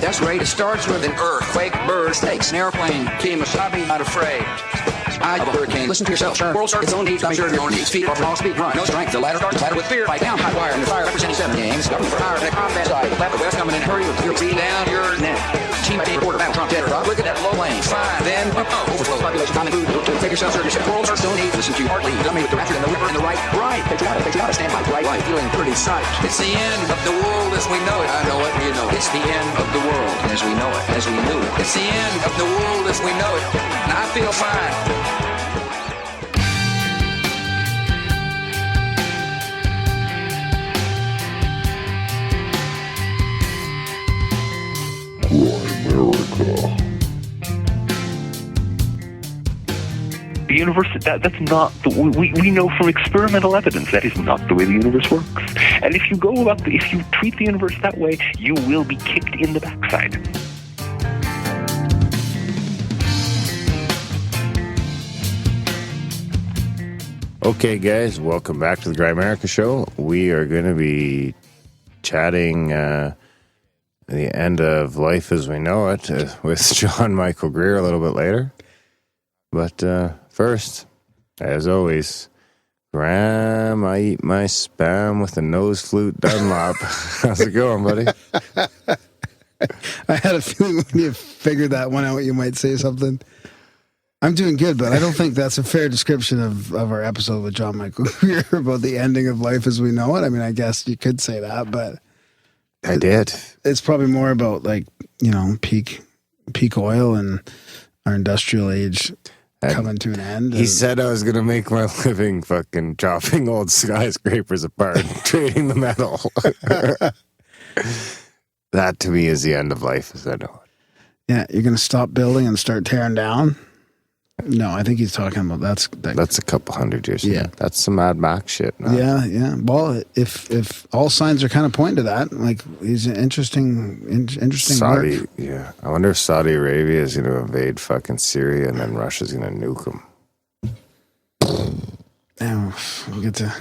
That's right. It starts with an earthquake, bird, snakes, an airplane, team of shopping, not afraid. I have a hurricane. Listen to yourself. Sure. World starts its own needs. I'm sure of your own needs. Feet are small speed, run. No strength. The ladder starts with fear. Fight down. Hot wire. And the fire representing 7 games. Government for hours. And a combat side. Left or west coming in. Hurry with your feet down your neck. Team by team. Border battle. Trump dead or rock. Look at that low lane. Fine. Then overflow. Population. Common food. Take yourself. Search yourself. World starts its own needs. Listen to your heart lead. Dummy with the rapture and the river and the right. Right. Patriotic. Patriotic. Stand by. Right. Right. Feeling pretty sight. It's the end of the world as we know it. I know it. You know it. It's the end of the world as we know it. As we knew it. It's the end of the world as we know it. And I feel fine. Grimerica. The universe, that's not, we know from experimental evidence that is not the way the universe works. And if you if you treat the universe that way, you will be kicked in the backside. Okay, guys, welcome back to the Grimerica show. We are going to be chatting the end of life as we know it with John Michael Greer a little bit later. But first, as always, Graham, I eat my spam with a nose flute Dunlop. How's it going, buddy? I had a feeling when you figured that one out, you might say something. I'm doing good, but I don't think that's a fair description of our episode with John Michael Greer about the ending of life as we know it. I mean, I guess you could say that, but I did. It's probably more about peak oil and our industrial age coming to an end. He said I was going to make my living fucking chopping old skyscrapers apart and trading the metal. That to me is the end of life as I know it. Yeah, you're going to stop building and start tearing down? No, I think he's talking about that's a couple hundred years. Yeah, that's some Mad Max shit. No? Yeah. Well, if all signs are kind of pointing to that, like he's an interesting Saudi. Work. Yeah, I wonder if Saudi Arabia is going to invade fucking Syria and then Russia's going to nuke them. Now we'll get to.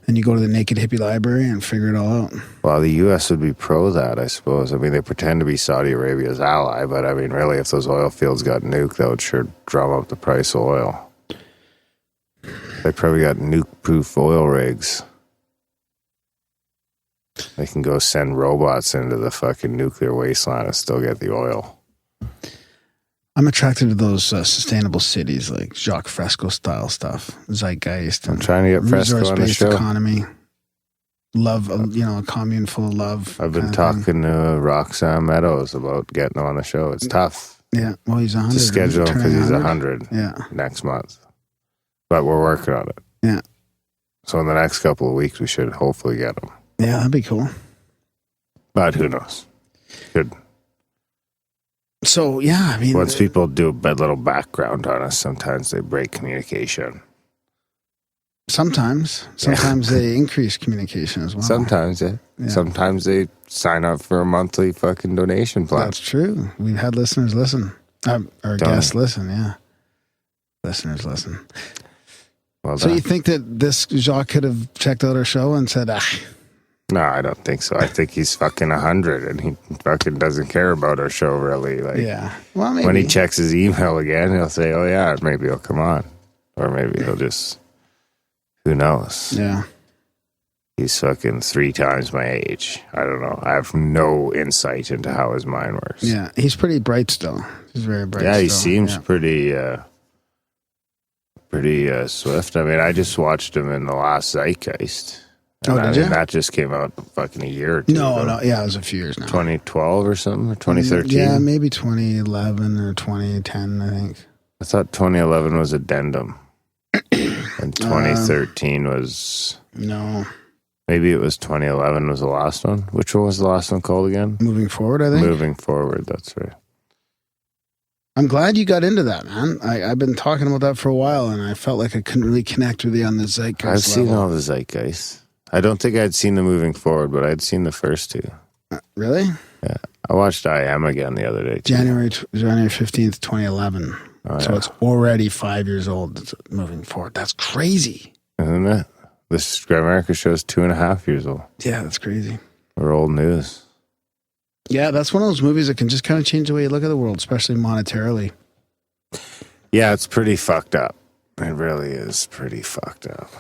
And you go to the Naked Hippie Library and figure it all out. Well, the U.S. would be pro that, I suppose. I mean, they pretend to be Saudi Arabia's ally, but I mean, really, if those oil fields got nuked, that would sure drum up the price of oil. They probably got nuke-proof oil rigs. They can go send robots into the fucking nuclear wasteland and still get the oil. I'm attracted to those sustainable cities, like Jacques Fresco style stuff, zeitgeist. I'm trying to get Fresco on the show. Economy, love, a commune full of love. I've been talking to Roxanne Meadows about getting him on the show. It's tough. Yeah, well, he's 100. To schedule him because he's 100 next month. But we're working on it. Yeah. So in the next couple of weeks, we should hopefully get him. Yeah, that'd be cool. But who knows? Could. So, yeah, I mean... Once people do a little background on us, sometimes they break communication. Sometimes they increase communication as well. Sometimes, yeah. Sometimes they sign up for a monthly fucking donation plan. That's true. We've had listeners listen. Or guests listen, yeah. Listeners listen. Well done. So you think that this Jacques could have checked out our show and said, No, I don't think so. I think he's fucking 100 and he fucking doesn't care about our show really. Well, maybe. When he checks his email again, he'll say, oh yeah, maybe he'll come on. Or maybe he'll just, who knows? Yeah. He's fucking 3 times my age. I don't know. I have no insight into how his mind works. Yeah, he's pretty bright still. He's very bright he seems pretty swift. I mean, I just watched him in the last Zeitgeist. And did you? That just came out fucking a year or two ago. No, yeah, it was a few years now. 2012 or something, or 2013? Yeah, maybe 2011 or 2010, I think. I thought 2011 was Addendum. And 2013 was... No. Maybe it was 2011 was the last one. Which one was the last one called again? Moving Forward, I think. Moving Forward, that's right. I'm glad you got into that, man. I've been talking about that for a while, and I felt like I couldn't really connect with you on the Zeitgeist I've seen all the Zeitgeist. I don't think I'd seen the Moving Forward, but I'd seen the first 2. Really? Yeah. I watched I Am again the other day, too. January 15th, 2011. So it's already 5 years old. It's Moving Forward. That's crazy. Isn't it? This Grimerica show is 2.5 years old. Yeah, that's crazy. We're old news. Yeah, that's one of those movies that can just kind of change the way you look at the world, especially monetarily. Yeah, it's pretty fucked up. It really is pretty fucked up.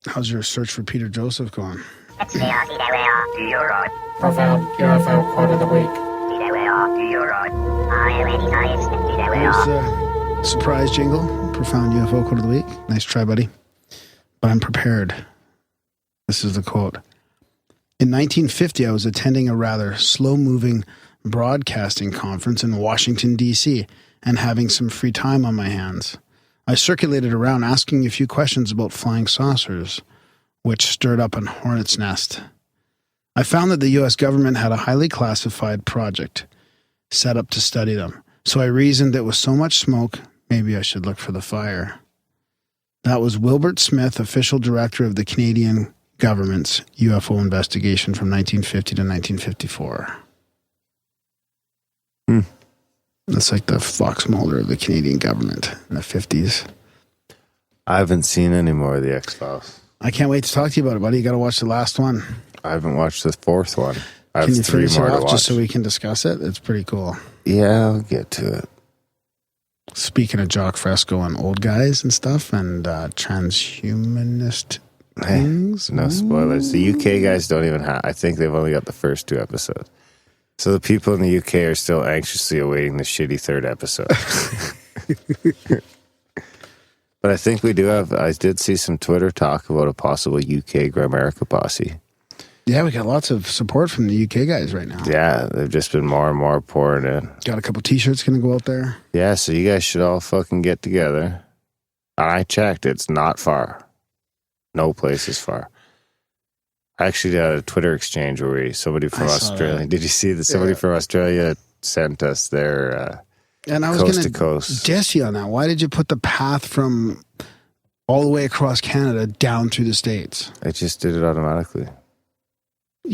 How's your search for Peter Joseph going? Profound UFO quote of the week. There's the surprise jingle. Profound UFO quote of the week. Nice try, buddy. But I'm prepared. This is the quote. In 1950, I was attending a rather slow-moving broadcasting conference in Washington, D.C., and having some free time on my hands. I circulated around asking a few questions about flying saucers, which stirred up an hornet's nest. I found that the U.S. government had a highly classified project set up to study them, so I reasoned that with so much smoke, maybe I should look for the fire. That was Wilbert Smith, official director of the Canadian government's UFO investigation from 1950 to 1954. That's like the Fox Mulder of the Canadian government in the 50s. I haven't seen any more of the X-Files. I can't wait to talk to you about it, buddy. You got to watch the last one. I haven't watched the fourth one. I have Can you 3 finish it more to off watch. just so we can discuss it? It's pretty cool. Yeah, I'll get to it. Speaking of Jock Fresco and old guys and stuff and transhumanist things. No spoilers. The UK guys don't even have... I think they've only got the first 2 episodes. So the people in the UK are still anxiously awaiting the shitty 3rd episode. But I think we do have... I did see some Twitter talk about a possible UK Grimerica posse. Yeah, we got lots of support from the UK guys right now. Yeah, they've just been more and more pouring in. Got a couple t-shirts going to go out there. Yeah, so you guys should all fucking get together. I checked. It's not far. No place is far. I actually had a Twitter exchange where somebody from Australia... Did you see that? Somebody from Australia sent us their and I was coast going to coast. Test you on that. Why did you put the path from all the way across Canada down through the States? I just did it automatically.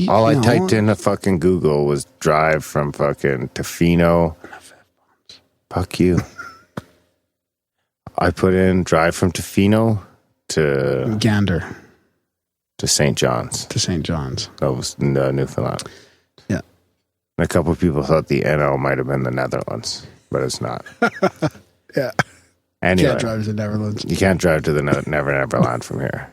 All I typed in a fucking Google was drive from fucking Tofino. Fuck you. I put in drive from Tofino to Gander. To St. John's. To St. John's. That was Newfoundland. Yeah. And a couple of people thought the NL might have been the Netherlands, but it's not. Yeah. Anyway. You can't drive to the Netherlands. You can't drive to the Neverland from here.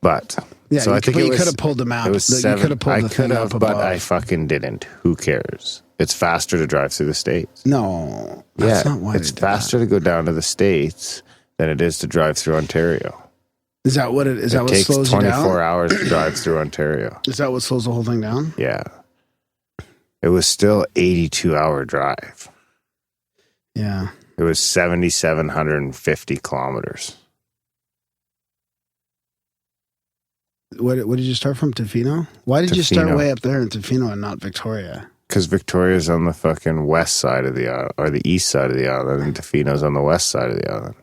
But yeah, so I think you could have pulled the map. It was 7. You could have pulled the thing up above. But I fucking didn't. Who cares? It's faster to drive through the States. No, that's not why it's faster to go down to the States than it is to drive through Ontario. Is that what it is? That what slows you down? It takes 24 hours to drive through Ontario. Is that what slows the whole thing down? Yeah. It was still 82-hour drive. Yeah. It was 7,750 kilometers. What did you start from? Tofino? Why did you start way up there in Tofino and not Victoria? Because Victoria's on the fucking west side of the island, or the east side of the island, and Tofino's on the west side of the island.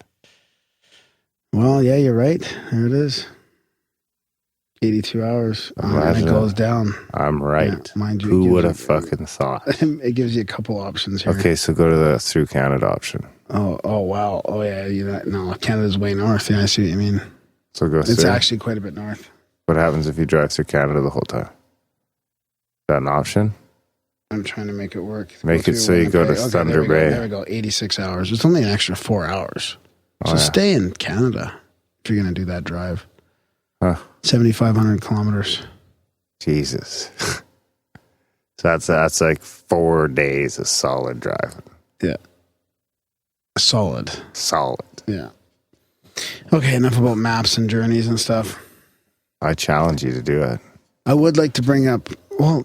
Well, yeah, you're right. There it is. 82 hours. And it goes down. I'm right. Yeah, mind you, who would have fucking thought? It gives you a couple options here. Okay, so go to the through Canada option. Oh, wow. Oh, yeah. No, Canada's way north. Yeah, I see what you mean. So go through. It's actually quite a bit north. What happens if you drive through Canada the whole time? Is that an option? I'm trying to make it work. Make it so you go to Thunder Bay. There we go. 86 hours. It's only an extra 4 hours. So stay in Canada if you're going to do that drive. Huh. 7,500 kilometers. Jesus. So that's like 4 days of solid driving. Yeah. Solid. Yeah. Okay, enough about maps and journeys and stuff. I challenge you to do it. I would like to bring up, well,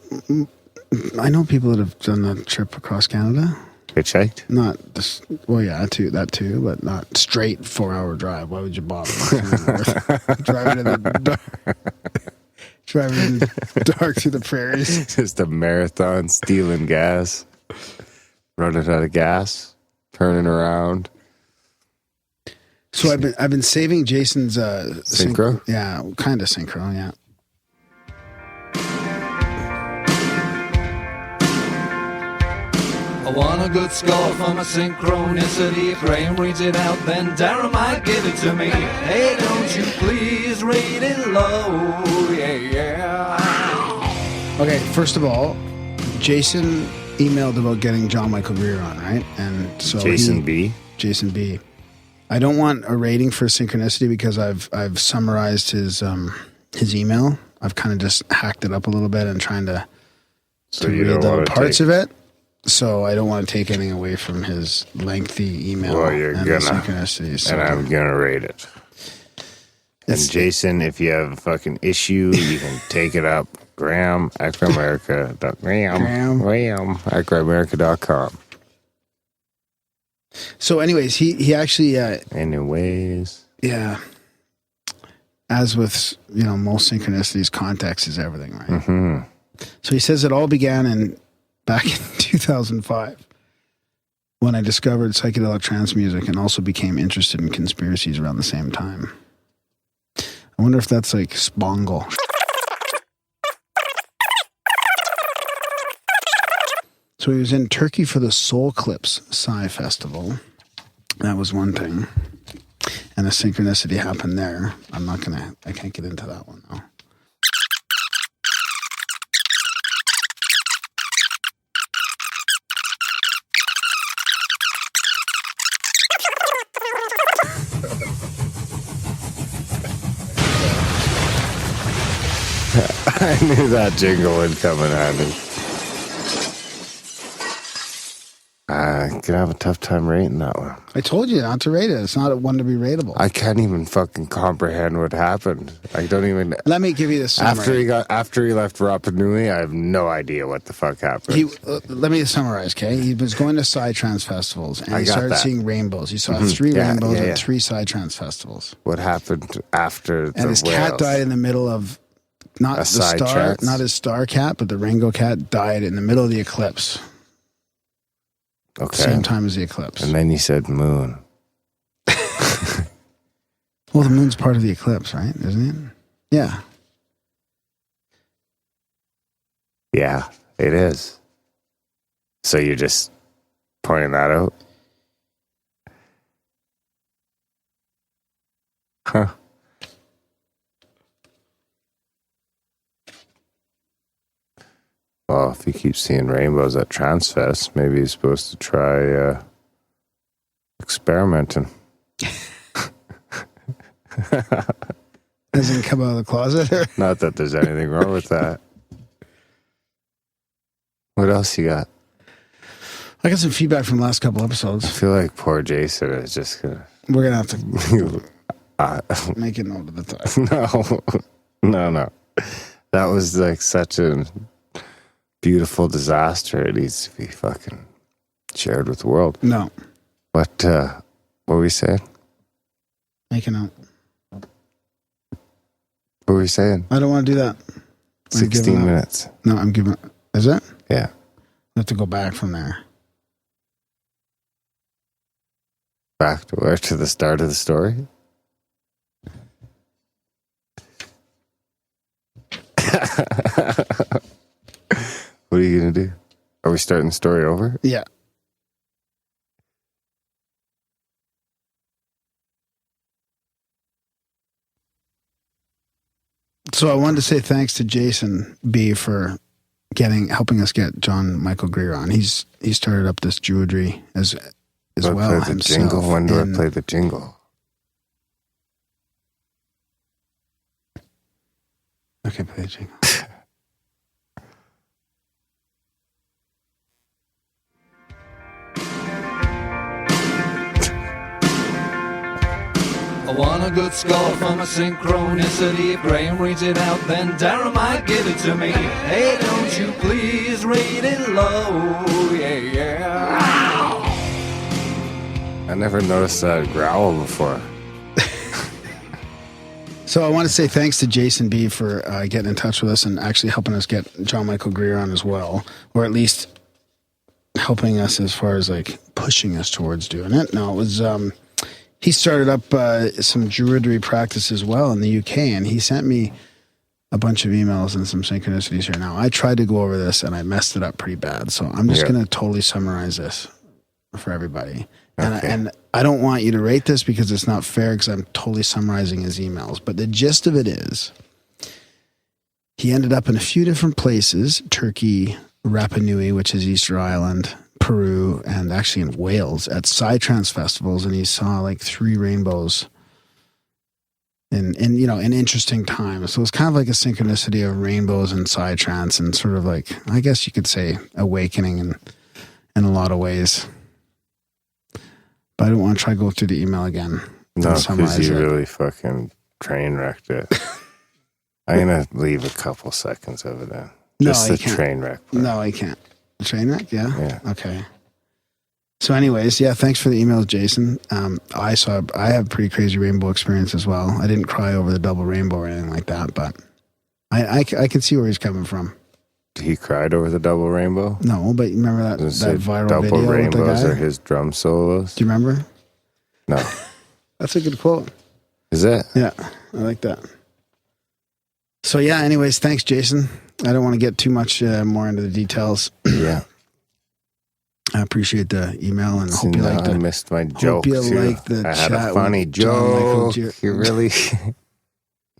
I know people that have done the trip across Canada. Hitchhiked? Not this, well, yeah, that too, but not straight 4-hour drive. Why would you bother? Driving in the dark through the prairies. Just a marathon, stealing gas, running out of gas, turning around. So I've been saving Jason's synchro. Yeah, kind of synchro. Yeah. I want a good score for my synchronicity. If Graham reads it out, then Darren might give it to me. Hey, don't you please read it low, yeah. Okay, first of all, Jason emailed about getting John Michael Greer on, right? And so Jason B. Jason B. I don't want a rating for synchronicity because I've summarized his email. I've kind of just hacked it up a little bit and trying to read little parts of it. So I don't want to take anything away from his lengthy email. Well, you're and gonna, synchronicities. So. and I'm gonna rate it. And Jason, if you have a fucking issue, you can take it up. Graham at Grimerica. Graham at Grimerica.com. So, anyways, he actually. Anyways. Yeah. As with most synchronicities, context is everything, right? Mm-hmm. So he says it all began back in 2005 when I discovered psychedelic trance music and also became interested in conspiracies around the same time. I wonder if that's like Spongle. So he was in Turkey for the Soul Clips Psi Festival. That was one thing. And a synchronicity happened there. I can't get into that one though. I knew that jingle would come in handy. I'm going to have a tough time rating that one. I told you not to rate it. It's not one to be rateable. I can't even fucking comprehend what happened. I don't even... Let me give you this summary. After he left Rapa Nui, I have no idea what the fuck happened. Let me summarize, okay? He was going to Psytrance festivals, and he started seeing rainbows. He saw 3 rainbows at 3 Psytrance festivals. What happened after the And his cat died in the middle of... Not the star, not his star cat, but the rainbow cat died in the middle of the eclipse. Okay. Same time as the eclipse. And then you said moon. Well, the moon's part of the eclipse, right? Isn't it? Yeah. Yeah, it is. So you're just pointing that out? Huh. Well, if he keeps seeing rainbows at Transfest, maybe he's supposed to try experimenting. Doesn't come out of the closet? Not that there's anything wrong with that. What else you got? I got some feedback from the last couple I episodes. feel like poor Jason is just gonna... We're going to have to make a note of the time. No. That was like such a beautiful disaster. It needs to be fucking shared with the world. No. What were we saying? Make a note. What were we saying? I don't want to do that. 16 minutes. No, I'm giving... Is it? Yeah. I have to go back from there. Back to where? To the start of the story? What are you going to do? Are we starting the story over? Yeah. So I wanted to say thanks to Jason B for helping us get John Michael Greer on. He started up this Druidry as well. Play the jingle. When do I play the jingle? Okay, play the jingle. I want a good score for my synchronicity. If Graham reads it out, then Darren might give it to me. Hey, don't you please read it low, yeah. I never noticed that growl before. So I want to say thanks to Jason B for getting in touch with us and actually helping us get John Michael Greer on as well, or at least helping us as far as like pushing us towards doing it. No, it was he started up some Druidry practice as well in the UK, and he sent me a bunch of emails and some synchronicities here now. I tried to go over this and I messed it up pretty bad. So I'm just going to totally summarize this for everybody. And I don't want you to rate this because it's not fair because I'm totally summarizing his emails. But the gist of it is he ended up in a few different places, Turkey, Rapa Nui, which is Easter Island, Peru, and actually in Wales at Psytrance festivals. And he saw like 3 rainbows in interesting times. So it's kind of like a synchronicity of rainbows and Psytrance and sort of like, I guess you could say, awakening in a lot of ways. But I don't want to try to go through the email again. No, because you really fucking train wrecked it. I'm going to leave a couple seconds of it in. Just the train wreck part. No, I can't. The train wreck? Yeah. Okay. So anyways, thanks for the emails, Jason. I have a pretty crazy rainbow experience as well. I didn't cry over the double rainbow or anything like that, but I can see where he's coming from. He cried over the double rainbow? No, but you remember that viral double video rainbows with the guy? are his drum solos? Do you remember? No. That's a good quote. Is it? Yeah, I like that. So anyways, thanks, Jason. I don't want to get too much more into the details. Yeah. I appreciate the email and hope you liked it. I missed my joke. Hope you liked the I chat. had a funny joke. You really...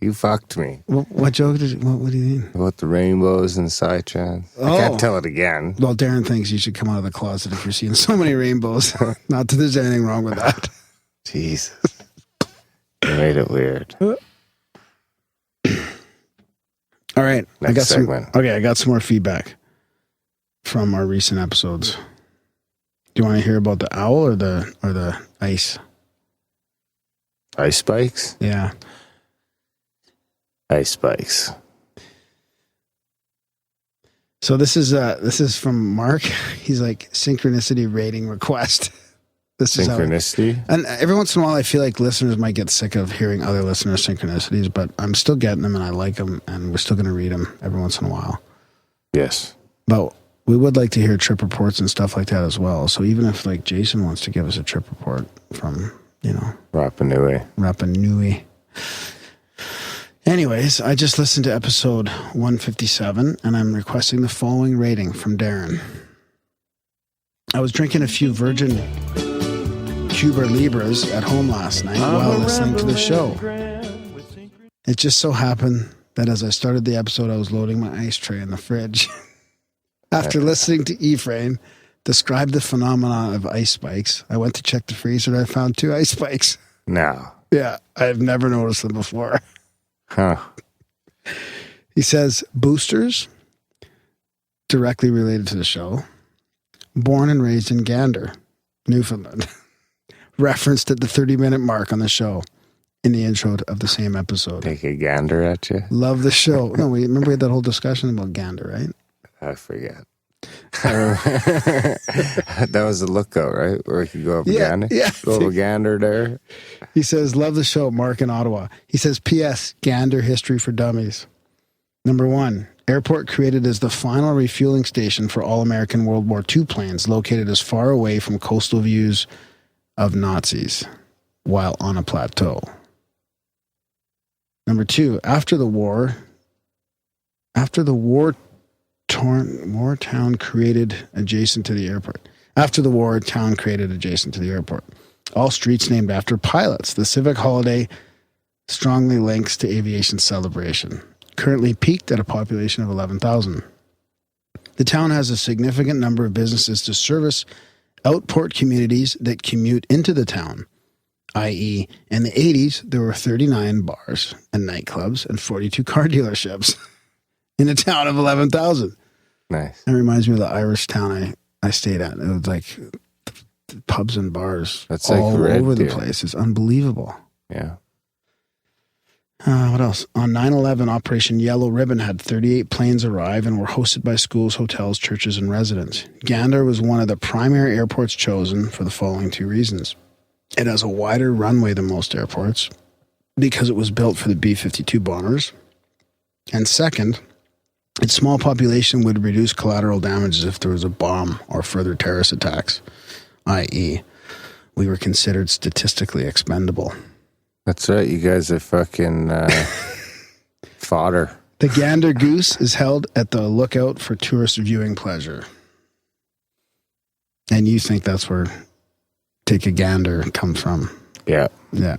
You fucked me. What joke what do you mean? About the rainbows and Psytrance. I can't tell it again. Well, Darren thinks you should come out of the closet if you're seeing so many rainbows. Not that there's anything wrong with that. Jesus. You made it weird. All right. Next segment. I got some more feedback from our recent episodes. Do you want to hear about the owl or the ice? Ice spikes? Yeah. Ice spikes. So this is from Mark. He's like, synchronicity rating request. This Synchronicity? And every once in a while I feel like listeners might get sick of hearing other listeners' synchronicities, but I'm still getting them and I like them and we're still going to read them every once in a while. Yes. But we would like to hear trip reports and stuff like that as well. So even if like Jason wants to give us a trip report from, Rapa Nui. Anyways, I just listened to episode 157 and I'm requesting the following rating from Darren. I was drinking a few Virgin Cuba Libras at home last night while listening to the show. It just so happened that as I started the episode, I was loading my ice tray in the fridge. After listening to Ephraim describe the phenomenon of ice spikes, I went to check the freezer and I found 2 ice spikes. No. Yeah, I've never noticed them before. Huh. He says, boosters, directly related to the show, born and raised in Gander, Newfoundland, referenced at the 30-minute mark on the show in the intro of the same episode. Take a gander at you? Love the show. No, remember we had that whole discussion about Gander, right? I forget. That was the lookout, right? Where you could go up a gander? Yeah. Go up a gander there. He says, love the show, Mark in Ottawa. He says, P.S. Gander history for dummies. Number 1, airport created as the final refueling station for all American World War II planes located as far away from coastal views of Nazis while on a plateau. Number 2, after the war town created adjacent to the airport. After the war, town created adjacent to the airport. All streets named after pilots. The civic holiday strongly links to aviation celebration. Currently peaked at a population of 11,000. The town has a significant number of businesses to service outport communities that commute into the town, i.e., in the 80s, there were 39 bars and nightclubs and 42 car dealerships in a town of 11,000. Nice. It reminds me of the Irish town I stayed at. It was like pubs and bars all over the place. It's unbelievable. Yeah. What else? On 9/11, Operation Yellow Ribbon had 38 planes arrive and were hosted by schools, hotels, churches, and residents. Gander was one of the primary airports chosen for the following 2 reasons. It has a wider runway than most airports because it was built for the B-52 bombers. And second, its small population would reduce collateral damages if there was a bomb or further terrorist attacks, i.e., we were considered statistically expendable. That's right. You guys are fucking fodder. The gander goose is held at the lookout for tourist viewing pleasure. And you think that's where take a gander comes from. Yeah. Yeah.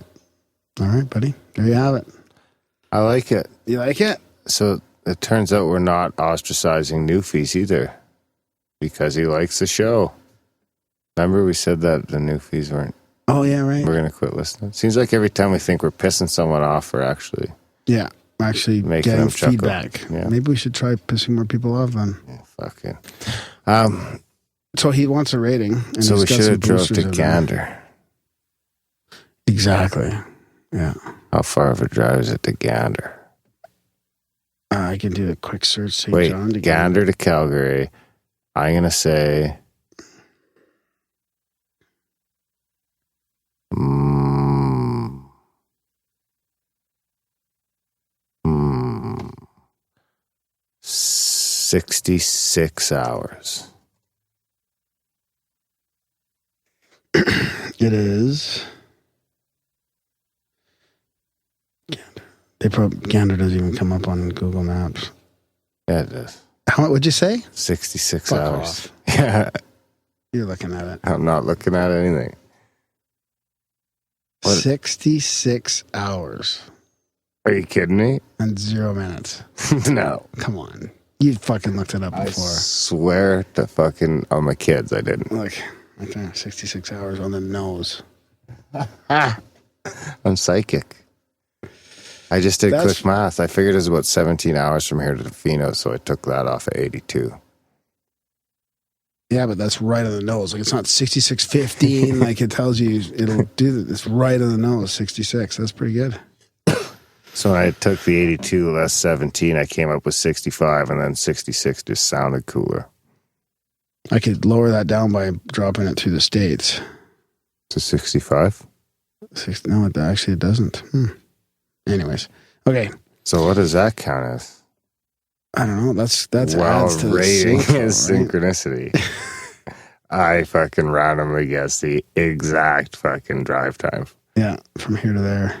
All right, buddy. There you have it. I like it. You like it? So it turns out we're not ostracizing Newfies either because he likes the show. Remember we said that the Newfies weren't. Oh, yeah, right. We're going to quit listening. Seems like every time we think we're pissing someone off, we're actually... Yeah, actually making getting them chuckle. feedback. Yeah. Maybe we should try pissing more people off then. Yeah, fuck it. So he wants a rating. And So he's we got should some have drove boosters to in there. Gander. Exactly. Yeah. How far of a drive is it to Gander? I can do a quick search. St. Wait, John to Gander to Calgary. I'm going to say... 66 hours. It is. Gander doesn't even come up on Google Maps. Yeah, it is. How much would you say? 66 Fuck hours. off. Yeah, You're looking at it. I'm not looking at anything. What? 66 hours Are you kidding me? and 0 minutes. No. Come on. You fucking looked it up I before. swear to fucking on my kids, I didn't. Look, right there, 66 hours on the nose. I'm psychic. I just did That's- quick math. I figured it was about 17 hours from here to Tofino, so I took that off at 82. Yeah, but that's right on the nose. Like, it's not 66.15 like it tells you it'll do. It's right on the nose, 66. That's pretty good. So when I took the 82 less 17, I came up with 65, and then 66 just sounded cooler. I could lower that down by dropping it through the states. To 65? No, actually it doesn't. Anyways, okay. So what does that count as? I don't know. That's Well, adds to the rating sync, is right? synchronicity. I fucking randomly guess the exact fucking drive time. Yeah, from here to there.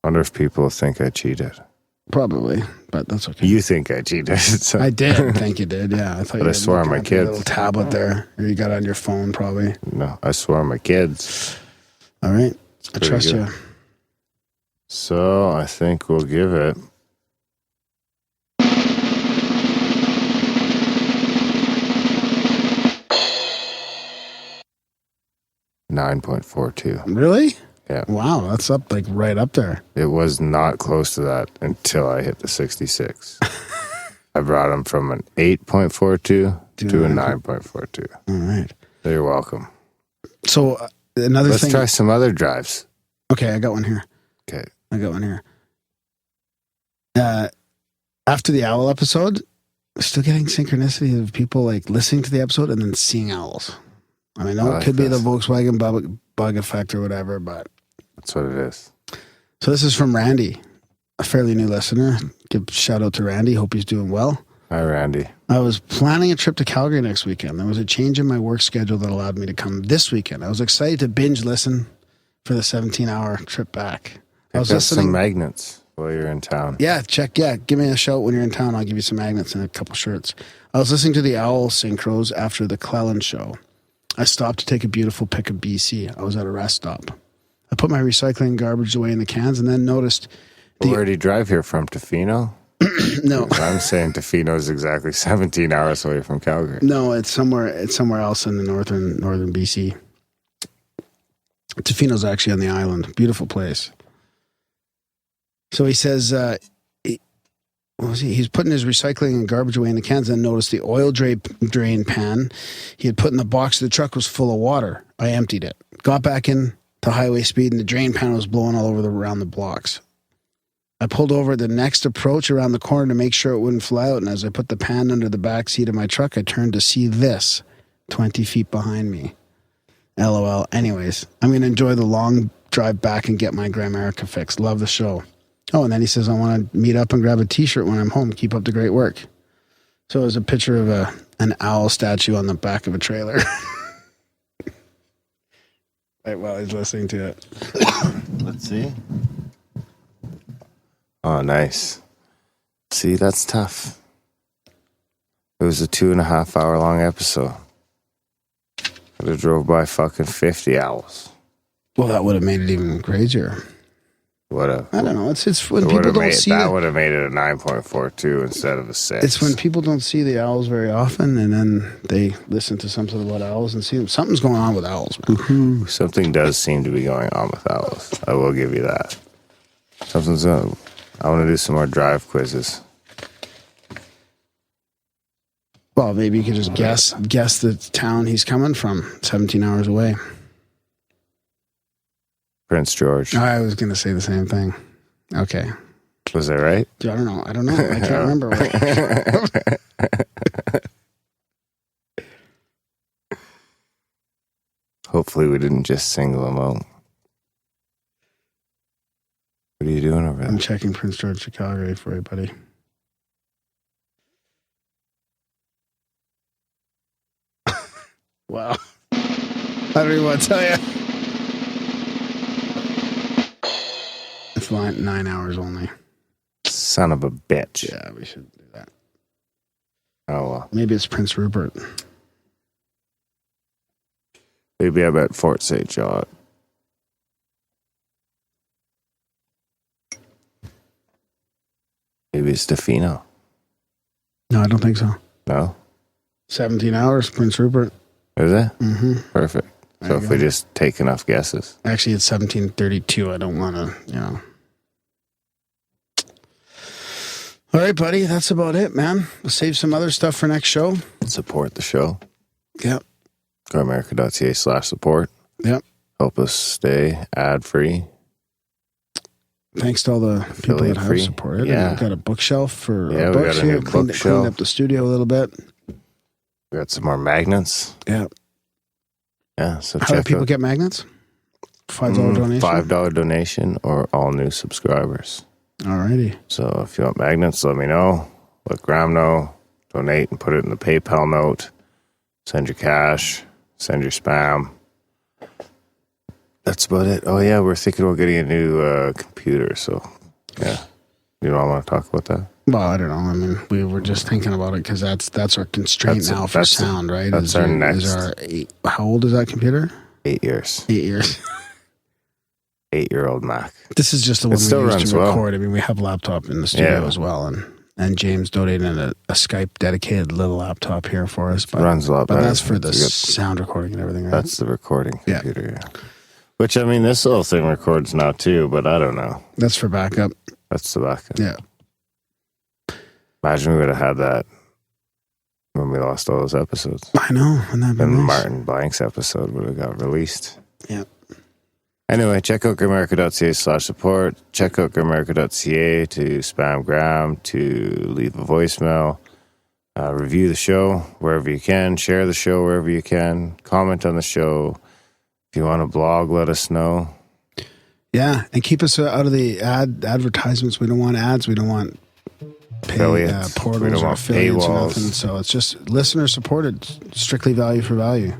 Wonder if people think I cheated. Probably, but that's okay. You think I cheated? So. I did. I think you did. Yeah, I thought. But I swore on my your kids. little tablet there, or you got it on your phone, probably. No, I swore on my kids. All right, I pretty trust good. you. So I think we'll give it. .42. Really? Yeah. Wow, that's up like right up there. It was not close to that until I hit the 66. I brought him from an 8.42 to a 9.42. All right. You're welcome. So another Let's thing. try some other drives. Okay, I got one here. Okay. I got one here. After the owl episode, still getting synchronicity of people like listening to the episode and then seeing owls. I mean, I know I it like could be the this. Volkswagen bug effect or whatever, but That's what it is. so this is from Randy, a fairly new listener. Give a shout out to Randy. Hope he's doing well. Hi, Randy. I was planning a trip to Calgary next weekend. There was a change in my work schedule that allowed me to come this weekend. I was excited to binge listen for the 17-hour trip back. I was Got listening. some magnets while you're in town. Yeah, give me a shout when you're in town. I'll give you some magnets and a couple shirts. I was listening to the Owl Synchros after the Cleland show. I stopped to take a beautiful pic of BC. I was at a rest stop. I put my recycling garbage away in the cans and then noticed Where do you drive here from? Tofino? no, I'm saying Tofino is exactly 17 hours away from Calgary. no, it's somewhere else in the northern BC. Tofino's actually on the island. Beautiful place. So he says, he's putting his recycling and garbage away in the cans and noticed the oil drain pan he had put in the box of the truck was full of water. I emptied it. Got back in to highway speed and the drain pan was blowing all over around the blocks. I pulled over at the next approach around the corner to make sure it wouldn't fly out, and as I put the pan under the back seat of my truck, I turned to see this 20 feet behind me. LOL. Anyways, I'm going to enjoy the long drive back and get my Grimerica fix. Love the show. Oh, and then he says, I want to meet up and grab a t-shirt when I'm home. Keep up the great work. So it was a picture of an owl statue on the back of a trailer. Right while he's listening to it. Let's see. Oh, nice. See, that's tough. It was a 2.5 hour long episode. Could have drove by fucking 50 owls. Well, that would have made it even crazier. What a. I don't know. It's when people don't see that would have made it a 9.42 instead of a 6. It's when people don't see the owls very often, and then they listen to something about owls and see them. Something's going on with owls, man. Something does seem to be going on with owls. I will give you that. Something's up. I want to do some more drive quizzes. Well, maybe you could just guess the town he's coming from, 17 hours away. Prince George. I was going to say the same thing. Okay. Was that right? I don't know. I can't remember. Hopefully we didn't just single him out. What are you doing over there? I'm checking Prince George Chicago for you, buddy. Wow. I don't even want to tell you. It's 9 hours only. Son of a bitch. Yeah, we should do that. Oh, well. Maybe it's Prince Rupert. Maybe I'm at Fort St. John. Maybe it's Stefano. No, I don't think so. No? 17 hours, Prince Rupert. Is it? Mm-hmm. Perfect. So if we just take enough guesses. Actually, it's 1732. I don't want to, All right, buddy. That's about it, man. We'll save some other stuff for next show. Support the show. Yep. Grimerica.ca/support. Yep. Help us stay ad-free. Thanks to all the people that have free. supported. Yeah. And we've got a bookshelf for Yeah, our we books got a here. new bookshelf. Cleaned up the studio a little bit. We got some more magnets. Yeah. Yeah, so How do check people out get magnets? $5 donation? $5 donation or all new subscribers. Alrighty. So if you want magnets, let me know. Let Graham know. Donate and put it in the PayPal note. Send your cash. Send your spam. That's about it. Oh, yeah, we're thinking about getting a new computer. So, yeah. You don't want to talk about that? Well, I don't know. I mean, we were just thinking about it because that's our constraint now for sound, right? That's our next. How old is that computer? 8 years. 8 years. 8-year-old Mac. This is just the one we still use runs to record. well. I mean, we have a laptop in the studio as well, and James donated a Skype dedicated little laptop here for us. But, It runs a lot better. But that's for the sound recording and everything, right? That's the recording computer, yeah. Which, I mean, this little thing records now too, but I don't know. That's for backup. That's the backup. Yeah. Imagine we would have had that when we lost all those episodes. I know. And that'd be Then nice. Martin Blank's episode would have got released. Yeah. Anyway, check out grimerica.ca/support. Check out grimerica.ca to spam Graham, to leave a voicemail. Review the show wherever you can. Share the show wherever you can. Comment on the show. If you want to blog, let us know. Yeah, and keep us out of the advertisements. We don't want ads. We don't want Affiliates. portals We don't or want affiliates or paywalls. nothing. So it's just listener supported, strictly value for value.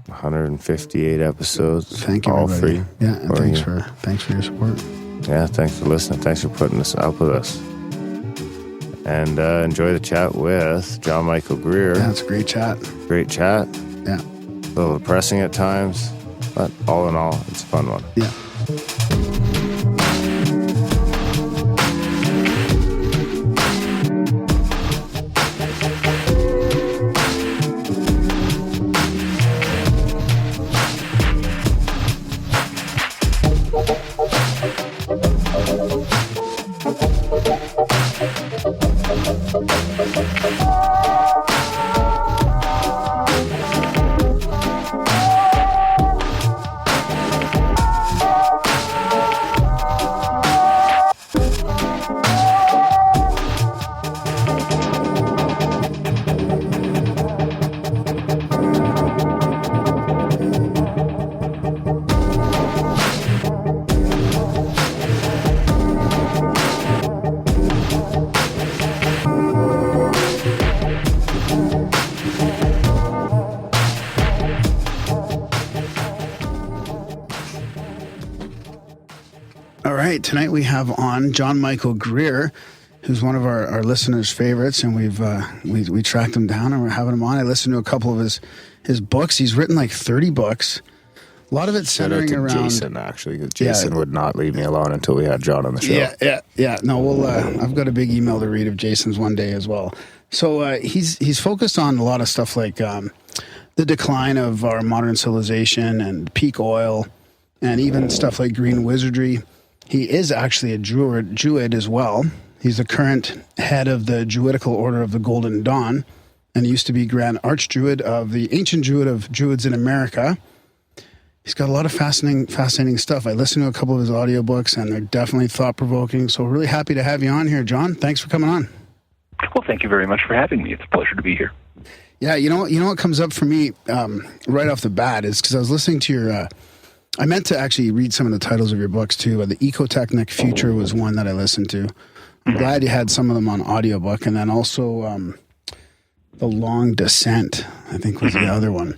158 episodes. Thank you, all everybody. free. Yeah, and for thanks for your support. Yeah, thanks for listening. Thanks for putting this up with us. And enjoy the chat with John Michael Greer. Yeah, it's a great chat. Great chat. Yeah, A little depressing at times, but all in all, it's a fun one. yeah. tonight we have on John Michael Greer, who's one of our listeners' favorites, and we tracked him down and we're having him on. I listened to a couple of his books. He's written like 30 books. A lot of it centering around Jason, actually, because Jason would not leave me alone until we had John on the show. Yeah. No, well, I've got a big email to read of Jason's one day as well. So he's focused on a lot of stuff like the decline of our modern civilization and peak oil, and even stuff like green wizardry. He is actually a druid as well. He's the current head of the Druidical Order of the Golden Dawn, and he used to be Grand Archdruid of the Ancient Druid of Druids in America. He's got a lot of fascinating stuff. I listened to a couple of his audiobooks, and they're definitely thought-provoking. So really happy to have you on here, John. Thanks for coming on. Well, thank you very much for having me. It's a pleasure to be here. Yeah, you know what comes up for me right off the bat is because I was listening to your... I meant to actually read some of the titles of your books, too. The Ecotechnic Future was one that I listened to. I'm glad you had some of them on audiobook, and then also The Long Descent, I think was the other one.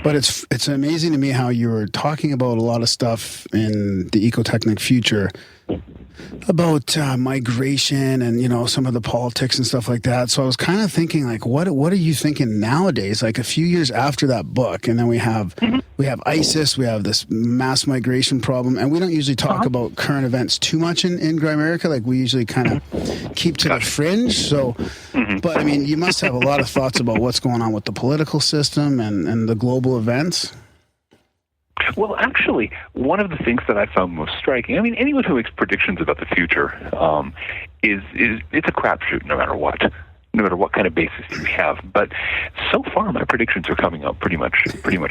But it's amazing to me how you were talking about a lot of stuff in the Ecotechnic Future about migration and, some of the politics and stuff like that. So I was kind of thinking, like, what are you thinking nowadays? Like a few years after that book, and then we have ISIS, we have this mass migration problem, and we don't usually talk about current events too much in Grimerica. Like we usually kind of keep to the fringe. So, but I mean, you must have a lot of thoughts about what's going on with the political system and the global events. Well, actually, one of the things that I found most striking, I mean, anyone who makes predictions about the future is it's a crapshoot no matter what kind of basis you have. But so far, my predictions are coming up pretty much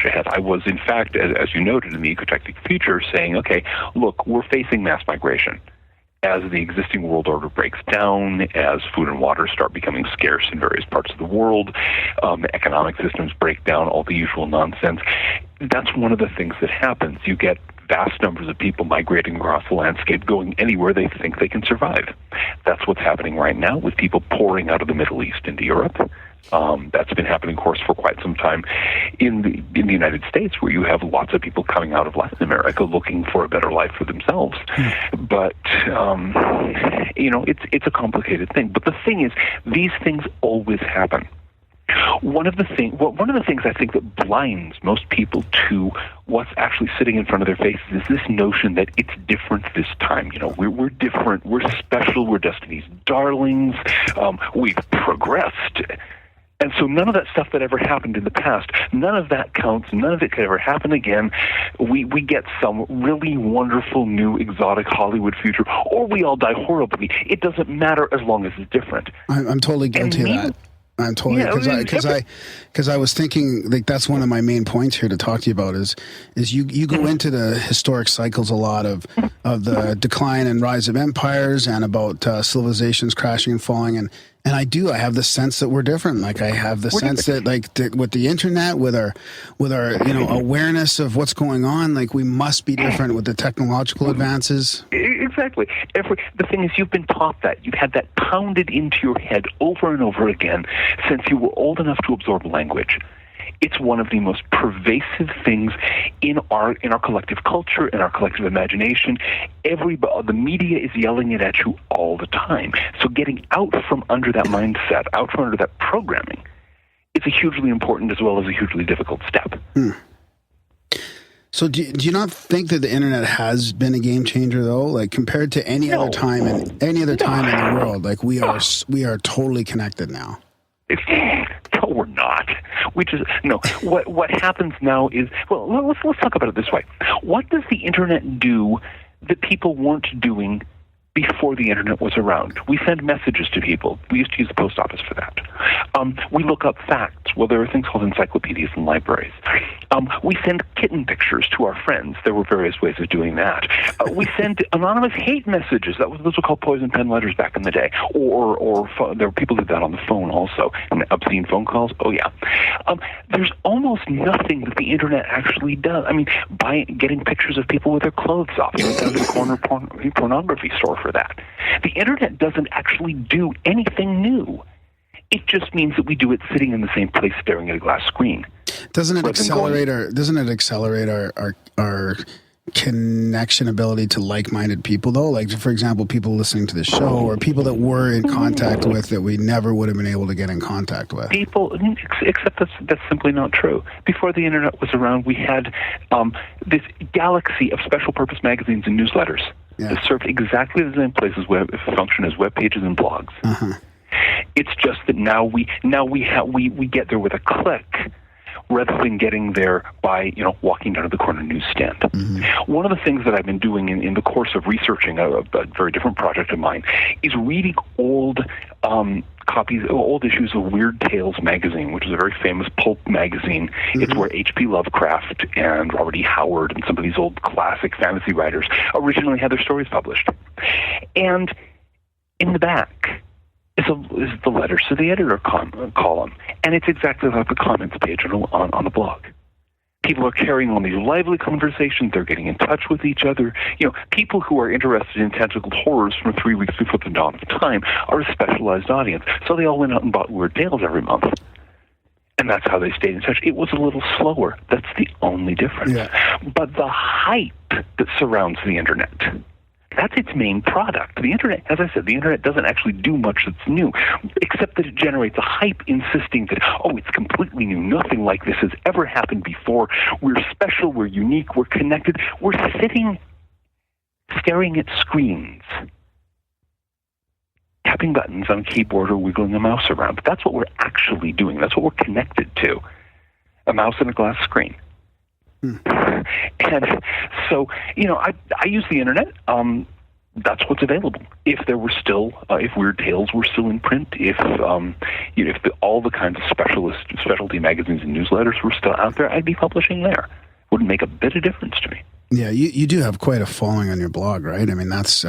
ahead. I was, in fact, as you noted in the Ecotechnic Future, saying, okay, look, we're facing mass migration. As the existing world order breaks down, as food and water start becoming scarce in various parts of the world, economic systems break down, all the usual nonsense. That's one of the things that happens. You get vast numbers of people migrating across the landscape, going anywhere they think they can survive. That's what's happening right now with people pouring out of the Middle East into Europe. That's been happening, of course, for quite some time in the United States, where you have lots of people coming out of Latin America looking for a better life for themselves. But it's a complicated thing. But the thing is, these things always happen. One of the things I think that blinds most people to what's actually sitting in front of their faces is this notion that it's different this time. We're different, we're special, we're Destiny's darlings, we've progressed. And so none of that stuff that ever happened in the past, none of that counts, none of it could ever happen again. We get some really wonderful new exotic Hollywood future, or we all die horribly. It doesn't matter as long as it's different. I'm totally guilty of that. I'm totally, because I was thinking, like, that's one of my main points here to talk to you about is you go into the historic cycles a lot of the decline and rise of empires and about civilizations crashing and falling, and I have the sense that we're different. Like I have the sense that with the internet, with our awareness of what's going on, like we must be different with the technological advances. Exactly. The thing is, you've been taught that. You've had that pounded into your head over and over again since you were old enough to absorb language. It's one of the most pervasive things in our collective culture, in our collective imagination. The media is yelling it at you all the time. So getting out from under that mindset, out from under that programming, is a hugely important as well as a hugely difficult step. So do you not think that the internet has been a game changer, though? Like compared to any other time in the world, like we are totally connected now. No, we're not. What happens now is, well, let's talk about it this way. What does the internet do that people weren't doing before the internet was around? We send messages to people. We used to use the post office for that. We look up facts. Well, there are things called encyclopedias and libraries. We send kitten pictures to our friends. There were various ways of doing that. We send anonymous hate messages. Those were called poison pen letters back in the day. Or there were people who did that on the phone also. And obscene phone calls. Oh yeah. There's almost nothing that the internet actually does. I mean, getting pictures of people with their clothes off. You went down to the corner pornography store for that. The internet doesn't actually do anything new. It just means that we do it sitting in the same place staring at a glass screen. Doesn't it accelerate our connection ability to like-minded people, though? Like, for example, people listening to the show or people that we're in contact with that we never would have been able to get in contact with. People, except that's simply not true. Before the internet was around, we had this galaxy of special-purpose magazines and newsletters that served exactly the same places function as web pages and blogs. It's just that now we get there with a click, rather than getting there by, walking down to the corner newsstand. One of the things that I've been doing in the course of researching a very different project of mine is reading old issues of Weird Tales magazine, which is a very famous pulp magazine. It's where H.P. Lovecraft and Robert E. Howard and some of these old classic fantasy writers originally had their stories published. And in the back is the letters to the editor column, and it's exactly like the comments page on the blog. People are carrying on these lively conversations. They're getting in touch with each other. People who are interested in tentacled horrors from 3 weeks before the dawn of time are a specialized audience. So they all went out and bought Weird Tales every month. And that's how they stayed in touch. It was a little slower. That's the only difference. But the hype that surrounds the internet, that's its main product. The internet, as I said, the internet doesn't actually do much that's new, except that it generates a hype insisting that, it's completely new. Nothing like this has ever happened before. We're special. We're unique. We're connected. We're sitting, staring at screens, tapping buttons on a keyboard or wiggling a mouse around. That's what we're actually doing. That's what we're connected to, a mouse and a glass screen. And so, I use the internet. That's what's available. If there were still, if Weird Tales were still in print, if all the kinds of specialty magazines and newsletters were still out there, I'd be publishing there. Wouldn't make a bit of difference to me. Yeah, you do have quite a following on your blog, right? I mean, that's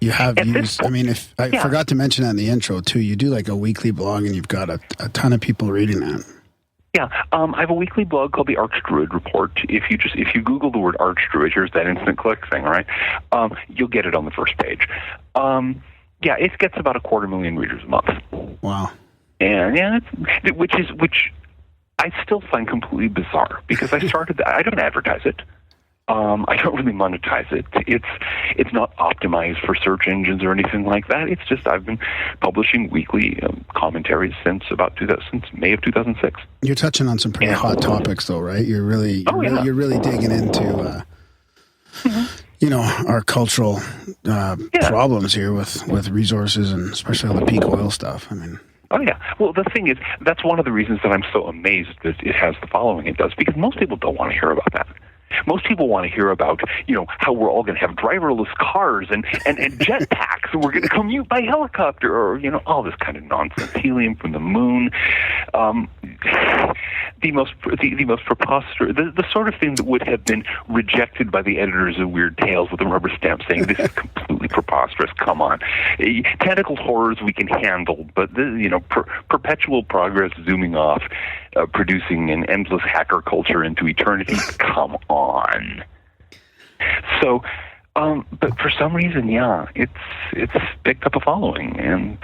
you have used. I mean, if I forgot to mention that in the intro too, you do like a weekly blog, and you've got a ton of people reading that. Yeah, I have a weekly blog called the Archdruid Report. If you Google the word Archdruid, here's that instant click thing, right? You'll get it on the first page. It gets about 250,000 readers a month. Wow. And which I still find completely bizarre because I don't advertise it. I don't really monetize it. It's not optimized for search engines or anything like that. It's just I've been publishing weekly commentaries since May of 2006. You're touching on some pretty hot topics, though, right? You're really digging into our cultural problems here with resources and especially all the peak oil stuff. I mean. Oh, yeah. Well, the thing is, that's one of the reasons that I'm so amazed that it has the following it does, because most people don't want to hear about that. Most people want to hear about, how we're all going to have driverless cars and jetpacks, and we're going to commute by helicopter, or, all this kind of nonsense, helium from the moon. The most preposterous, the sort of thing that would have been rejected by the editors of Weird Tales with a rubber stamp saying, this is completely preposterous, come on. Tentacled horrors we can handle, but, perpetual progress zooming off, producing an endless hacker culture into eternity, come on. So, but for some reason, it's picked up a following, and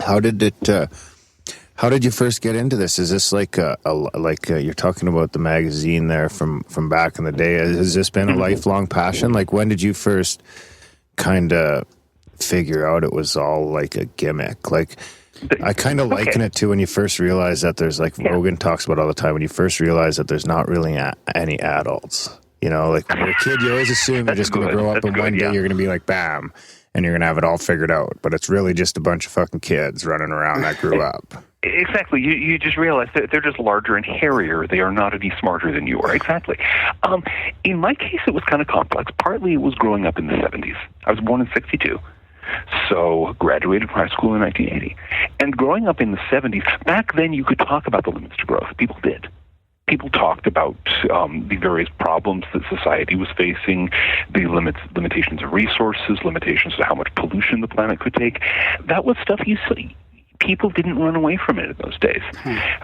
how did you first get into this? Is this like you're talking about the magazine there from back in the day? Has this been a lifelong passion? Like, when did you first kind of figure out it was all like a gimmick? Like, I kind of liken it to when you first realize that there's, like Rogan talks about all the time, when you first realize that there's not really any adults. Like when you're a kid, you always assume you're just going to grow up and one day you're going to be like, bam, and you're going to have it all figured out. But it's really just a bunch of fucking kids running around that grew up. Exactly. You just realize that they're just larger and hairier. They are not any smarter than you are. Exactly. In my case, it was kind of complex. Partly it was growing up in the 70s. I was born in 1962. So graduated from high school in 1980. And growing up in the 70s, back then you could talk about the limits to growth. People did. People talked about the various problems that society was facing, the limitations of resources, limitations to how much pollution the planet could take. That was stuff you see. People didn't run away from it in those days.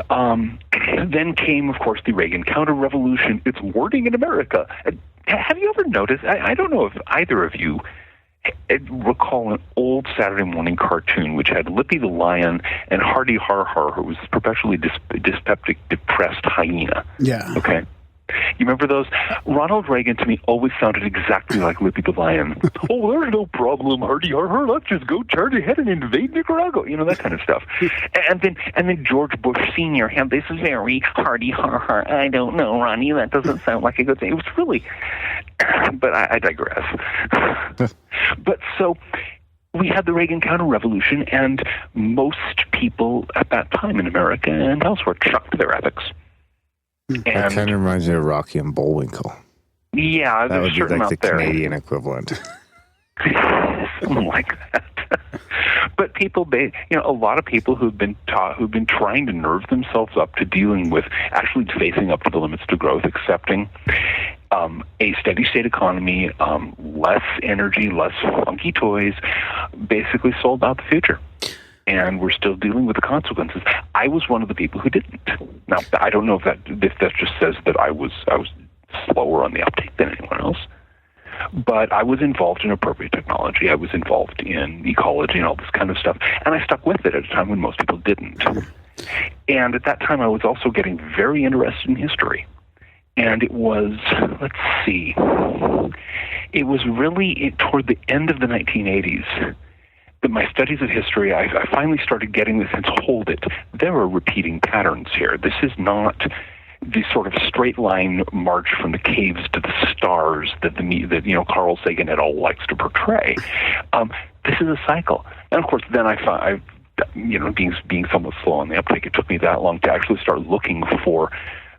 Then came, of course, the Reagan counter-revolution. It's wording in America. Have you ever noticed, I don't know if either of you recall an old Saturday morning cartoon which had Lippy the lion and Hardy Har Har, who was a perpetually dyspeptic, depressed hyena. Yeah. Okay. You remember those? Ronald Reagan, to me, always sounded exactly like Lippy the Lion. Oh, there's no problem, Hardy har, let's just go charge ahead and invade Nicaragua. You know, that kind of stuff. And then George Bush Sr. had this very Hardy har, I don't know, Ronnie, that doesn't sound like a good thing. It was really... But I digress. But so... we had the Reagan counter-revolution, and most people at that time in America and elsewhere chucked their ethics. That kind of reminds me of Rocky and Bullwinkle. Yeah, that would there's be like the there. Canadian equivalent. Something like that. But people, a lot of people who've been trying to nerve themselves up to dealing with actually facing up to the limits to growth, accepting a steady state economy, less energy, less funky toys, basically sold out the future. And we're still dealing with the consequences. I was one of the people who didn't. Now, I don't know if that just says that I was slower on the uptake than anyone else. But I was involved in appropriate technology. I was involved in ecology and all this kind of stuff. And I stuck with it at a time when most people didn't. And at that time, I was also getting very interested in history. And it was, let's see, it was really toward the end of the 1980s that my studies of history, I finally started getting the sense, hold it, there are repeating patterns here. This is not the sort of straight line march from the caves to the stars that Carl Sagan et al. Likes to portray. This is a cycle. And of course, then I found, being somewhat slow on the uptake, it took me that long to actually start looking for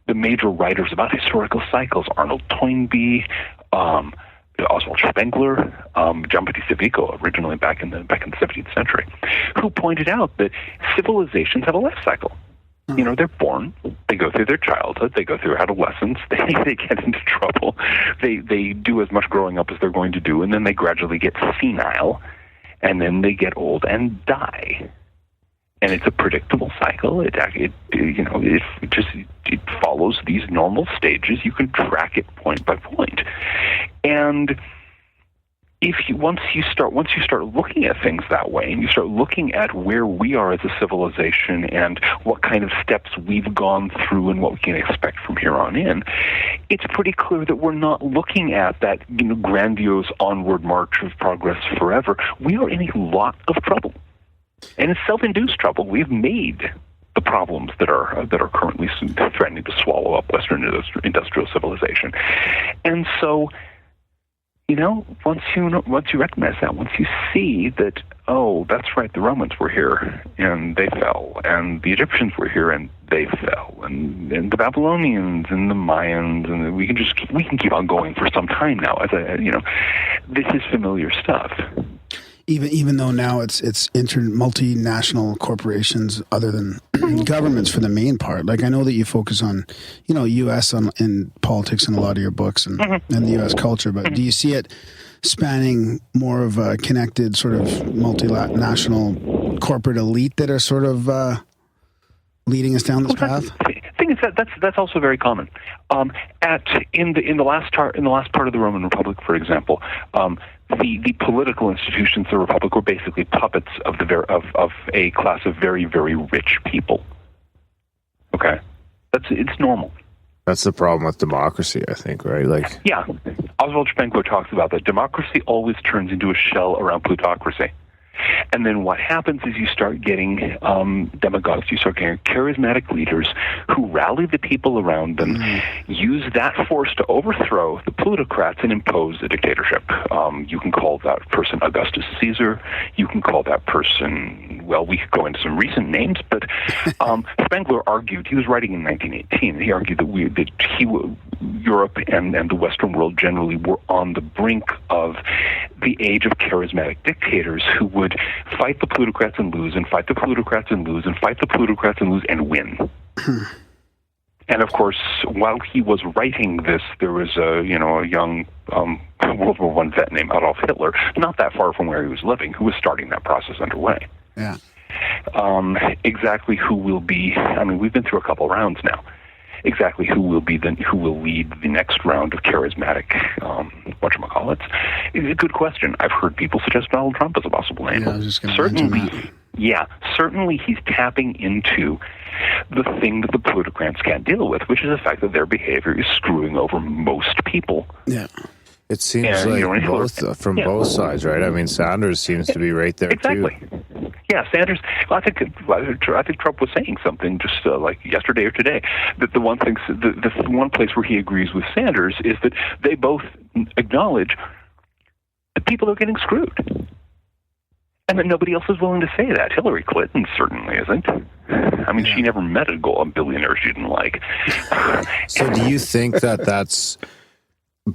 the major writers about historical cycles, Arnold Toynbee, Oswald Spengler, Giambattista Civico, originally back in the 17th century, who pointed out that civilizations have a life cycle. You know, they're born, they go through their childhood, they go through adolescence, they get into trouble, they do as much growing up as they're going to do, and then they gradually get senile, and then they get old and die. And it's a predictable cycle. It follows these normal stages. You can track it point by point. And once you start looking at things that way, and you start looking at where we are as a civilization and what kind of steps we've gone through and what we can expect from here on in, it's pretty clear that we're not looking at that grandiose onward march of progress forever. We are in a lot of trouble. And it's self-induced trouble. We've made the problems that are currently threatening to swallow up Western industrial civilization. And so, once you recognize that, once you see that, oh, that's right, the Romans were here and they fell, and the Egyptians were here and they fell, and the Babylonians and the Mayans, and we can keep on going for some time now. This is familiar stuff. Even though now it's multinational corporations other than governments for the main part. Like I know that you focus on, U.S. in politics in a lot of your books and the U.S. culture, but do you see it spanning more of a connected sort of multinational corporate elite that are sort of leading us down this path? The thing is that's also very common. In the last part of the Roman Republic, for example, the political institutions of the Republic were basically puppets of a class of very, very rich people. Okay, it's normal. That's the problem with democracy, I think, right? Yeah, Oswald Spengler talks about that. Democracy always turns into a shell around plutocracy. And then what happens is you start getting demagogues, you start getting charismatic leaders who rally the people around them, use that force to overthrow the plutocrats and impose a dictatorship. You can call that person Augustus Caesar. You can call that person, well, we could go into some recent names, but Spengler argued, he was writing in 1918, he argued that Europe and the Western world generally were on the brink of the age of charismatic dictators who would fight the plutocrats and lose, and fight the plutocrats and lose, and fight the plutocrats and lose, and win. And of course, while he was writing this, there was a young World War I vet named Adolf Hitler, not that far from where he was living, who was starting that process underway. Yeah. Exactly who will be? I mean, we've been through a couple rounds now. Exactly who will lead the next round of charismatic whatchamacallits? It's a good question. I've heard people suggest Donald Trump as a possible name. Yeah, I was just going to certainly, mention yeah, certainly he's tapping into the thing that the plutocrats can't deal with, which is the fact that their behavior is screwing over most people. Yeah. It seems like both sides, right? I mean, Sanders seems to be right there too. Yeah, Sanders. Well, I think Trump was saying something just like yesterday or today that the one place where he agrees with Sanders is that they both acknowledge that people are getting screwed, and that nobody else is willing to say that. Hillary Clinton certainly isn't. I mean, she never met a billionaire she didn't like. So, do you think that that's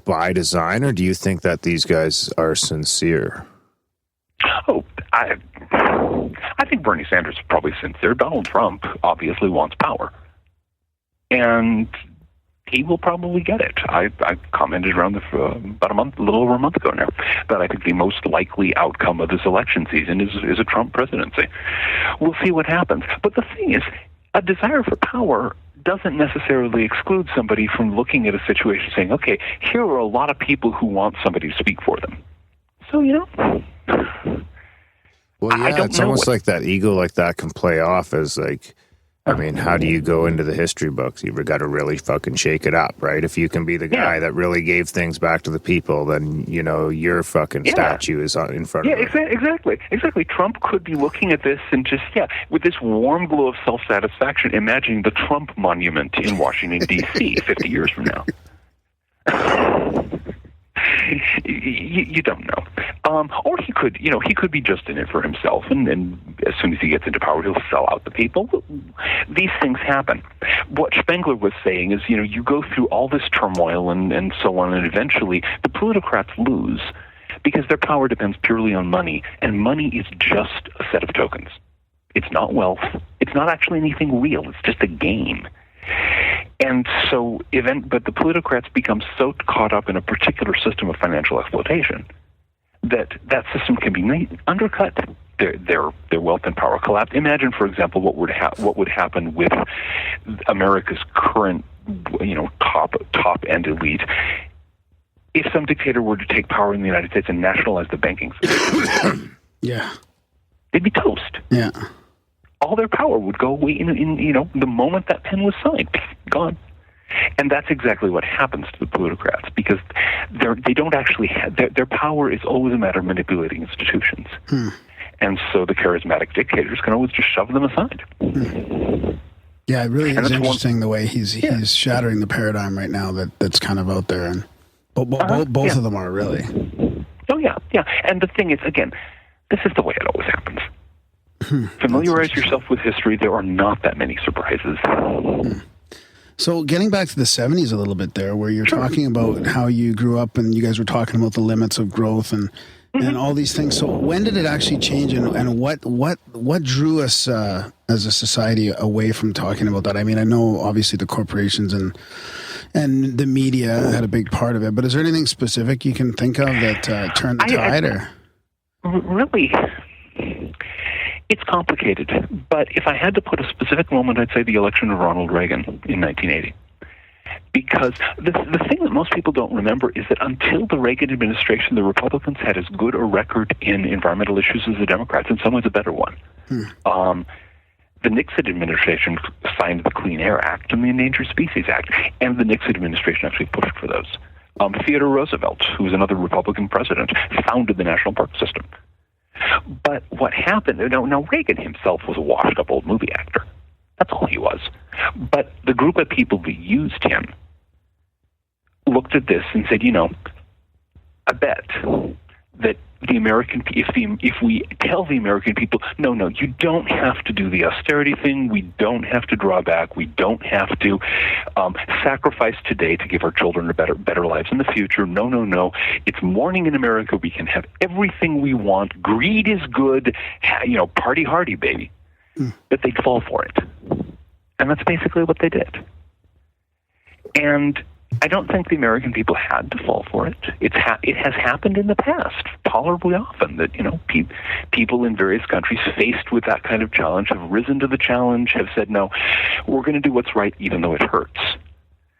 by design, or do you think that these guys are sincere? Oh, I think Bernie Sanders is probably sincere. Donald Trump obviously wants power, and he will probably get it. I commented around about a little over a month ago now, that I think the most likely outcome of this election season is a Trump presidency. We'll see what happens. But the thing is, a desire for power doesn't necessarily exclude somebody from looking at a situation saying, okay, here are a lot of people who want somebody to speak for them. So, well, yeah, it's almost like that ego like that can play off as like, I mean, how do you go into the history books? You've got to really fucking shake it up, right? If you can be the guy that really gave things back to the people, then, your fucking statue is in front of them. Exactly. Trump could be looking at this and just, with this warm glow of self-satisfaction, imagining the Trump monument in Washington, D.C. 50 years from now. You don't know. Or he could be just in it for himself, and as soon as he gets into power, he'll sell out the people. These things happen. What Spengler was saying is, you go through all this turmoil and so on, and eventually the plutocrats lose because their power depends purely on money, and money is just a set of tokens. It's not wealth. It's not actually anything real. It's just a game. And so, but the plutocrats become so caught up in a particular system of financial exploitation that system can be undercut. Their wealth and power collapse. Imagine, for example, what would happen with America's current, top end elite if some dictator were to take power in the United States and nationalize the banking system. Yeah, they'd be toast. Yeah. All their power would go away in the moment that pen was signed, gone. And that's exactly what happens to the plutocrats, because they don't actually have their power is always a matter of manipulating institutions. And so the charismatic dictators can always just shove them aside. Yeah, it really is interesting the way he's shattering the paradigm right now that's kind of out there, and both of them are really. Oh yeah. And the thing is, again, this is the way it always happens. Familiarize yourself with history. There are not that many surprises. So getting back to the 70s a little bit there, where you're talking about how you grew up and you guys were talking about the limits of growth and all these things. So when did it actually change, and what drew us as a society away from talking about that? I mean, I know obviously the corporations and the media had a big part of it, but is there anything specific you can think of that turned the tide? Or really? It's complicated, but if I had to put a specific moment, I'd say the election of Ronald Reagan in 1980. Because the thing that most people don't remember is that until the Reagan administration, the Republicans had as good a record in environmental issues as the Democrats, in some ways a better one. The Nixon administration signed the Clean Air Act and the Endangered Species Act, and the Nixon administration actually pushed for those. Theodore Roosevelt, who was another Republican president, founded the National Park System. But what happened, now Reagan himself was a washed-up old movie actor. That's all he was. But the group of people that used him looked at this and said, I bet that the American, if we tell the American people, no, you don't have to do the austerity thing, we don't have to draw back, we don't have to sacrifice today to give our children better lives in the future. No, it's morning in America. We can have everything we want. Greed is good. Party hardy, baby. That they'd fall for it, and that's basically what they did. And I don't think the American people had to fall for it. It has happened in the past, tolerably often, that people in various countries faced with that kind of challenge have risen to the challenge, have said, no, we're going to do what's right even though it hurts.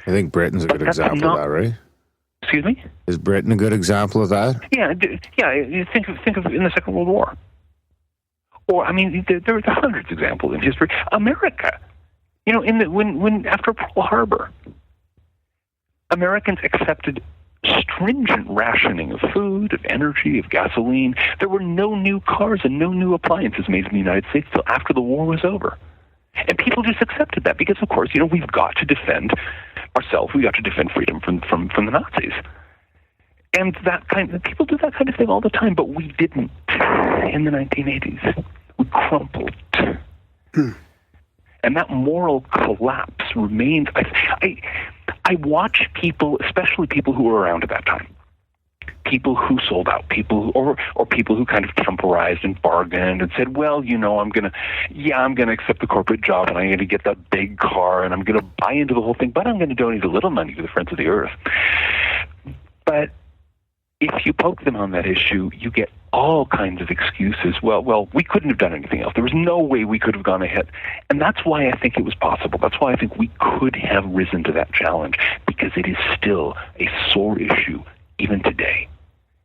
I think Britain's a good example of that, right? Excuse me? Is Britain a good example of that? Yeah. You think of in the Second World War. Or, I mean, there are hundreds of examples in history. America, when after Pearl Harbor, Americans accepted stringent rationing of food, of energy, of gasoline. There were no new cars and no new appliances made in the United States till after the war was over. And people just accepted that because, of course, we've got to defend ourselves. We've got to defend freedom from the Nazis. And people do that kind of thing all the time, but we didn't in the 1980s. We crumpled. And that moral collapse remains. I watch people, especially people who were around at that time, people who sold out, or people who kind of temporized and bargained and said, well, I'm gonna accept the corporate job and I'm gonna get that big car and I'm gonna buy into the whole thing, but I'm gonna donate a little money to the Friends of the Earth. But if you poke them on that issue, you get all kinds of excuses. Well, we couldn't have done anything else. There was no way we could have gone ahead. And that's why I think it was possible. That's why I think we could have risen to that challenge, because it is still a sore issue even today.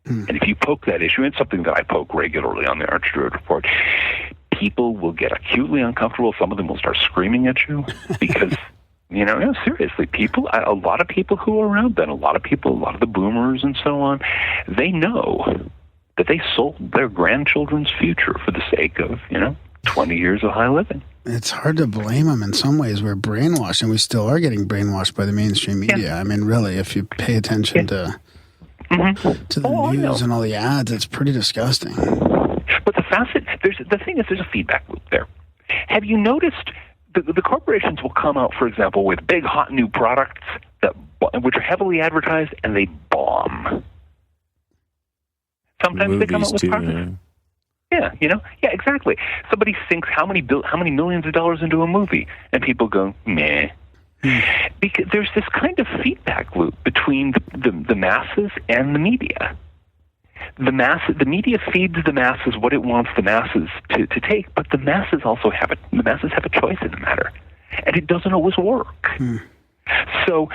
And if you poke that issue, it's something that I poke regularly on the Archdruid Report, people will get acutely uncomfortable. Some of them will start screaming at you because... seriously, a lot of people who are around then, a lot of the boomers and so on, they know that they sold their grandchildren's future for the sake of, 20 years of high living. It's hard to blame them in some ways. We're brainwashed, and we still are getting brainwashed by the mainstream media. Yeah. I mean, really, if you pay attention to the news and all the ads, it's pretty disgusting. But the thing is, there's a feedback loop there. Have you noticed... The corporations will come out, for example, with big, hot new products which are heavily advertised, and they bomb. Sometimes they come out with products. Yeah, exactly. Somebody sinks how many millions of dollars into a movie, and people go, meh. Because there's this kind of feedback loop between the masses and the media. The media feeds the masses what it wants the masses to take, but the masses have a choice in the matter, and it doesn't always work. So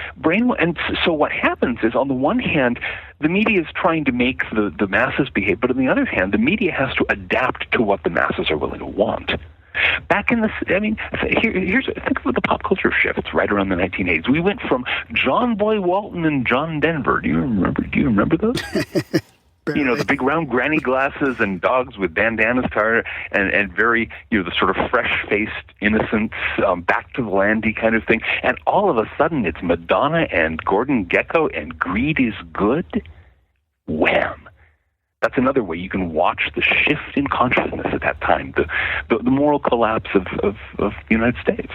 what happens is, on the one hand, the media is trying to make the masses behave, but on the other hand, the media has to adapt to what the masses are willing to want. Back in think of the pop culture shifts right around the 1980s. We went from John Boy Walton and John Denver. Do you remember those? The big round granny glasses and dogs with bandanas tied and very, the sort of fresh-faced innocence, back to the landy kind of thing. And all of a sudden it's Madonna and Gordon Gekko and greed is good. Wham! That's another way you can watch the shift in consciousness at that time, the moral collapse of the United States.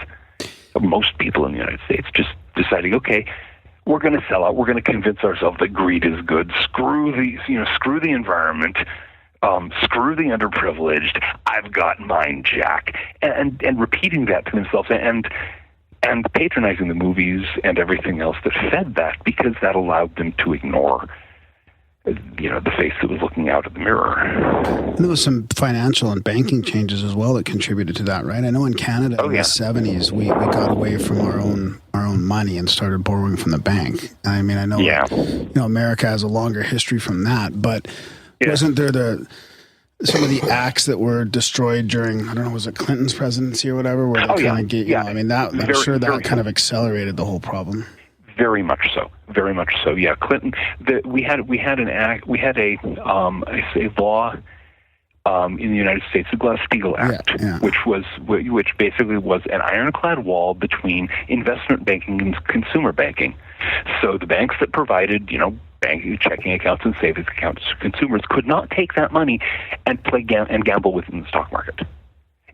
Most people in the United States just deciding, okay, we're going to sell out. We're going to convince ourselves that greed is good. Screw the environment. Screw the underprivileged. I've got mine, Jack. And repeating that to themselves and patronizing the movies and everything else that fed that, because that allowed them to ignore the face that was looking out at the mirror. And there was some financial and banking changes as well that contributed to that, right? I know in Canada in the 70s, we got away from our own money and started borrowing from the bank. I mean, I know, America has a longer history from that, but wasn't there some of the acts that were destroyed during, I don't know, was it Clinton's presidency or whatever, where they kind of get, I mean, I'm sure that kind of accelerated the whole problem. Very much so. Very much so. Yeah, Clinton. We had a law in the United States, the Glass-Steagall Act, which basically was an ironclad wall between investment banking and consumer banking. So the banks that provided, banking, checking accounts and savings accounts to consumers could not take that money and play and gamble within the stock market.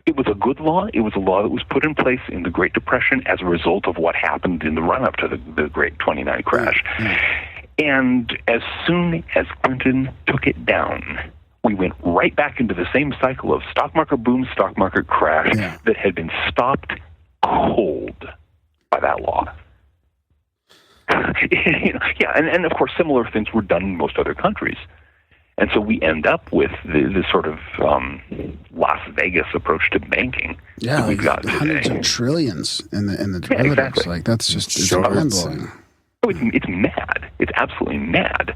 It was a good law. It was a law that was put in place in the Great Depression as a result of what happened in the run-up to the Great 29 crash. And as soon as Clinton took it down, we went right back into the same cycle of stock market boom, stock market crash that had been stopped cold by that law. And of course, similar things were done in most other countries. And so we end up with the sort of Las Vegas approach to banking. Yeah, we've got hundreds today. of trillions in the derivatives. Exactly. Like, that's just mind blowing. Oh, it's mad. It's absolutely mad.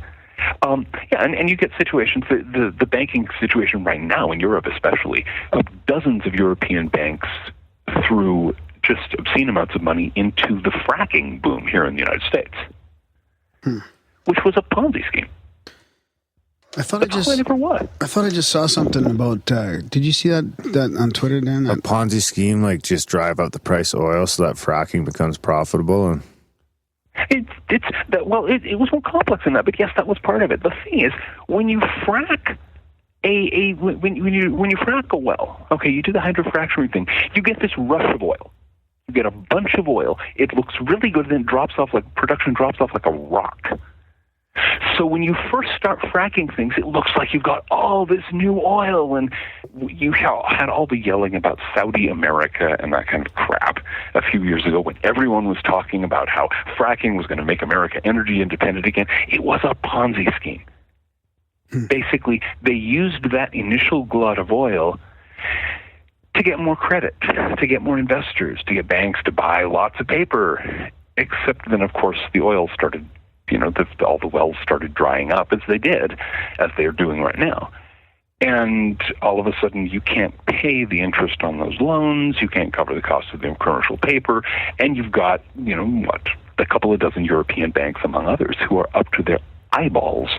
And you get situations, the banking situation right now in Europe especially, dozens of European banks threw just obscene amounts of money into the fracking boom here in the United States, which was a Ponzi scheme. I thought I just saw something about. Did you see that on Twitter, Dan? A Ponzi scheme, like just drive up the price of oil so that fracking becomes profitable. And it was more complex than that, but yes, that was part of it. The thing is, when you frack when you frack a well, okay, you do the hydrofracturing thing, you get this rush of oil. You get a bunch of oil. It looks really good, then production drops off like a rock. So when you first start fracking things, it looks like you've got all this new oil, and you had all the yelling about Saudi America and that kind of crap a few years ago when everyone was talking about how fracking was going to make America energy independent again. It was a Ponzi scheme. Basically, they used that initial glut of oil to get more credit, to get more investors, to get banks to buy lots of paper, except then, of course, the oil started, all the wells started drying up as they're doing right now. And all of a sudden, you can't pay the interest on those loans, you can't cover the cost of the commercial paper, and you've got, a couple of dozen European banks, among others, who are up to their eyeballs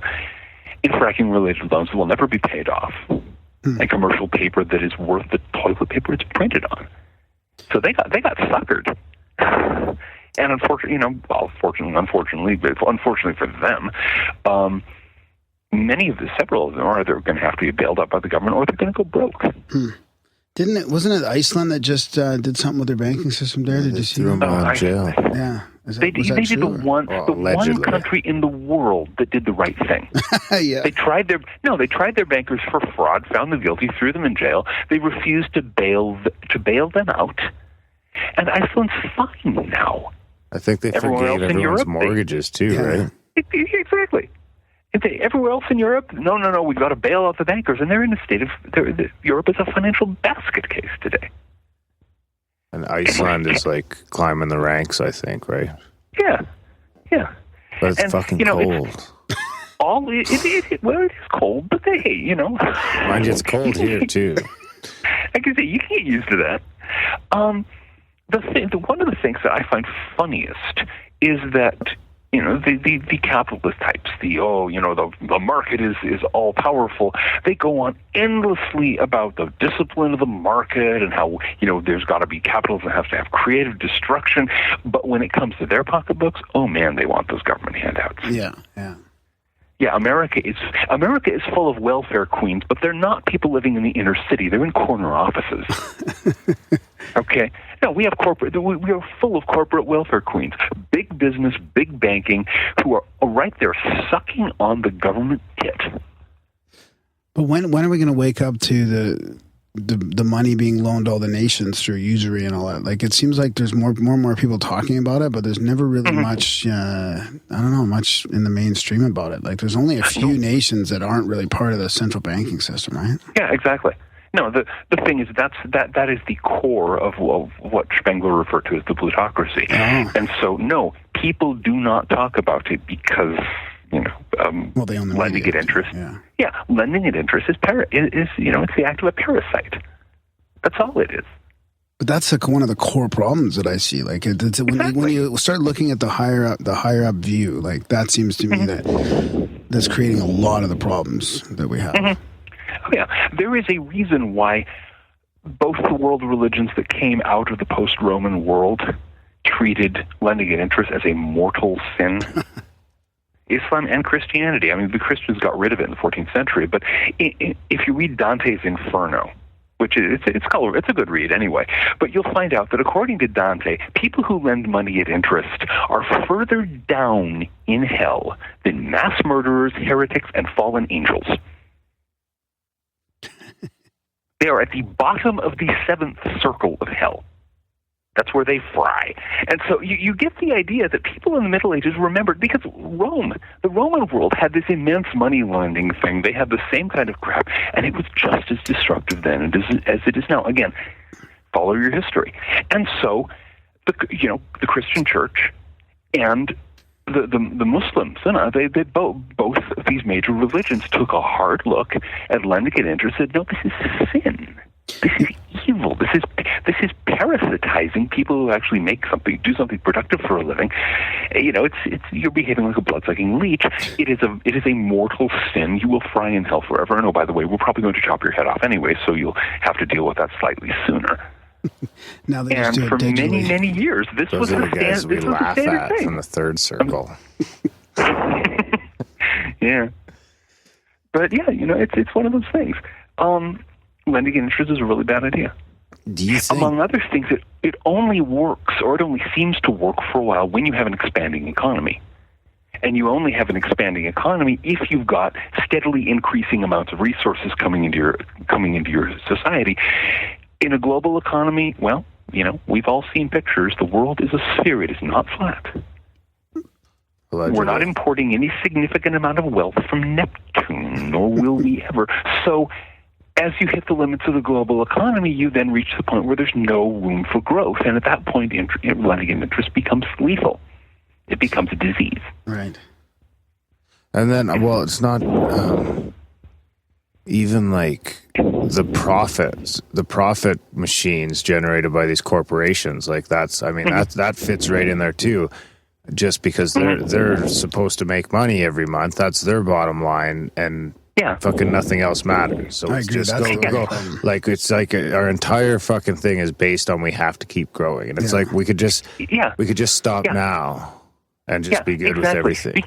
in fracking-related loans that will never be paid off, and commercial paper that is worth the toilet paper it's printed on. So they got suckered. And unfortunately for them, several of them are either going to have to be bailed out by the government or they're going to go broke. Wasn't it Iceland that just did something with their banking system there? Did you see them in jail? Yeah. They did the one country in the world that did the right thing. Yeah. They tried their bankers for fraud, found them guilty, threw them in jail. They refused to bail them out, and Iceland's fine now. I think they forgave everyone's mortgages too, right? Exactly. Everywhere else in Europe, no, we've got to bail out the bankers, and they're in a state of Europe is a financial basket case today. And Iceland is like climbing the ranks, I think, right? Yeah. But it's fucking cold. It is cold, but Mind you, it's cold here too. I can say you can get used to that. One of the things that I find funniest is that the capitalist types, the market is all powerful. They go on endlessly about the discipline of the market and how there's got to be capitalism has to have creative destruction. But when it comes to their pocketbooks, oh man, they want those government handouts. Yeah, America is full of welfare queens, but they're not people living in the inner city. They're in corner offices. Okay? No, we are full of corporate welfare queens, big business, big banking, who are right there sucking on the government tit. But when are we going to wake up to the money being loaned to all the nations through usury and all that? Like, it seems like there's more and more people talking about it, but there's never really much, much in the mainstream about it. Like, there's only a few nations that aren't really part of the central banking system, right? Yeah, exactly. No, the thing is that is the core of what Spengler referred to as the plutocracy. Oh. And so, no, people do not talk about it because they own the lending at interest. Yeah, lending at interest is it's the act of a parasite. That's all it is. But that's one of the core problems that I see. Like when you start looking at the higher up view, like that seems to me that's creating a lot of the problems that we have. Mm-hmm. Oh, yeah. There is a reason why both the world religions that came out of the post-Roman world treated lending at interest as a mortal sin. Islam and Christianity. I mean, the Christians got rid of it in the 14th century, but if you read Dante's Inferno, which it's a good read anyway, but you'll find out that according to Dante, people who lend money at interest are further down in hell than mass murderers, heretics, and fallen angels. They are at the bottom of the seventh circle of hell. That's where they fry. And so you get the idea that people in the Middle Ages remembered, because the Roman world had this immense money lending thing. They had the same kind of crap, and it was just as destructive then as it is now. Again, follow your history. And so, the Christian church and the Muslims, they both of these major religions took a hard look at lending an interest and said, no, this is sin. This is evil. This is parasitizing people who actually do something productive for a living. It's you're behaving like a blood-sucking leech. It is a mortal sin. You will fry in hell forever. And by the way, we're probably going to chop your head off anyway, so you'll have to deal with that slightly sooner. Now they and for many years, this Those was are a the guys standard. we laugh at thing. from the third circle. Yeah, but yeah, it's one of those things. Lending interest is a really bad idea. Do you think, among other things, it only works, or it only seems to work for a while when you have an expanding economy. And you only have an expanding economy if you've got steadily increasing amounts of resources coming into your society. In a global economy, well, we've all seen pictures. The world is a sphere. It is not flat. allegedly, we're not importing any significant amount of wealth from Neptune, nor will we ever. So as you hit the limits of the global economy, you then reach the point where there's no room for growth. And at that point, lending in interest becomes lethal. It becomes a disease. Right. And then, well, it's not even like the profit machines generated by these corporations. Like that fits right in there too. Just because they're supposed to make money every month, that's their bottom line, and fucking nothing else matters. So it's just go. Like it's like our entire fucking thing is based on we have to keep growing, and it's like we could just stop now and just be good with everything,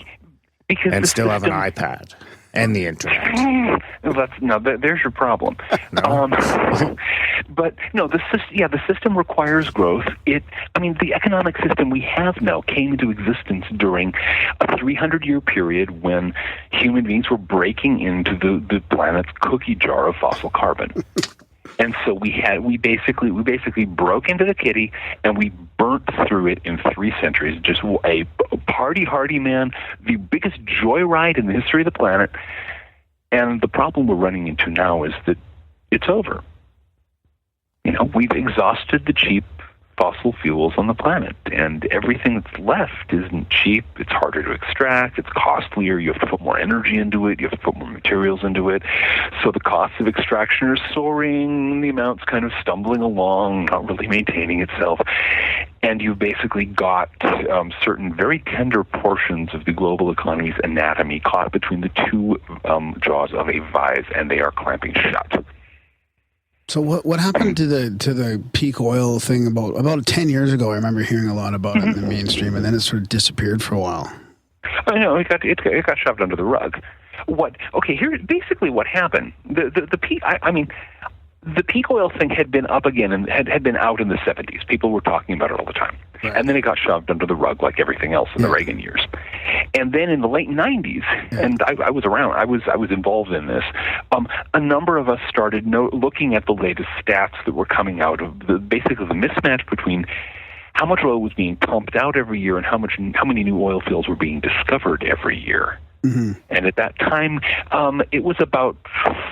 and still have an iPad and the internet. There's your problem. But no, the system requires growth. The economic system we have now came into existence during a 300-year period when human beings were breaking into the planet's cookie jar of fossil carbon. And so we basically broke into the kitty and we burnt through it in 3 centuries. Just a party hardy, man, the biggest joyride in the history of the planet. And the problem we're running into now is that it's over. We've exhausted the cheap fossil fuels on the planet, and everything that's left isn't cheap. It's harder to extract. It's costlier. You have to put more energy into it. You have to put more materials into it. So the costs of extraction are soaring. The amount's kind of stumbling along, not really maintaining itself. And you've basically got certain very tender portions of the global economy's anatomy caught between the two jaws of a vise, and they are clamping shut. So what happened to the peak oil thing about 10 years ago? I remember hearing a lot about it in the mainstream, and then it sort of disappeared for a while. I know it got shoved under the rug. Here's basically what happened. The peak. The peak oil thing had been up again and had been out in the 70s. People were talking about it all the time. Right. And then it got shoved under the rug like everything else in the Reagan years. And then in the late 90s, and I was around, I was involved in this, a number of us started looking at the latest stats that were coming out of basically the mismatch between how much oil was being pumped out every year and how many new oil fields were being discovered every year. Mm-hmm. And at that time, it was about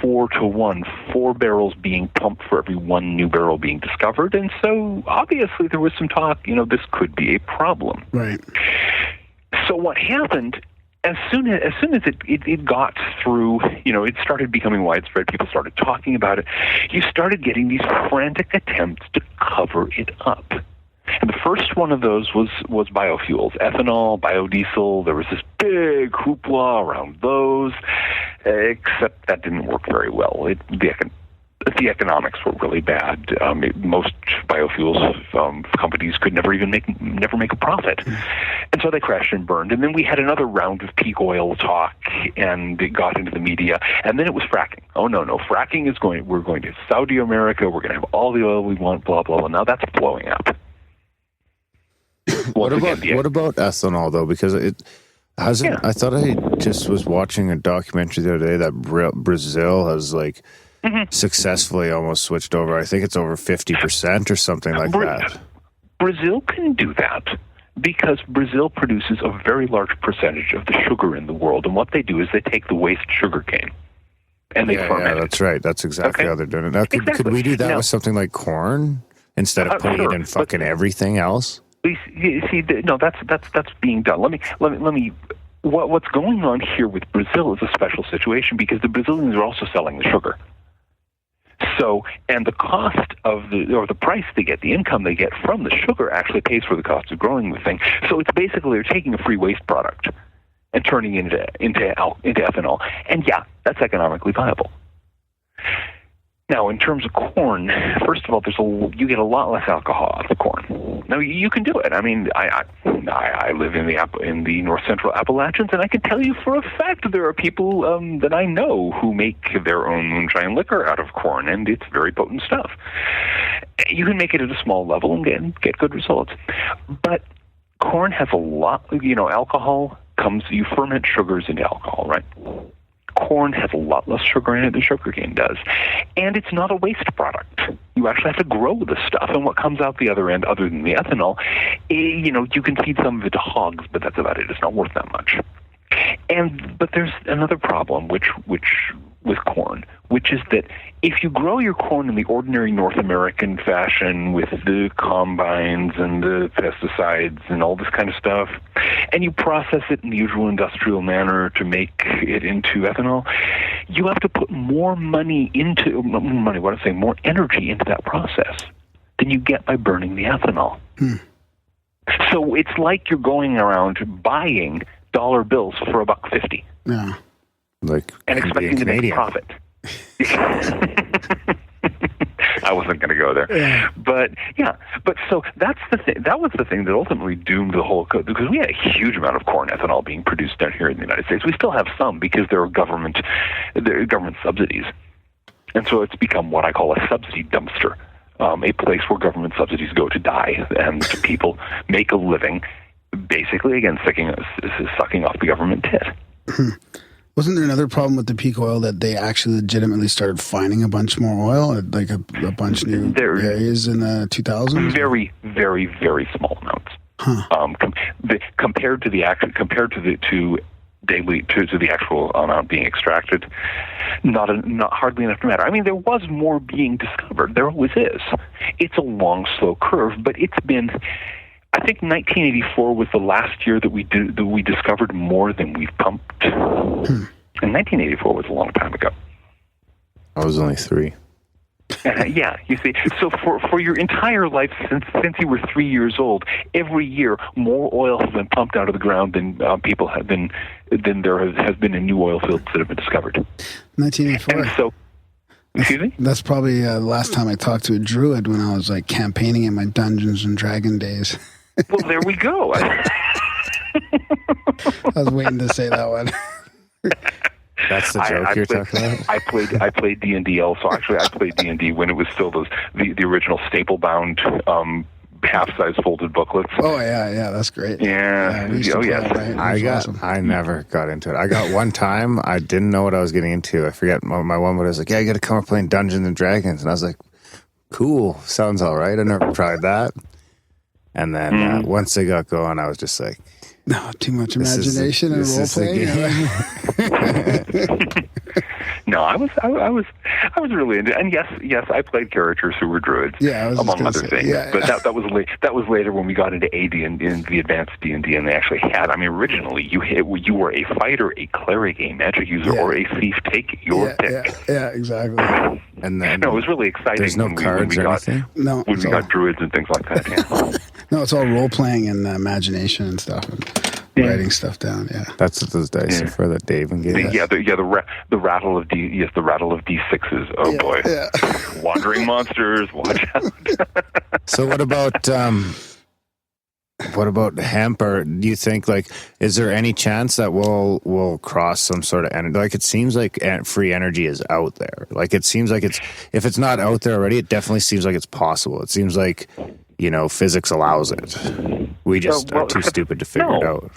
4 to 1, 4 barrels being pumped for every 1 new barrel being discovered. And so obviously there was some talk, this could be a problem. Right. So what happened, as soon as it got through, it started becoming widespread, people started talking about it, you started getting these frantic attempts to cover it up. And the first one of those was biofuels, ethanol, biodiesel. There was this big hoopla around those, except that didn't work very well. The economics were really bad. Most biofuels companies could never make a profit, and so they crashed and burned. And then we had another round of peak oil talk, and it got into the media. And then it was fracking. Oh no, fracking is we're going to Saudi America. We're going to have all the oil we want. Blah blah blah. Now that's blowing up. What about ethanol though? Because it hasn't. Yeah. I thought I just was watching a documentary the other day that Brazil has successfully almost switched over. I think it's over 50% or something like that. Brazil can do that because Brazil produces a very large percentage of the sugar in the world, and what they do is they take the waste sugar cane and they ferment it. Yeah, that's right. That's exactly how they're doing it. Now, could we do that with something like corn instead of putting it in fucking everything else? No, that's being done. Let me. What's going on here with Brazil is a special situation because the Brazilians are also selling the sugar. So, and the cost of the price they get, the income they get from the sugar actually pays for the cost of growing the thing. So it's basically they're taking a free waste product and turning it into ethanol. And yeah, that's economically viable. Now, in terms of corn, first of all, you get a lot less alcohol out of the corn. Now, you can do it. I mean, I live in the north central Appalachians, and I can tell you for a fact there are people that I know who make their own moonshine liquor out of corn, and it's very potent stuff. You can make it at a small level and get good results. But corn has a lot, alcohol you ferment sugars into alcohol, right? Corn has a lot less sugar in it than sugarcane does. And it's not a waste product. You actually have to grow the stuff. And what comes out the other end, other than the ethanol, you can feed some of it to hogs, but that's about it. It's not worth that much. But there's another problem, which with corn, which is that if you grow your corn in the ordinary North American fashion with the combines and the pesticides and all this kind of stuff, and you process it in the usual industrial manner to make it into ethanol, you have to put more energy into that process than you get by burning the ethanol. So it's like you're going around buying dollar bills for $1.50. Yeah. And expecting to make a profit. I wasn't going to go there. Yeah. But so that's the thing. That was the thing that ultimately doomed the whole code, because we had a huge amount of corn ethanol being produced down here in the United States. We still have some because there are government subsidies. And so it's become what I call a subsidy dumpster, a place where government subsidies go to die and people make a living, basically, again, sucking off the government tit. Wasn't there another problem with the peak oil that they actually legitimately started finding a bunch more oil, like a bunch new areas in the 2000s? Very, very, very small amounts. Compared to the actual amount being extracted, not hardly enough to matter. I mean, there was more being discovered. There always is. It's a long, slow curve, but it's been. I think 1984 was the last year that we discovered more than we've pumped. And 1984 was a long time ago. I was only 3. Yeah, you see. So for your entire life, since you were 3 years old, every year more oil has been pumped out of the ground than people have been. Than there has been in new oil fields that have been discovered. 1984. And so. Excuse me? That's probably the last time I talked to a druid when I was campaigning in my Dungeons and Dragon days. Well, there we go. I was waiting to say that one. That's the joke you're talking about? I played D&D also. Actually, I played D&D when it was still the original staple-bound half-size folded booklets. Oh, yeah, that's great. Yeah. I never got into it. I got one time, I didn't know what I was getting into. I forget, my one was like, yeah, you got to come up playing Dungeons and Dragons. And I was like, cool, sounds all right. I never tried that. And then once they got going, I was just like, no, too much imagination and role playing. No, I was really into it. And yes, I played characters who were druids, among other things. Yeah, but that was later when we got into AD and in the advanced D&D, and they actually had. I mean, originally you were a fighter, a cleric, a magic user, or a thief. Take your pick. Yeah, exactly. And then it was really exciting. There's no cards or anything. No, when we got druids and things like that. Yeah. No, it's all role playing and imagination and stuff. Writing stuff down, That's what those dice are for that Dave and gave us. The rattle of the rattle of D6s. Oh boy, wandering monsters, watch out. So what about hemp? Or do you think is there any chance that we'll cross some sort of energy? It seems like free energy is out there. It seems like if it's not out there already, it definitely seems like it's possible. It seems like physics allows it. We just are too stupid to figure it out.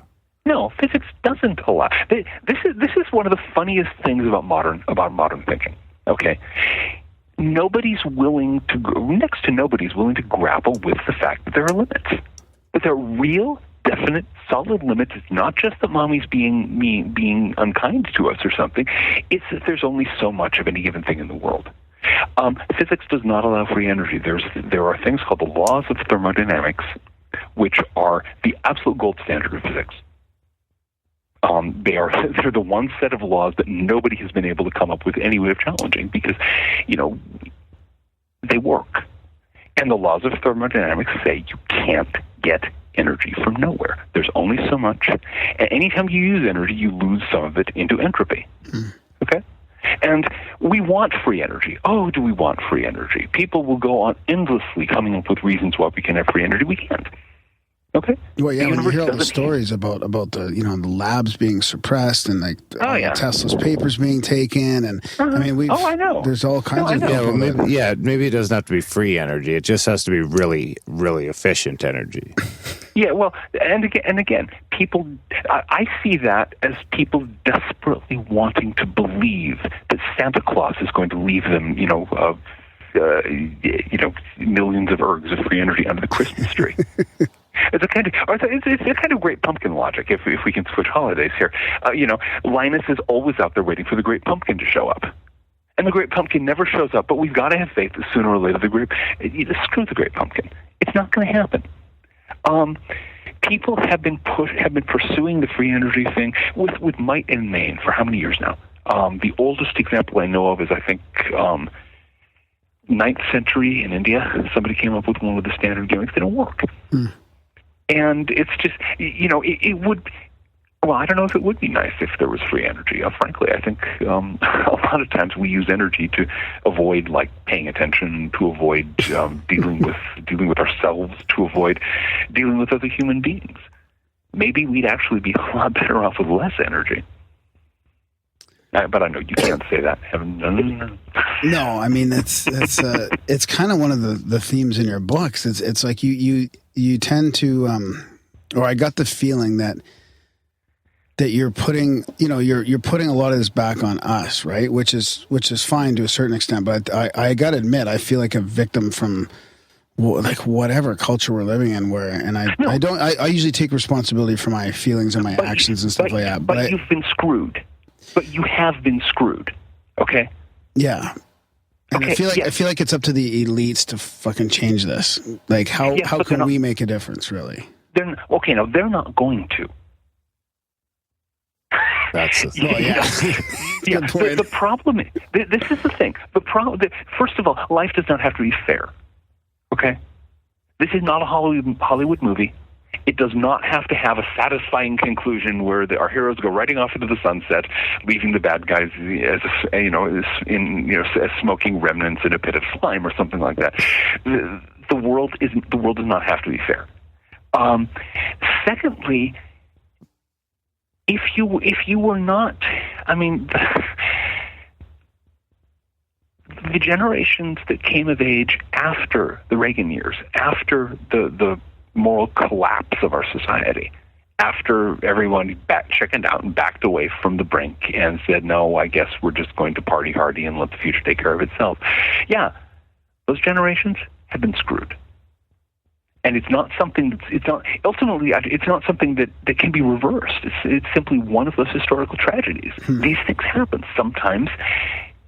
No, physics doesn't allow. This is one of the funniest things about modern thinking. Okay, nobody's willing to grapple with the fact that there are limits. That there are real, definite, solid limits. It's not just that mommy's being unkind to us or something. It's that there's only so much of any given thing in the world. Physics does not allow free energy. There are things called the laws of thermodynamics, which are the absolute gold standard of physics. They're the one set of laws that nobody has been able to come up with any way of challenging because, they work. And the laws of thermodynamics say you can't get energy from nowhere. There's only so much. And anytime you use energy, you lose some of it into entropy. Okay? And we want free energy. Oh, do we want free energy? People will go on endlessly coming up with reasons why we can have free energy. We can't. Okay. Well, yeah, when you hear all the stories about the the labs being suppressed and Tesla's papers being taken, and I mean I know there's all kinds of maybe it doesn't have to be free energy. It just has to be really, really efficient energy. Yeah, well, and again, people. I see that as people desperately wanting to believe that Santa Claus is going to leave them, millions of ergs of free energy under the Christmas tree. It's a kind of great pumpkin logic. If we can switch holidays here, Linus is always out there waiting for the great pumpkin to show up, and the great pumpkin never shows up. But we've got to have faith that sooner or later screw the great pumpkin. It's not going to happen. People have been pursuing the free energy thing with might and main for how many years now? The oldest example I know of is I think 9th century in India. Somebody came up with one with the standard gimmicks. They don't work. And it's just, it would, well, I don't know if it would be nice if there was free energy. Frankly, I think a lot of times we use energy to avoid, paying attention, to avoid dealing with ourselves, to avoid dealing with other human beings. Maybe we'd actually be a lot better off with less energy. But I know you can't say that. No, I mean it's kind of one of the themes in your books. It's like you tend to, or I got the feeling that you're putting you're putting a lot of this back on us, right? Which is fine to a certain extent. But I got to admit, I feel like a victim from whatever culture we're living in. I usually take responsibility for my feelings and my actions and stuff like that. But you've been screwed. But you have been screwed, okay? Yeah. And okay, I feel like it's up to the elites to fucking change this. How can we make a difference, really? They're not going to. That's the thing. The problem is, this is the thing. First of all, life does not have to be fair, okay? This is not a Hollywood movie. It does not have to have a satisfying conclusion where our heroes go riding off into the sunset, leaving the bad guys as smoking remnants in a pit of slime or something like that. The world does not have to be fair. Secondly, if you were not, the generations that came of age after the Reagan years, after the moral collapse of our society, after everyone chickened out and backed away from the brink and said, no, I guess we're just going to party hardy and let the future take care of itself. Yeah, those generations have been screwed. And it's not something that can be reversed. It's simply one of those historical tragedies. These things happen. Sometimes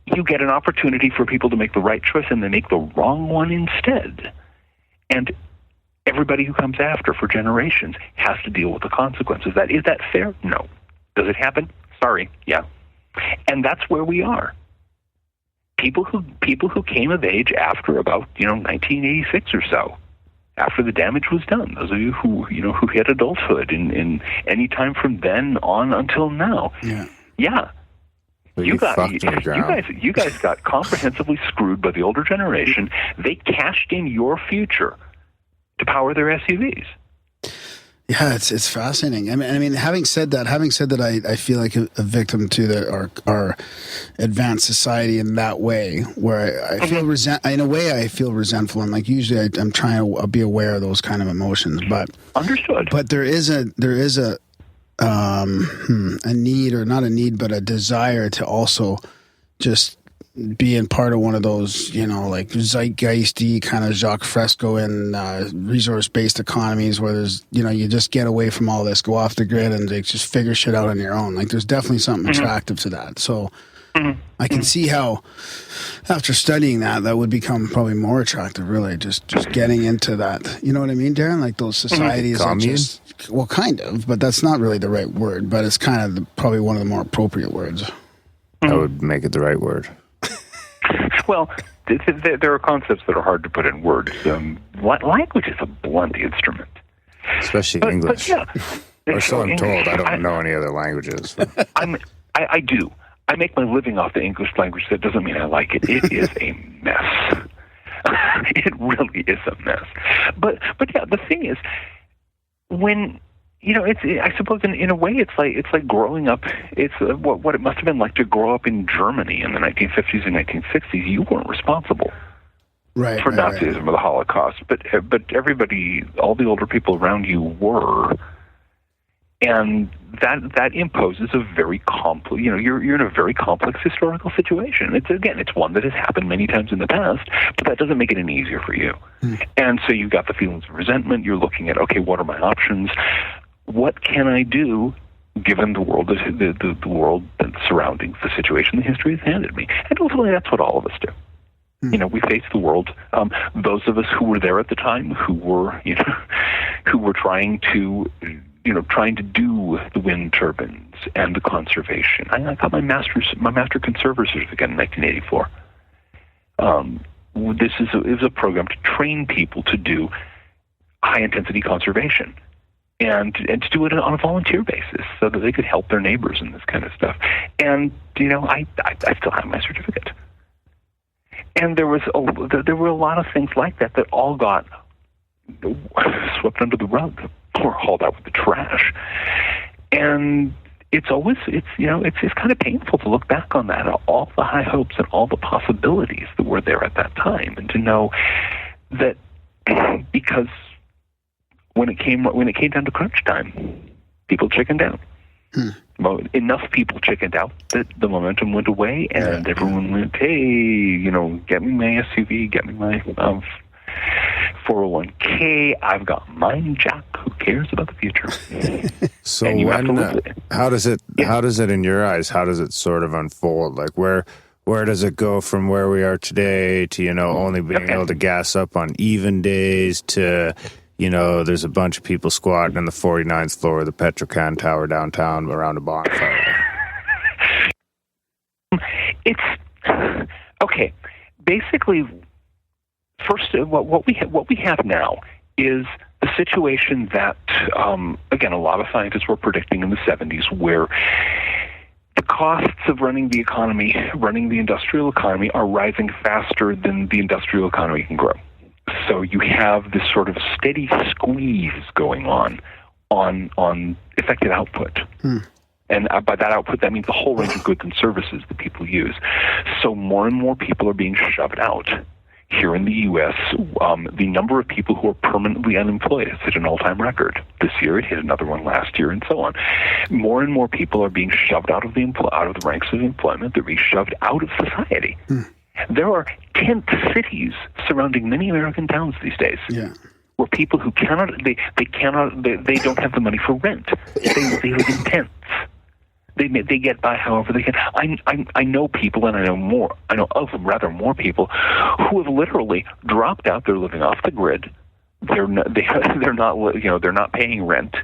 you get an opportunity for people to make the right choice and they make the wrong one instead. And everybody who comes after for generations has to deal with the consequences. Is that fair? No. Does it happen? Sorry. Yeah. And that's where we are. People who came of age after about 1986 or so, after the damage was done. Those of you who hit adulthood in any time from then on until now. Yeah. Well, you guys got comprehensively screwed by the older generation. They cashed in your future to power their SUVs. Yeah, it's fascinating. I mean, having said that, I feel like a victim to our advanced society in that way, where I feel I feel resentful, and usually I'm trying to be aware of those kind of emotions. But understood. But there is a need, or not a need, but a desire to also just being part of one of those, zeitgeisty kind of Jacques Fresco and resource-based economies where there's, you just get away from all this, go off the grid and just figure shit out on your own. There's definitely something attractive to that. So I can see how, after studying that would become probably more attractive, really, just getting into that. You know what I mean, Darren? Like those societies that just, well, kind of, but that's not really the right word, but it's kind of probably one of the more appropriate words. I would make it the right word. Well, there are concepts that are hard to put in words. Language is a blunt instrument. Especially English. But yeah. Or so I'm told. I don't know any other languages. I do. I make my living off the English language. That doesn't mean I like it. It is a mess. It really is a mess. But yeah, the thing is, when I suppose in a way it's like growing up. It's what it must have been like to grow up in Germany in the 1950s and 1960s. You weren't responsible for Nazism or the Holocaust, but everybody, all the older people around you were. And that imposes a very complex. You're in a very complex historical situation. It's one that has happened many times in the past, but that doesn't make it any easier for you. And so you've got the feelings of resentment. You're looking at, okay, what are my options? What can I do given the world the world surrounding the situation the history has handed me? And ultimately, that's what all of us do. We face the world. Those of us who were there at the time, who were trying to do the wind turbines and the conservation. I got my master conserver certificate in 1984. It was a program to train people to do high intensity conservation and to do it on a volunteer basis so that they could help their neighbors and this kind of stuff. And I still have my certificate. And there were a lot of things like that all got swept under the rug or hauled out with the trash. And it's kind of painful to look back on that, all the high hopes and all the possibilities that were there at that time, and to know that because when it came down to crunch time, people chickened out. Well, enough people chickened out that the momentum went away, and everyone went, "Hey, get me my SUV, get me my 401k. I've got mine, Jack. Who cares about the future?" So how does it in your eyes? How does it sort of unfold? Like where does it go from where we are today to only being able to gas up on even days to there's a bunch of people squatting on the 49th floor of the Petrocan Tower downtown around a bonfire? It's okay. Basically, first, what we have now is the situation that, again, a lot of scientists were predicting in the 70s, where the costs of running the economy, running the industrial economy, are rising faster than the industrial economy can grow. So you have this sort of steady squeeze going on effective output. And by that output, that means the whole range of goods and services that people use. So more and more people are being shoved out. Here in the U.S., the number of people who are permanently unemployed has hit an all-time record. This year, it hit another one last year, and so on. More and more people are being shoved out of the ranks of employment. They're being shoved out of society. There are tent cities surrounding many American towns these days, where people who they don't have the money for rent. They live in tents. They get by however they can. I know people, and I know of rather more people who have literally dropped out. They're living off the grid. They're not paying rent.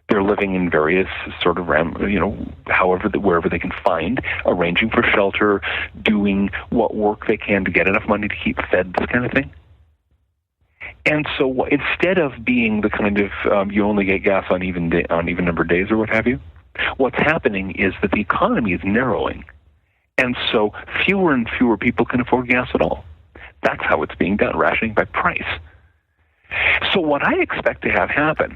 They're living in various sort of wherever they can find, arranging for shelter, doing what work they can to get enough money to keep fed, this kind of thing. And so instead of being the kind of you only get gas on even number days or what have you, what's happening is that the economy is narrowing, and so fewer and fewer people can afford gas at all. That's how it's being done, rationing by price. So what I expect to have happen,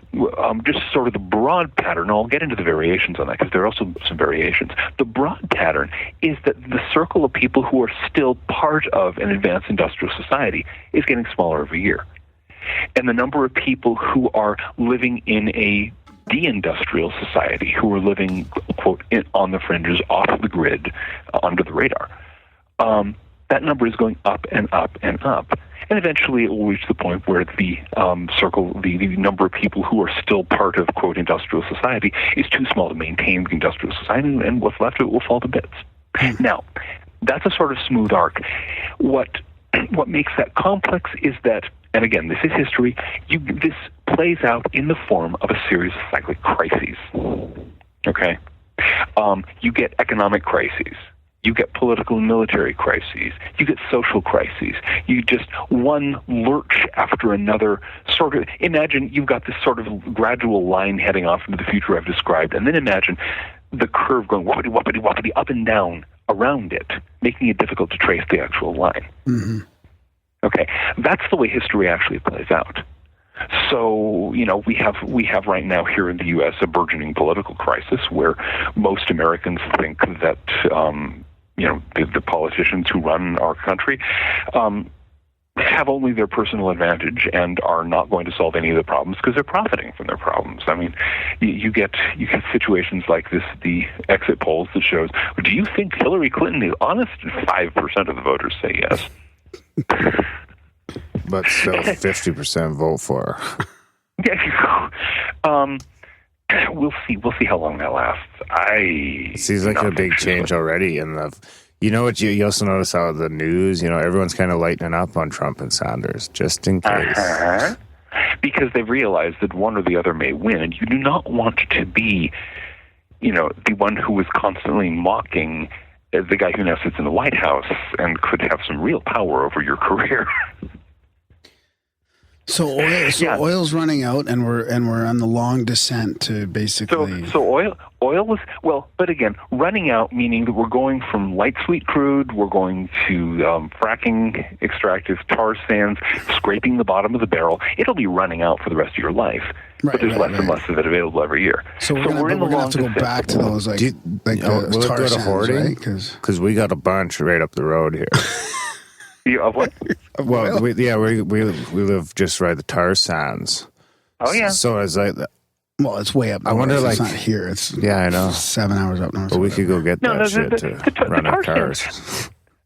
just sort of the broad pattern, and I'll get into the variations on that because there are also some variations. The broad pattern is that the circle of people who are still part of an advanced industrial society is getting smaller every year. And the number of people who are living in a de-industrial society, who are living, quote, on the fringes, off the grid, under the radar, that number is going up and up and up. And eventually it will reach the point where the the number of people who are still part of, quote, industrial society is too small to maintain the industrial society, and what's left of it will fall to bits. Now, that's a sort of smooth arc. What makes that complex is that, and again, this is history, this plays out in the form of a series of cyclic crises. Okay? You get economic crises. You get political and military crises. You get social crises. You just one lurch after another. Sort of imagine you've got this sort of gradual line heading off into the future I've described, and then imagine the curve going whoppity, whoppity, whoppity up and down around it, making it difficult to trace the actual line. Mm-hmm. Okay, that's the way history actually plays out. So, we have right now here in the U.S. a burgeoning political crisis where most Americans think that, the politicians who run our country have only their personal advantage and are not going to solve any of the problems because they're profiting from their problems. I mean, you get situations like this, the exit polls that shows, do you think Hillary Clinton is honest? 5% of the voters say yes. But still 50% vote for her. We'll see. We'll see how long that lasts. It seems like a big change already in the... You know what? You also notice how the news, everyone's kind of lightening up on Trump and Sanders, just in case. Because they've realized that one or the other may win, and you do not want to be, the one who is constantly mocking the guy who now sits in the White House and could have some real power over your career. So oil's running out, and we're on the long descent to basically. So oil was but again, running out meaning that we're going from light sweet crude, we're going to fracking, extractive tar sands, scraping the bottom of the barrel. It'll be running out for the rest of your life, but there's less and less of it available every year. So we're going to have to go back to those will it go to hoarding? Because we got a bunch right up the road here. Of what? Well, we live just right the tar sands. Oh yeah. So it's like, well, it's way up north. I wonder, it's not here. It's I know 7 hours up north. But we could go get that shit to run our cars.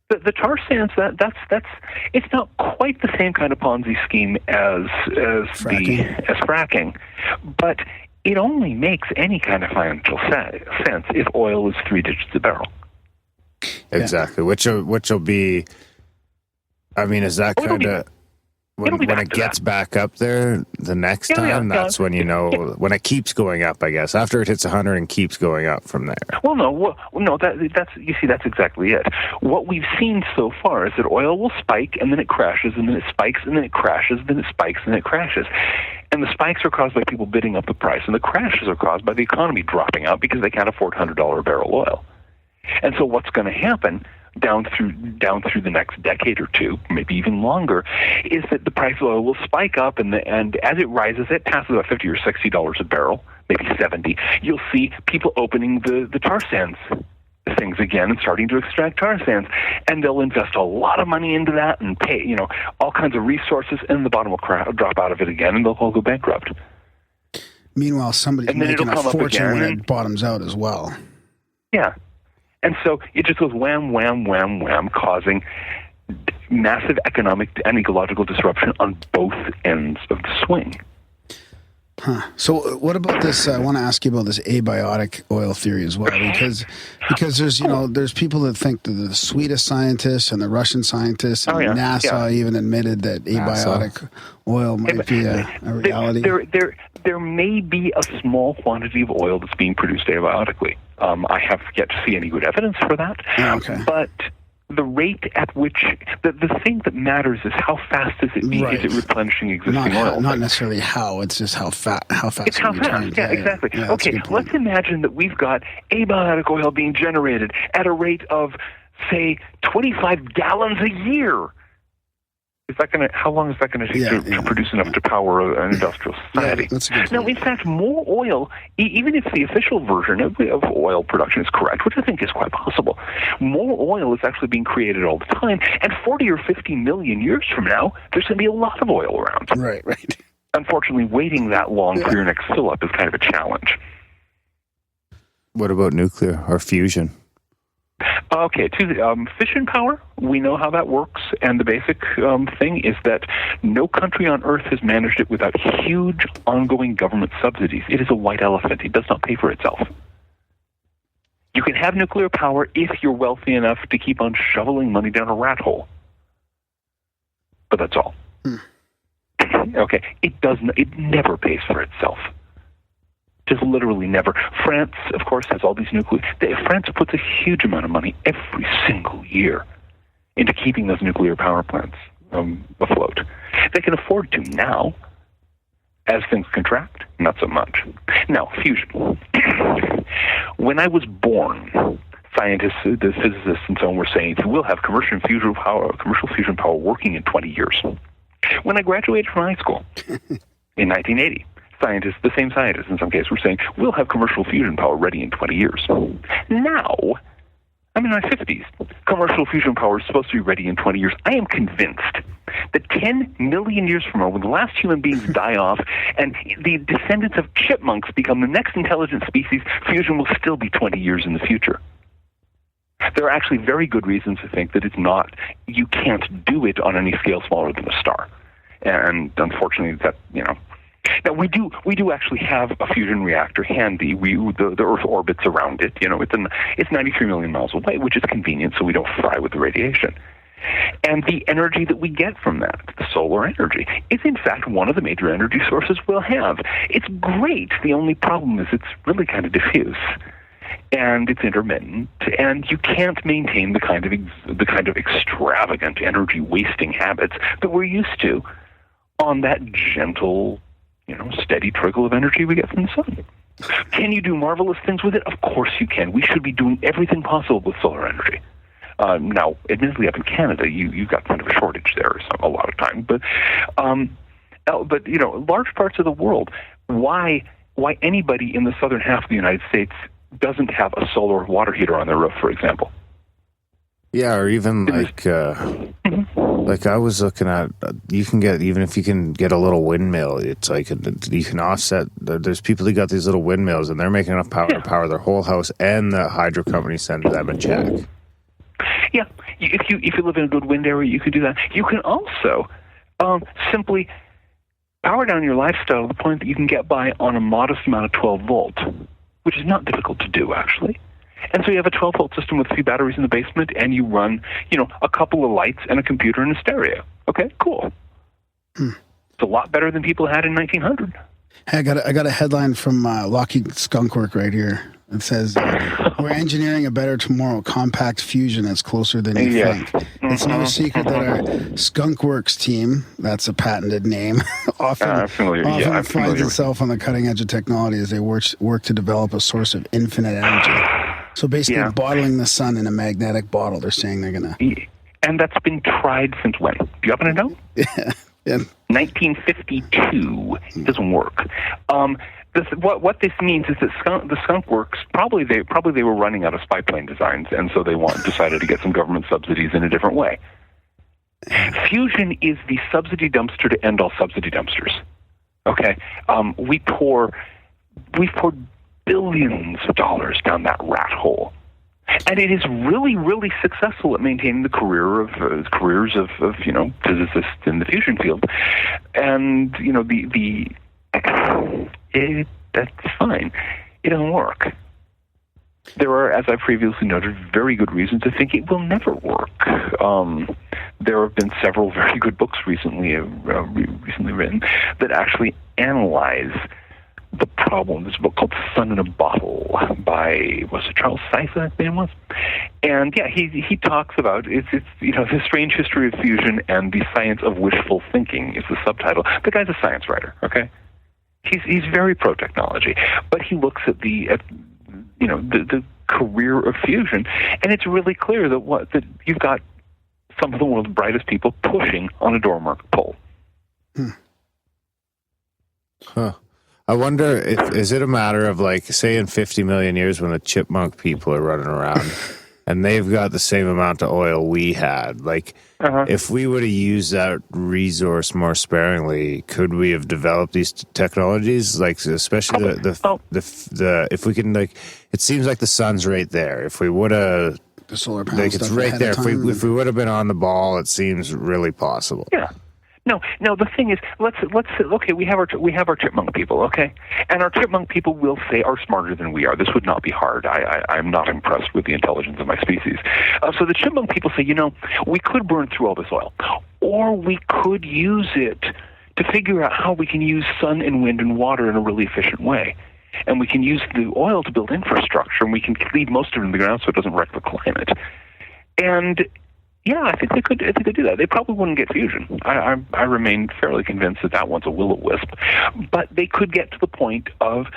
The tar sands, that's it's not quite the same kind of Ponzi scheme as fracking, but it only makes any kind of financial sense if oil is 3 digits a barrel. Exactly, which will be. I mean, is that kind of when it gets back up there the next time? That's when when it keeps going up. I guess after it hits 100 and keeps going up from there. Well, no. That's exactly it. What we've seen so far is that oil will spike and then it crashes and then it spikes and then it crashes, then it spikes and then it crashes. And the spikes are caused by people bidding up the price, and the crashes are caused by the economy dropping out because they can't afford $100 a barrel oil. And so what's going to happen down through the next decade or two, maybe even longer, is that the price of oil will spike up, and as it rises, it passes about $50 or $60 a barrel, maybe $70. You'll see people opening the tar sands things again and starting to extract tar sands, and they'll invest a lot of money into that and pay all kinds of resources, and the bottom will drop out of it again, and they'll all go bankrupt. Meanwhile, somebody's making a fortune when it bottoms out as well. Yeah. And so it just goes wham, wham, wham, wham, causing massive economic and ecological disruption on both ends of the swing. Huh. So what about this? I want to ask you about this abiotic oil theory as well, because there's there's people that think that the Swedish scientists and the Russian scientists and NASA even admitted that abiotic oil might be a reality. There may be a small quantity of oil that's being produced abiotically. I have yet to see any good evidence for that. But the rate at which the thing that matters is how fast is it replenishing existing oil? Not necessarily how. It's just how fast. It's how fast. Yeah, exactly. Yeah, okay, let's imagine that we've got abiotic oil being generated at a rate of, say, 25 gallons a year. How long is that going to take to produce enough to power an industrial society? Now, in fact, more oil, even if the official version of oil production is correct, which I think is quite possible, more oil is actually being created all the time, and 40 or 50 million years from now, there's going to be a lot of oil around. Right. Unfortunately, waiting that long for your next fill-up is kind of a challenge. What about nuclear or fusion? Okay, fission power, we know how that works, and the basic thing is that no country on Earth has managed it without huge ongoing government subsidies. It is a white elephant. It does not pay for itself. You can have nuclear power if you're wealthy enough to keep on shoveling money down a rat hole. But that's all. Okay, it never pays for itself. Just literally never. France, of course, has all these France puts a huge amount of money every single year into keeping those nuclear power plants afloat. They can afford to now. As things contract, not so much. Now, fusion. When I was born, scientists, the physicists, and so on were saying we'll have commercial fusion power working in 20 years. When I graduated from high school in 1980, the same scientists in some cases, were saying we'll have commercial fusion power ready in 20 years. Now, I'm in my 50s. Commercial fusion power is supposed to be ready in 20 years. I am convinced that 10 million years from now, when the last human beings die off and the descendants of chipmunks become the next intelligent species, fusion will still be 20 years in the future. There are actually very good reasons to think that you can't do it on any scale smaller than a star. And unfortunately, now we do actually have a fusion reactor handy. The Earth orbits around it. It's 93 million miles away, which is convenient, so we don't fry with the radiation. And the energy that we get from that, the solar energy, is in fact one of the major energy sources we'll have. It's great. The only problem is it's really kind of diffuse, and it's intermittent, and you can't maintain the kind of extravagant energy wasting habits that we're used to on that gentle, steady trickle of energy we get from the sun. Can you do marvelous things with it? Of course you can. We should be doing everything possible with solar energy. Now, admittedly, up in Canada, you've got kind of a shortage there a lot of time. But large parts of the world, why anybody in the southern half of the United States doesn't have a solar water heater on their roof, for example? Yeah, or even like I was looking at, even if you can get a little windmill, it's like you can offset. There's people who got these little windmills, and they're making enough power to power their whole house, and the hydro company sends them a check. Yeah, if you live in a good wind area, you can do that. You can also simply power down your lifestyle to the point that you can get by on a modest amount of 12 volt, which is not difficult to do, actually. And so you have a 12-volt system with a few batteries in the basement, and you run, a couple of lights and a computer and a stereo. Okay, cool. It's a lot better than people had in 1900. Hey, I got a headline from Lockheed Skunkwork right here. It says, we're engineering a better tomorrow. Compact fusion is closer than you think. It's no secret that our Skunkworks team, that's a patented name, often finds itself on the cutting edge of technology as they work to develop a source of infinite energy. So basically bottling the sun in a magnetic bottle, they're saying they're going to... And that's been tried since when? Do you happen to know? Yeah. 1952. It doesn't work. What this means is that the Skunk Works probably they were running out of spy plane designs, and so they decided to get some government subsidies in a different way. Fusion is the subsidy dumpster to end all subsidy dumpsters. Okay, we've poured billions of dollars down that rat hole, and it is really, really successful at maintaining the careers of physicists in the fusion field, and that's fine. It doesn't work. There are, as I previously noted, very good reasons to think it will never work. There have been several very good books recently written that actually analyze the problem. There's a book called Sun in a Bottle by, was it Charles Seife, I think it was? And yeah, he talks about it's the strange history of fusion and the science of wishful thinking is the subtitle. The guy's a science writer, okay? He's very pro technology, but he looks at the career of fusion, and it's really clear that you've got some of the world's brightest people pushing on a door marked pole. Huh. I wonder is it a matter of, like, say in 50 million years when the chipmunk people are running around and they've got the same amount of oil we had, like, if we would have used that resource more sparingly, could we have developed these technologies? Like, especially the if we can, like, it seems like the sun's right there. If we would have, the solar panels, like, it's right there. If we would have been on the ball, it seems really possible. Yeah. No. The thing is, let's okay. We have our chipmunk people, okay, and our chipmunk people will say are smarter than we are. This would not be hard. I'm not impressed with the intelligence of my species. So the chipmunk people say, we could burn through all this oil, or we could use it to figure out how we can use sun and wind and water in a really efficient way, and we can use the oil to build infrastructure, and we can leave most of it in the ground so it doesn't wreck the climate. And yeah, I think they could do that. They probably wouldn't get fusion. I remain fairly convinced that one's a will-o-wisp. But they could get to the point of,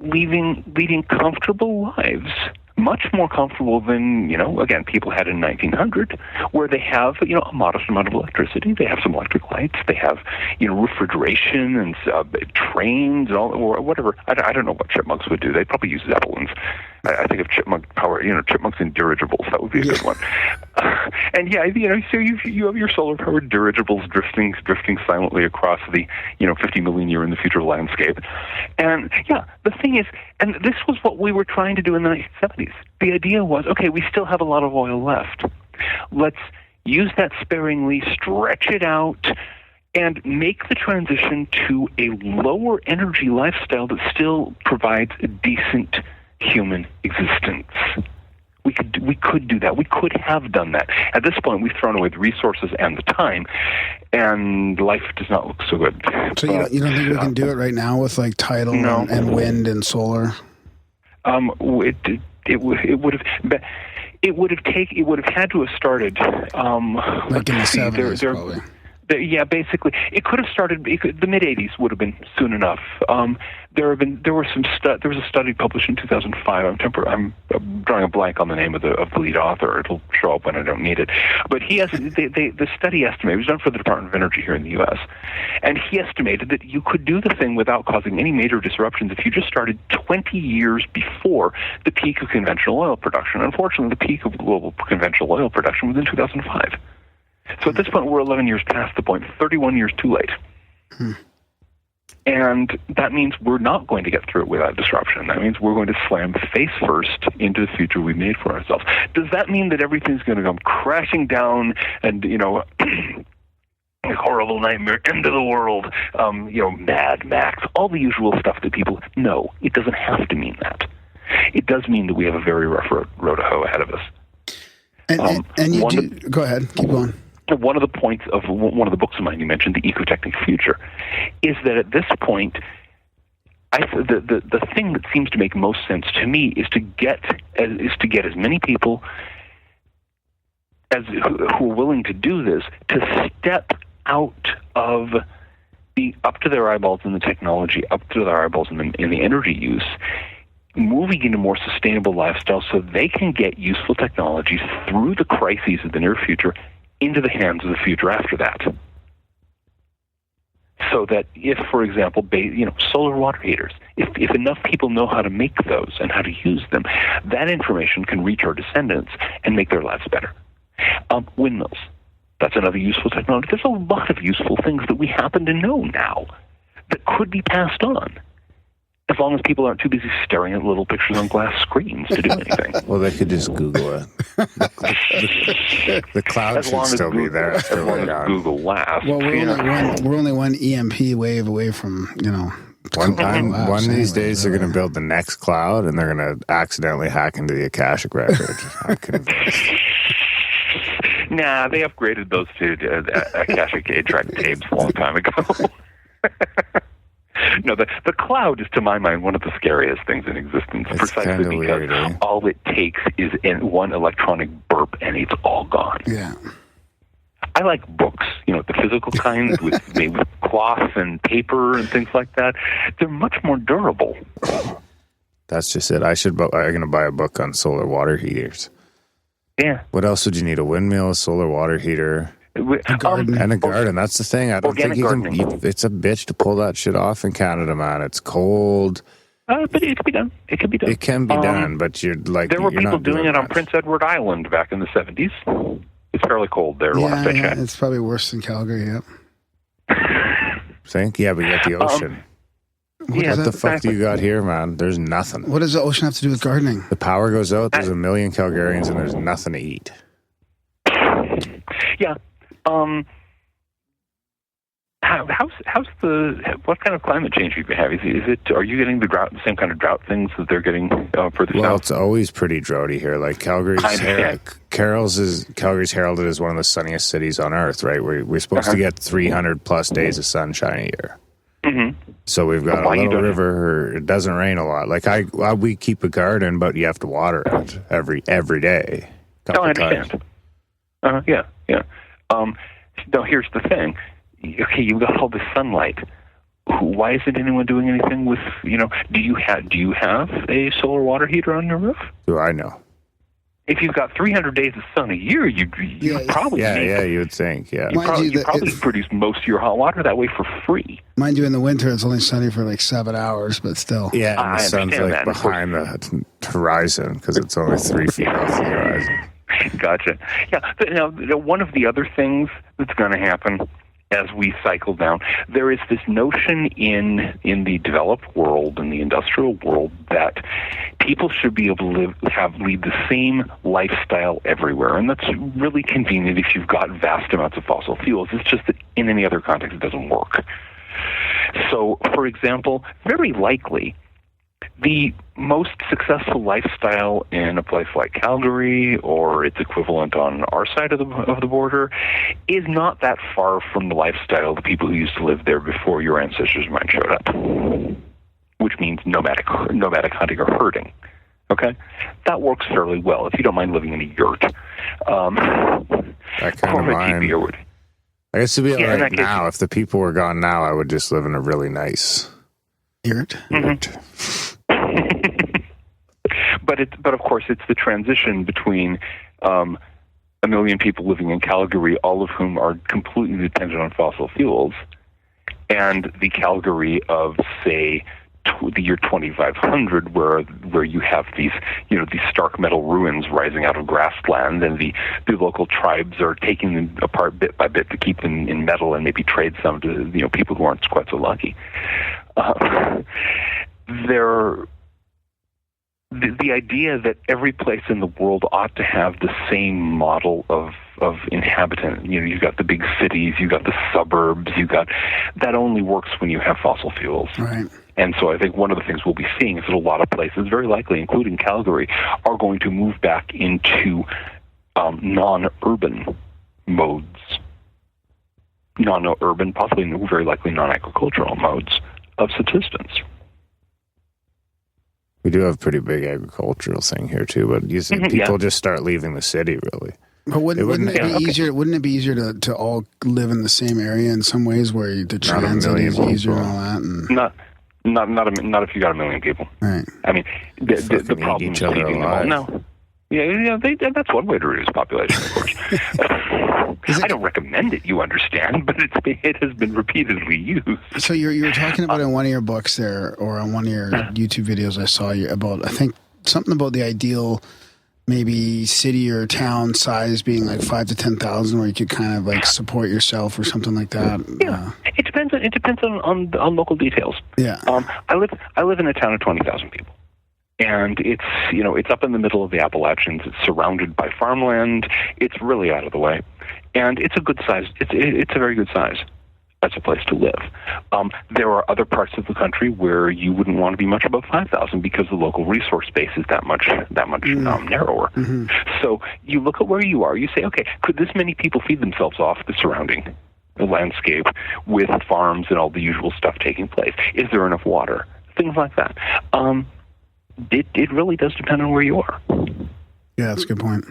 leading comfortable lives, much more comfortable than, again, people had in 1900, where they have, a modest amount of electricity. They have some electric lights. They have, refrigeration and trains and all, or whatever. I don't know what chipmunks would do. They'd probably use zeppelins. I think of chipmunk power, chipmunks and dirigibles. That would be a good one. And yeah, so you have your solar-powered dirigibles drifting silently across the, 50 million year in the future landscape. And yeah, the thing is, and this was what we were trying to do in the 1970s. The idea was, okay, we still have a lot of oil left. Let's use that sparingly, stretch it out, and make the transition to a lower energy lifestyle that still provides a decent human existence. We could do that. We could have done that. At this point, we've thrown away the resources and the time, and life does not look so good. So you don't think we can do it right now with like tidal and wind and solar? It would have had to have started like in the 70s, probably. Yeah, basically, it could have started. The mid '80s would have been soon enough. There was a study published in 2005. I'm drawing a blank on the name of the lead author. It'll show up when I don't need it. But the study estimated, it was done for the Department of Energy here in the U.S., and he estimated that you could do the thing without causing any major disruptions if you just started 20 years before the peak of conventional oil production. Unfortunately, the peak of global conventional oil production was in 2005. So at this point, we're 11 years past the point, 31 years too late. And that means we're not going to get through it without disruption. That means we're going to slam face first into the future we made for ourselves. Does that mean that everything's going to come crashing down and, a horrible nightmare, end of the world, Mad Max, all the usual stuff that people... No, it doesn't have to mean that. It does mean that we have a very rough road to hoe ahead of us. Go ahead, keep going. One of the points of one of the books of mine you mentioned, the Ecotechnic Future, is that at this point, the thing that seems to make most sense to me is to get as many people who are willing to do this to step out of being up to their eyeballs in the technology, up to their eyeballs in the energy use, moving into more sustainable lifestyle so they can get useful technologies through the crises of the near future into the hands of the future after that. So that if, for example, solar water heaters, if enough people know how to make those and how to use them, that information can reach our descendants and make their lives better. Windmills, that's another useful technology. There's a lot of useful things that we happen to know now that could be passed on, as long as people aren't too busy staring at little pictures on glass screens to do anything. Well, they could just Google it. The cloud should still be there. As long as Google laughs. Well, we're only one EMP wave away from, One of these days they're going to build the next cloud and they're going to accidentally hack into the Akashic record. I'm convinced. Nah, they upgraded those to Akashic 8-track tapes a long time ago. No, the cloud is, to my mind, one of the scariest things in existence, it's precisely because weird, eh? all it takes is one electronic burp and it's all gone. Yeah. I like books, the physical kinds made with cloth and paper and things like that. They're much more durable. That's just it. I'm going to buy a book on solar water heaters. Yeah. What else would you need? A windmill, a solar water heater, and a garden. That's the thing. I don't think you can. It's a bitch to pull that shit off in Canada, man. It's cold. But it can be done. It can be done. It can be done, but you're like... There were people doing it on Prince Edward Island back in the 70s. It's fairly cold there last I checked. It's probably worse than Calgary, yep. Think? Yeah, but you got the ocean. What the fuck do you got here, man? There's nothing. What does the ocean have to do with gardening? The power goes out, there's a million Calgarians, and there's nothing to eat. Yeah. what kind of climate change have you been having? Are you getting the same kind of drought things that they're getting further south? Well, it's always pretty droughty here. Like Calgary's heralded as one of the sunniest cities on Earth, right? We're supposed to get 300 plus days of sunshine a year. Mm-hmm. So we've got a little river. It doesn't rain a lot. Like we keep a garden, but you have to water it every day. I understand. Yeah. Now here's the thing. Okay, you've got all this sunlight. Why isn't anyone doing anything with, do you have a solar water heater on your roof? Do I know? If you've got 300 days of sun a year, you probably you would think, yeah. You probably produce most of your hot water that way for free. Mind you, in the winter, it's only sunny for like 7 hours, but still. Yeah, and the sun's like behind the horizon because it's only 3 feet off the horizon. Gotcha. Yeah, but now, one of the other things that's going to happen as we cycle down, there is this notion in the developed world, in the industrial world, that people should be able to lead the same lifestyle everywhere, and that's really convenient if you've got vast amounts of fossil fuels. It's just that in any other context, it doesn't work. So, for example, very likely, the most successful lifestyle in a place like Calgary or its equivalent on our side of the border is not that far from the lifestyle of the people who used to live there before your ancestors might showed up, which means nomadic hunting or herding. Okay, that works fairly well if you don't mind living in a yurt. I kind of mind. I guess to be like now, if the people were gone now, I would just live in a really nice yurt. Mm-hmm. But of course, it's the transition between 1 million people living in Calgary, all of whom are completely dependent on fossil fuels, and the Calgary of, say, the year 2500, where you have these stark metal ruins rising out of grassland, and the local tribes are taking them apart bit by bit to keep them in metal and maybe trade some to people who aren't quite so lucky. The idea that every place in the world ought to have the same model of inhabitant. You've got the big cities, you've got the suburbs, that only works when you have fossil fuels. Right. And so I think one of the things we'll be seeing is that a lot of places, very likely, including Calgary, are going to move back into non-urban modes. Non-urban, possibly very likely non-agricultural modes of subsistence. We do have a pretty big agricultural thing here too, but you see people just start leaving the city, really. But wouldn't it be easier? Wouldn't it be easier to all live in the same area in some ways, where the transit is easier and all that? And... Not if you got 1 million people. Right. I mean, the problem is feeding them all. No. Yeah, that's one way to reduce population, of course. I don't recommend it, you understand, but it has been repeatedly used. So you were talking about in one of your books there, or on one of your YouTube videos I saw you about, I think, something about the ideal maybe city or town size being like 5,000 to 10,000, where you could kind of like support yourself or something like that. Yeah, it depends on local details. Yeah, I live in a town of 20,000 people. And it's up in the middle of the Appalachians. It's surrounded by farmland. It's really out of the way, and it's a good size. It's a very good size as a place to live. There are other parts of the country where you wouldn't want to be much above 5,000 because the local resource base is that much narrower. Mm-hmm. So you look at where you are. You say, okay, could this many people feed themselves off the surrounding landscape with farms and all the usual stuff taking place? Is there enough water? Things like that. It really does depend on where you are. Yeah, that's a good point.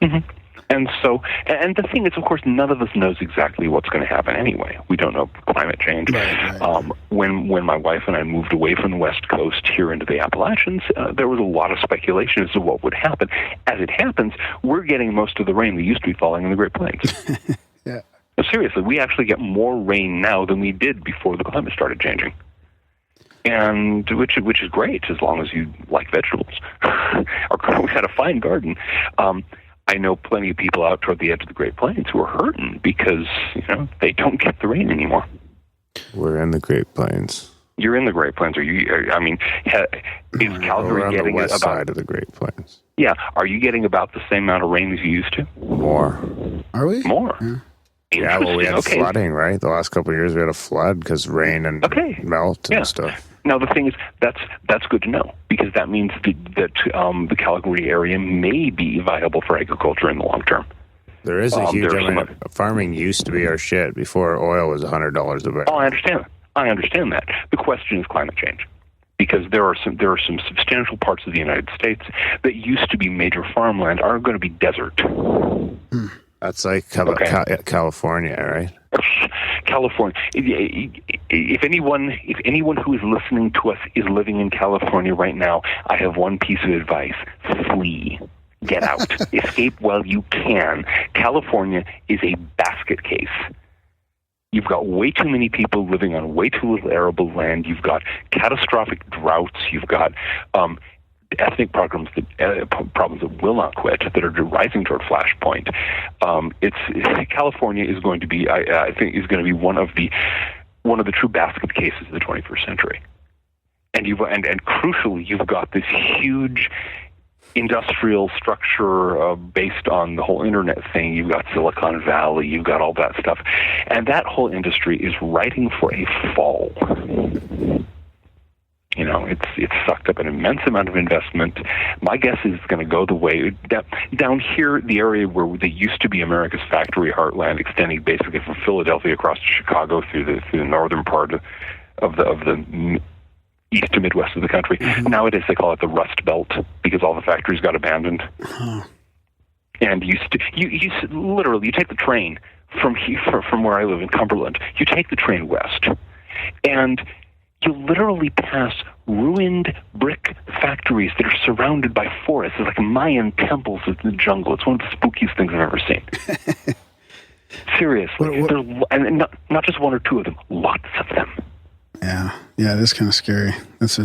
Mm-hmm. And so, and the thing is, of course, none of us knows exactly what's going to happen anyway. We don't know climate change. Right. When my wife and I moved away from the West Coast here into the Appalachians, there was a lot of speculation as to what would happen. As it happens, we're getting most of the rain that used to be falling in the Great Plains. Yeah. No, seriously, we actually get more rain now than we did before the climate started changing. And which is great as long as you like vegetables. We had a fine garden. I know plenty of people out toward the edge of the Great Plains who are hurting because they don't get the rain anymore. We're in the Great Plains. You're in the Great Plains. Are you? I mean, is Calgary getting the west side of the Great Plains? Yeah. Are you getting about the same amount of rain as you used to? More. Are we? More. Yeah. Yeah, well, we had Interesting. flooding, right? The last couple of years we had a flood because rain and melt and stuff. Now the thing is, that's good to know, because that means that the Calgary area may be viable for agriculture in the long term. There is a huge amount. Farming used to be our shit before oil was $100 a barrel. Oh, I understand that. The question is climate change, because there are some substantial parts of the United States that used to be major farmland are going to be desert. That's like California, right? California. If anyone who is listening to us is living in California right now, I have one piece of advice: flee. Get out. Escape while you can. California is a basket case. You've got way too many people living on way too little arable land. You've got catastrophic droughts. You've got ethnic problems that will not quit, that are rising toward flashpoint. California is going to be, I think, is going to be one of the true basket cases of the 21st century. And crucially, you've got this huge industrial structure based on the whole internet thing. You've got Silicon Valley, you've got all that stuff, and that whole industry is righting for a fall. You know, it's sucked up an immense amount of investment. My guess is it's going to go the way down here, the area where they used to be America's factory heartland, extending basically from Philadelphia across to Chicago through the northern part of the east to Midwest of the country. Mm-hmm. Nowadays they call it the Rust Belt, because all the factories got abandoned. Uh-huh. And you literally take the train from where I live in Cumberland. You take the train west, and you literally pass ruined brick factories that are surrounded by forests. It's like Mayan temples in the jungle. It's one of the spookiest things I've ever seen. Seriously. And not just one or two of them, lots of them. Yeah, it is kind of scary. It's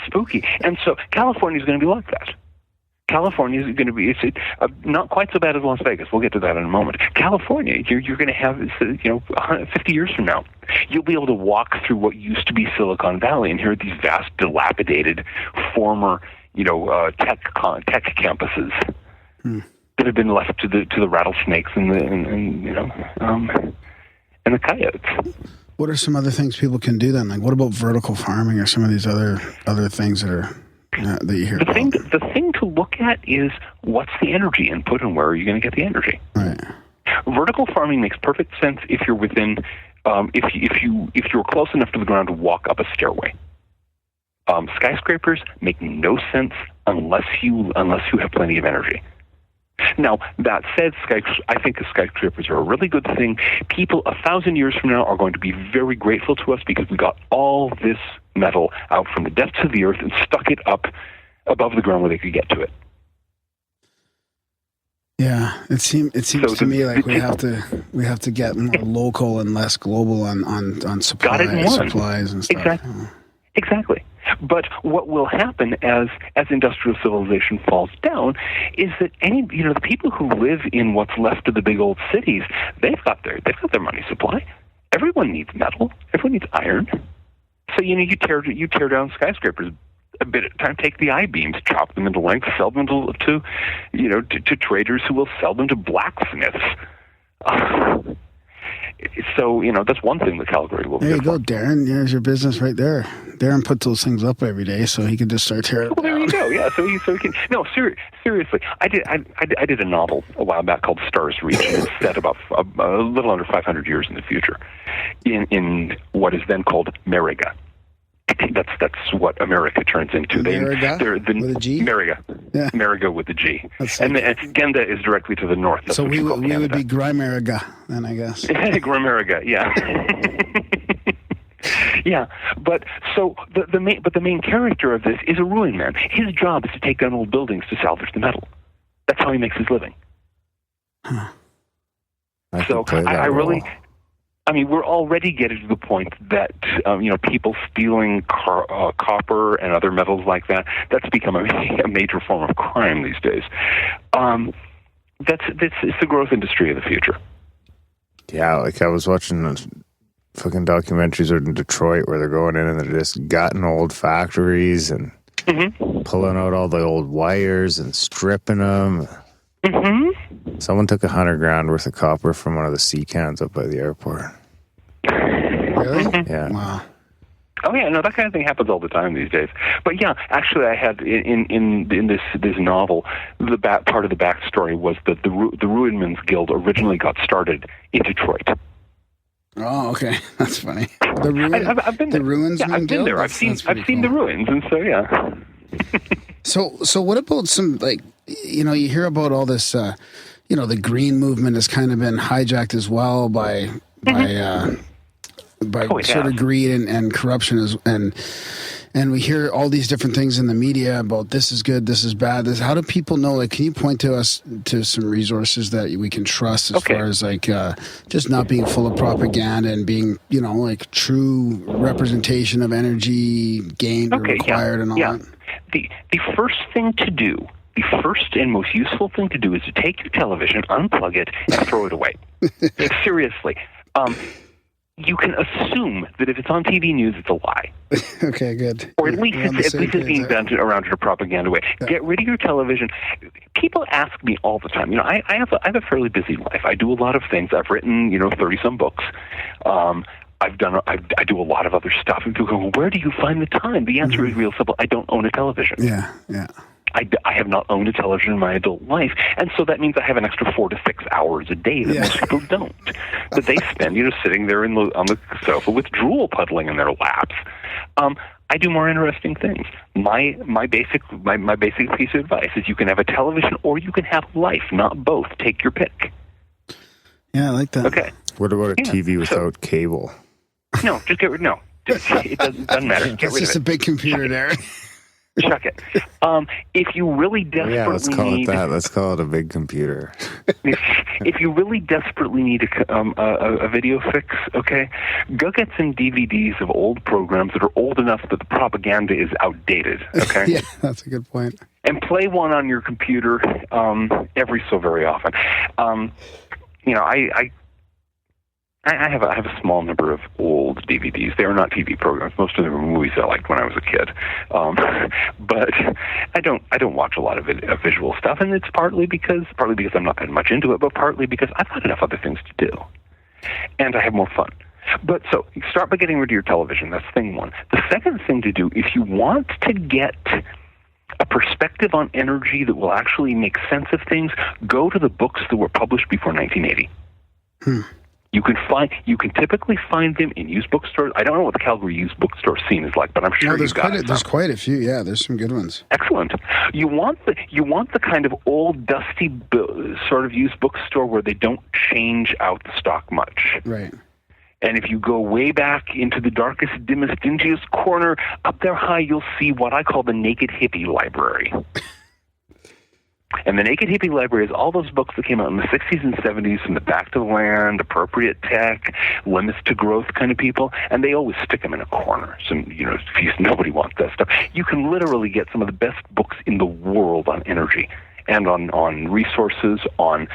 spooky. And so California is going to be like that. California is going to be not quite so bad as Las Vegas. We'll get to that in a moment. California, you're going to have 50 years from now, you'll be able to walk through what used to be Silicon Valley and hear these vast, dilapidated, former tech campuses that have been left to the rattlesnakes and the coyotes. What are some other things people can do then? Like, what about vertical farming or some of these other things that are that you hear about? The thing to look at is what's the energy input and where are you going to get the energy. Right. Vertical farming makes perfect sense if you're within, if you're close enough to the ground to walk up a stairway. Skyscrapers make no sense unless you have plenty of energy. Now, that said, I think the skyscrapers are a really good thing. People 1,000 years from now are going to be very grateful to us because we got all this metal out from the depths of the earth and stuck it up above the ground where they could get to it. Yeah, it seems to me like we have to get more local and less global on supplies and stuff. Exactly. But what will happen as industrial civilization falls down is that the people who live in what's left of the big old cities, they've got their money supply. Everyone needs metal. Everyone needs iron. So you tear down skyscrapers a bit at a time. Take the I-beams, chop them into lengths, sell them to traders who will sell them to blacksmiths. So, that's one thing that Calgary will do. There you go, Darren. There's your business right there. Darren puts those things up every day so he can just start tearing it down. There you go. Yeah, so he can. No, seriously. I did a novel a while back called Stars Reach, and it's set about a little under 500 years in the future in what is then called Meriga. That's what America turns into. Meriga with a G? Meriga. Yeah. Meriga with a G. And Genda is directly to the north. That's so we would be Grimerica then, I guess. Grimerica, yeah. Yeah, but the main character of this is a ruin man. His job is to take down old buildings to salvage the metal. That's how he makes his living. Huh. We're already getting to the point that people stealing copper and other metals like that's become a major form of crime these days. It's the growth industry of the future. Yeah, like I was watching those fucking documentaries in Detroit where they're going in and they're just gutting old factories and pulling out all the old wires and stripping them. Mm-hmm. Someone took $100,000 worth of copper from one of the sea cans up by the airport. Really? Yeah. Wow. Oh yeah, no, that kind of thing happens all the time these days. But yeah, actually, I had in this novel, part of the backstory was that the Ruinman's Guild originally got started in Detroit. Oh, okay, that's funny. I've been there. The Ruins. Yeah, I've been there. I've seen the ruins, and so yeah. So what about some, like, you hear about all this, the green movement has kind of been hijacked as well by sort of greed and corruption and we hear all these different things in the media about this is good, this is bad. How do people know? Like, can you point to us to some resources that we can trust as far as like just not being full of propaganda and being like true representation of energy gained or required and all that? The first thing to do, the first and most useful thing to do is to take your television, unplug it, and throw it away. Seriously. You can assume that if it's on TV news, it's a lie. Okay, good. Or at least it's being bent around in a propaganda way. Yeah. Get rid of your television. People ask me all the time. I have a fairly busy life. I do a lot of things. I've written 30-some books. I do a lot of other stuff. And people go, well, where do you find the time? The answer is real simple. I don't own a television. Yeah. I have not owned a television in my adult life, and so that means I have an extra 4 to 6 hours a day that most people don't. That they spend, sitting there on the sofa with drool puddling in their laps. I do more interesting things. My basic piece of advice is you can have a television or you can have life, not both. Take your pick. Yeah, I like that. Okay. What about a TV without cable? No, just get rid. No, it doesn't matter. Get rid of it. It's just a big computer there. Chuck it. If you really desperately let's call need it that. Let's call it a big computer. If you really desperately need a video fix, okay, go get some DVDs of old programs that are old enough that the propaganda is outdated. Okay. Yeah, that's a good point. And play one on your computer every so very often. I have a small number of old DVDs. They are not TV programs. Most of them are movies I liked when I was a kid. But I don't watch a lot of visual stuff, and it's partly because I'm not that much into it, but partly because I've got enough other things to do, and I have more fun. But so start by getting rid of your television. That's thing one. The second thing to do, if you want to get a perspective on energy that will actually make sense of things, go to the books that were published before 1980. You can typically find them in used bookstores. I don't know what the Calgary used bookstore scene is like, but I'm sure there's quite a few. Yeah, there's some good ones. Excellent. You want the kind of old, dusty sort of used bookstore where they don't change out the stock much. Right. And if you go way back into the darkest, dimmest, dingiest corner, up there high, you'll see what I call the Naked Hippie Library. And the Naked Hippie Library is all those books that came out in the 60s and 70s from the Back to the Land, Appropriate Tech, Limits to Growth kind of people, and they always stick them in a corner. So, nobody wants that stuff. You can literally get some of the best books in the world on energy and on resources, on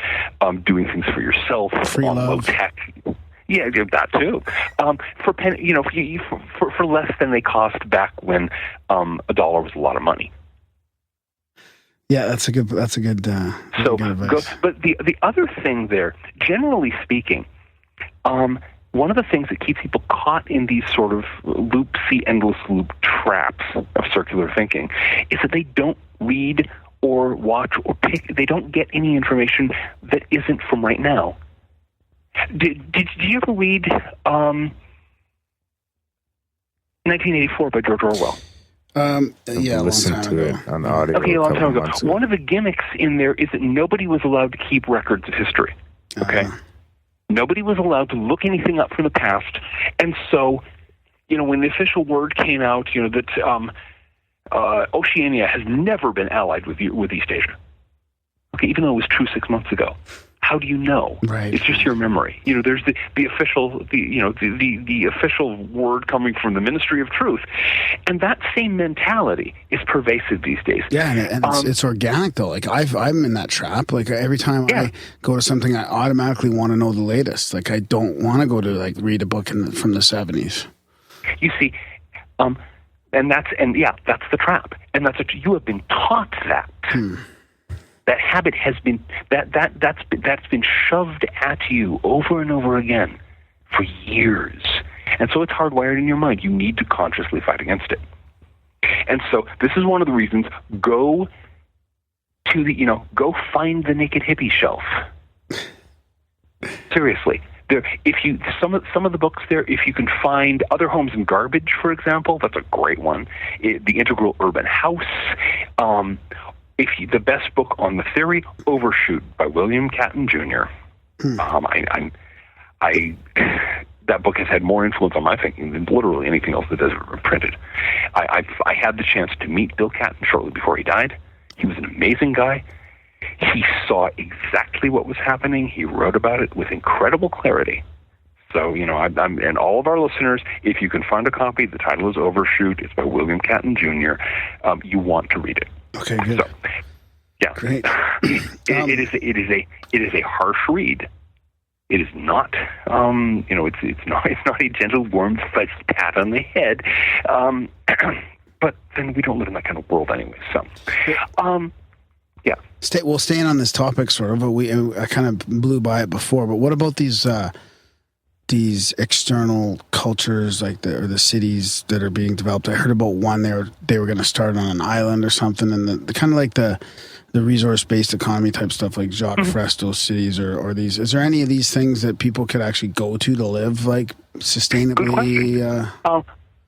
doing things for yourself, Free on love. low tech. Yeah, that too. For less than they cost back when $1 was a lot of money. Yeah, that's a good good advice. But the other thing there, generally speaking, one of the things that keeps people caught in these sort of endless loop traps of circular thinking is that they don't read or watch or pick. They don't get any information that isn't from right now. Did you ever read 1984 by George Orwell? Listen to it on audio. Okay, a long time ago. One of the gimmicks in there is that nobody was allowed to keep records of history. Okay, nobody was allowed to look anything up from the past, and so when the official word came out, that Oceania has never been allied with East Asia. Okay, even though it was true 6 months ago. How do you know? Right. It's just your memory. There's the official the official word coming from the Ministry of Truth, and that same mentality is pervasive these days. Yeah, and it's organic though. Like I'm in that trap. Like every time I go to something, I automatically want to know the latest. Like I don't want to go to read a book from the 70s. You see, that's the trap, and that's what you have been taught that. That habit has been that's been shoved at you over and over again for years, and so it's hardwired in your mind. You need to consciously fight against it. And so this is one of the reasons. Go find the Naked Hippie shelf. Seriously. Some of the books there, if you can find Other Homes and Garbage, for example, that's a great one. The Integral Urban House. The best book on the theory, Overshoot by William Catton Jr. That book has had more influence on my thinking than literally anything else that has ever been printed. I had the chance to meet Bill Catton shortly before he died. He was an amazing guy. He saw exactly what was happening. He wrote about it with incredible clarity. So, I'm and all of our listeners, if you can find a copy, the title is Overshoot. It's by William Catton Jr. You want to read it. Okay, good. So, yeah, great. It is a harsh read. It is not, it's not a gentle, warm, fuzzy pat on the head. But then we don't live in that kind of world anyway. So, yeah. Staying on this topic, sort of, but I kind of blew by it before. But what about these external cultures, like the cities that are being developed? I heard about one they were going to start on an island or something, and the kind of like the resource-based economy type stuff, like Jacques Fresto's cities, or these. Is there any of these things that people could actually go to live like sustainably?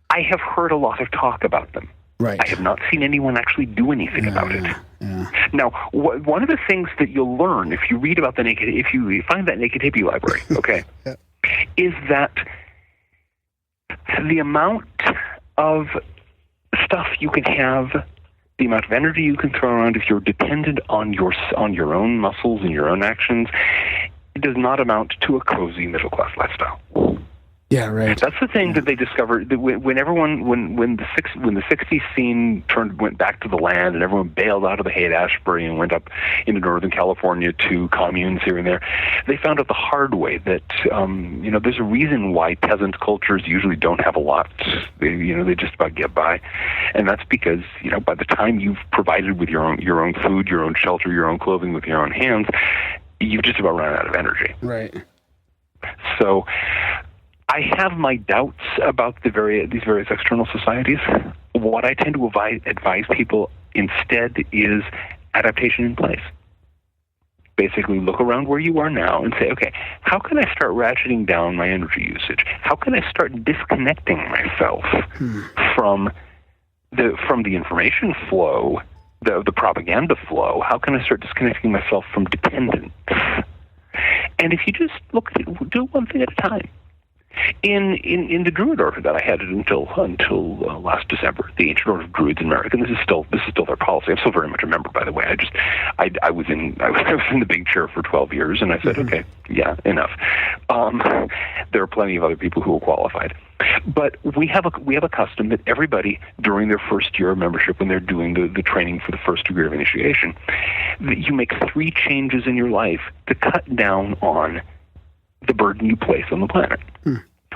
I have heard a lot of talk about them. Right. I have not seen anyone actually do anything about it. Yeah. Now, one of the things that you'll learn if you read about if you find that Naked Hippie library, okay, yeah. is that the amount of stuff you can have, the amount of energy you can throw around if you're dependent on your own muscles and your own actions, it does not amount to a cozy middle class lifestyle. Yeah, right. That's the thing that they discovered that when the 60s scene went back to the land and everyone bailed out of the Haight-Ashbury and went up into Northern California to communes here and there, they found out the hard way that there's a reason why peasant cultures usually don't have a lot. They just about get by, and that's because by the time you've provided with your own food, your own shelter, your own clothing with your own hands, you've just about run out of energy. Right. So I have my doubts about these various external societies. What I tend to advise people instead is adaptation in place. Basically, look around where you are now and say, okay, how can I start ratcheting down my energy usage? How can I start disconnecting myself from the information flow, the propaganda flow? How can I start disconnecting myself from dependence? And if you just look at it, do one thing at a time. In the Druid Order that I had until last December, the Ancient Order of Druids in America, and this is still their policy. I'm still very much a member, by the way. I was in the big chair for 12 years, and I said, okay, yeah, enough. There are plenty of other people who are qualified, but we have a custom that everybody during their first year of membership, when they're doing the training for the first degree of initiation, that you make 3 changes in your life to cut down on the burden you place on the planet.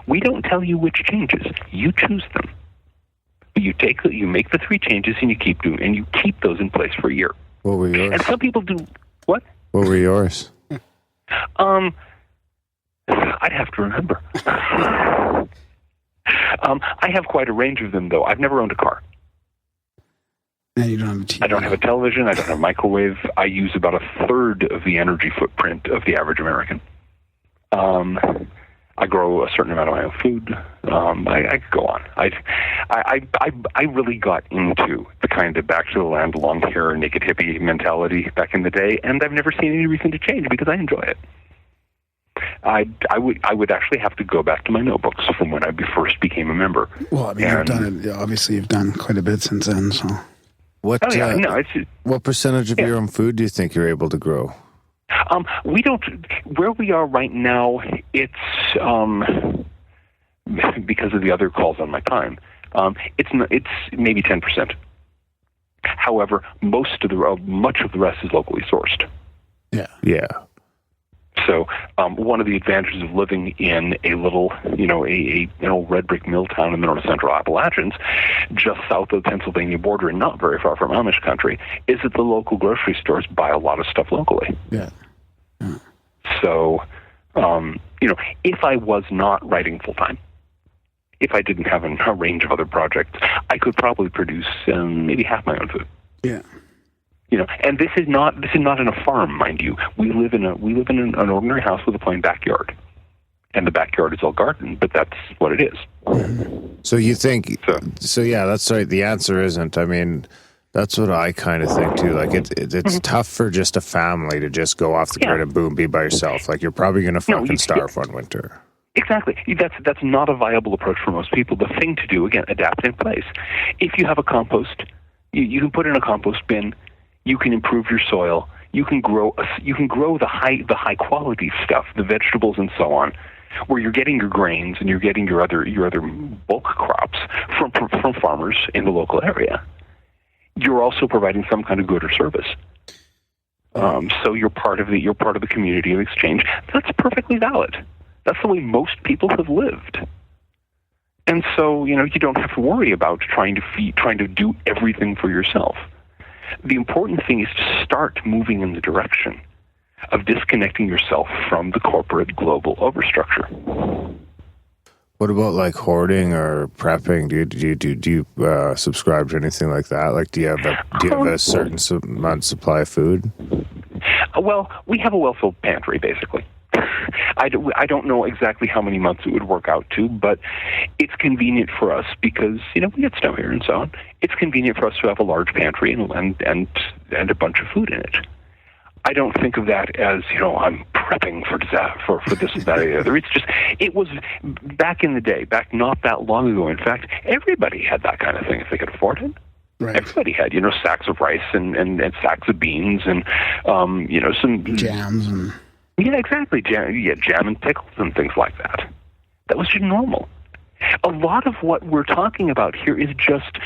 We don't tell you which changes. You choose them. You make the 3 changes and you keep those in place for a year. What were yours? And some people do what? What were yours? I'd have to remember. I have quite a range of them, though. I've never owned a car. And you don't have a TV. I don't have a television. I don't have a microwave. I use about a third of the energy footprint of the average American. I grow a certain amount of my own food. I could go on. I really got into the kind of back to the land, long hair, naked hippie mentality back in the day, and I've never seen any reason to change because I enjoy it. I would actually have to go back to my notebooks from when I first became a member. Well, I mean, you've done it. Obviously, you've done quite a bit since then. So, what percentage of your own food do you think you're able to grow? We don't. Where we are right now, it's because of the other calls on my time. It's maybe 10%. However, much of the rest is locally sourced. Yeah. So one of the advantages of living in a little, a red brick mill town in the north central Appalachians, just south of the Pennsylvania border and not very far from Amish country, is that the local grocery stores buy a lot of stuff locally. Yeah. So, if I was not writing full time, if I didn't have a range of other projects, I could probably produce maybe half my own food. Yeah. And this is not in a farm, mind you. We live in an ordinary house with a plain backyard, and the backyard is all garden, but that's what it is. So you think? So yeah, that's right. The answer isn't. I mean, that's what I kind of think too. Like it's tough for just a family to just go off the grid and boom, be by yourself. Like you're probably going to fucking starve one winter. Exactly. That's not a viable approach for most people. The thing to do, again, adapt in place. If you have a compost, you can put in a compost bin. You can improve your soil. You can grow the high quality stuff, the vegetables and so on, where you're getting your grains and you're getting your other bulk crops from farmers in the local area. You're also providing some kind of good or service. So you're part of the community of exchange. That's perfectly valid. That's the way most people have lived. And so, you don't have to worry about trying to do everything for yourself. The important thing is to start moving in the direction of disconnecting yourself from the corporate global overstructure. What about like hoarding or prepping? Do you subscribe to anything like that? Like, do you have a certain amount supply of food? Well, we have a well-filled pantry, basically. I don't know exactly how many months it would work out to, but it's convenient for us because, we get snow here and so on. It's convenient for us to have a large pantry and a bunch of food in it. I don't think of that as, I'm prepping for this and that or the other. It's just, it was back in the day, back not that long ago. In fact, everybody had that kind of thing if they could afford it. Right. Everybody had, sacks of rice and sacks of beans and, some jams and... Yeah, exactly. Jam and pickles and things like that. That was just normal. A lot of what we're talking about here is just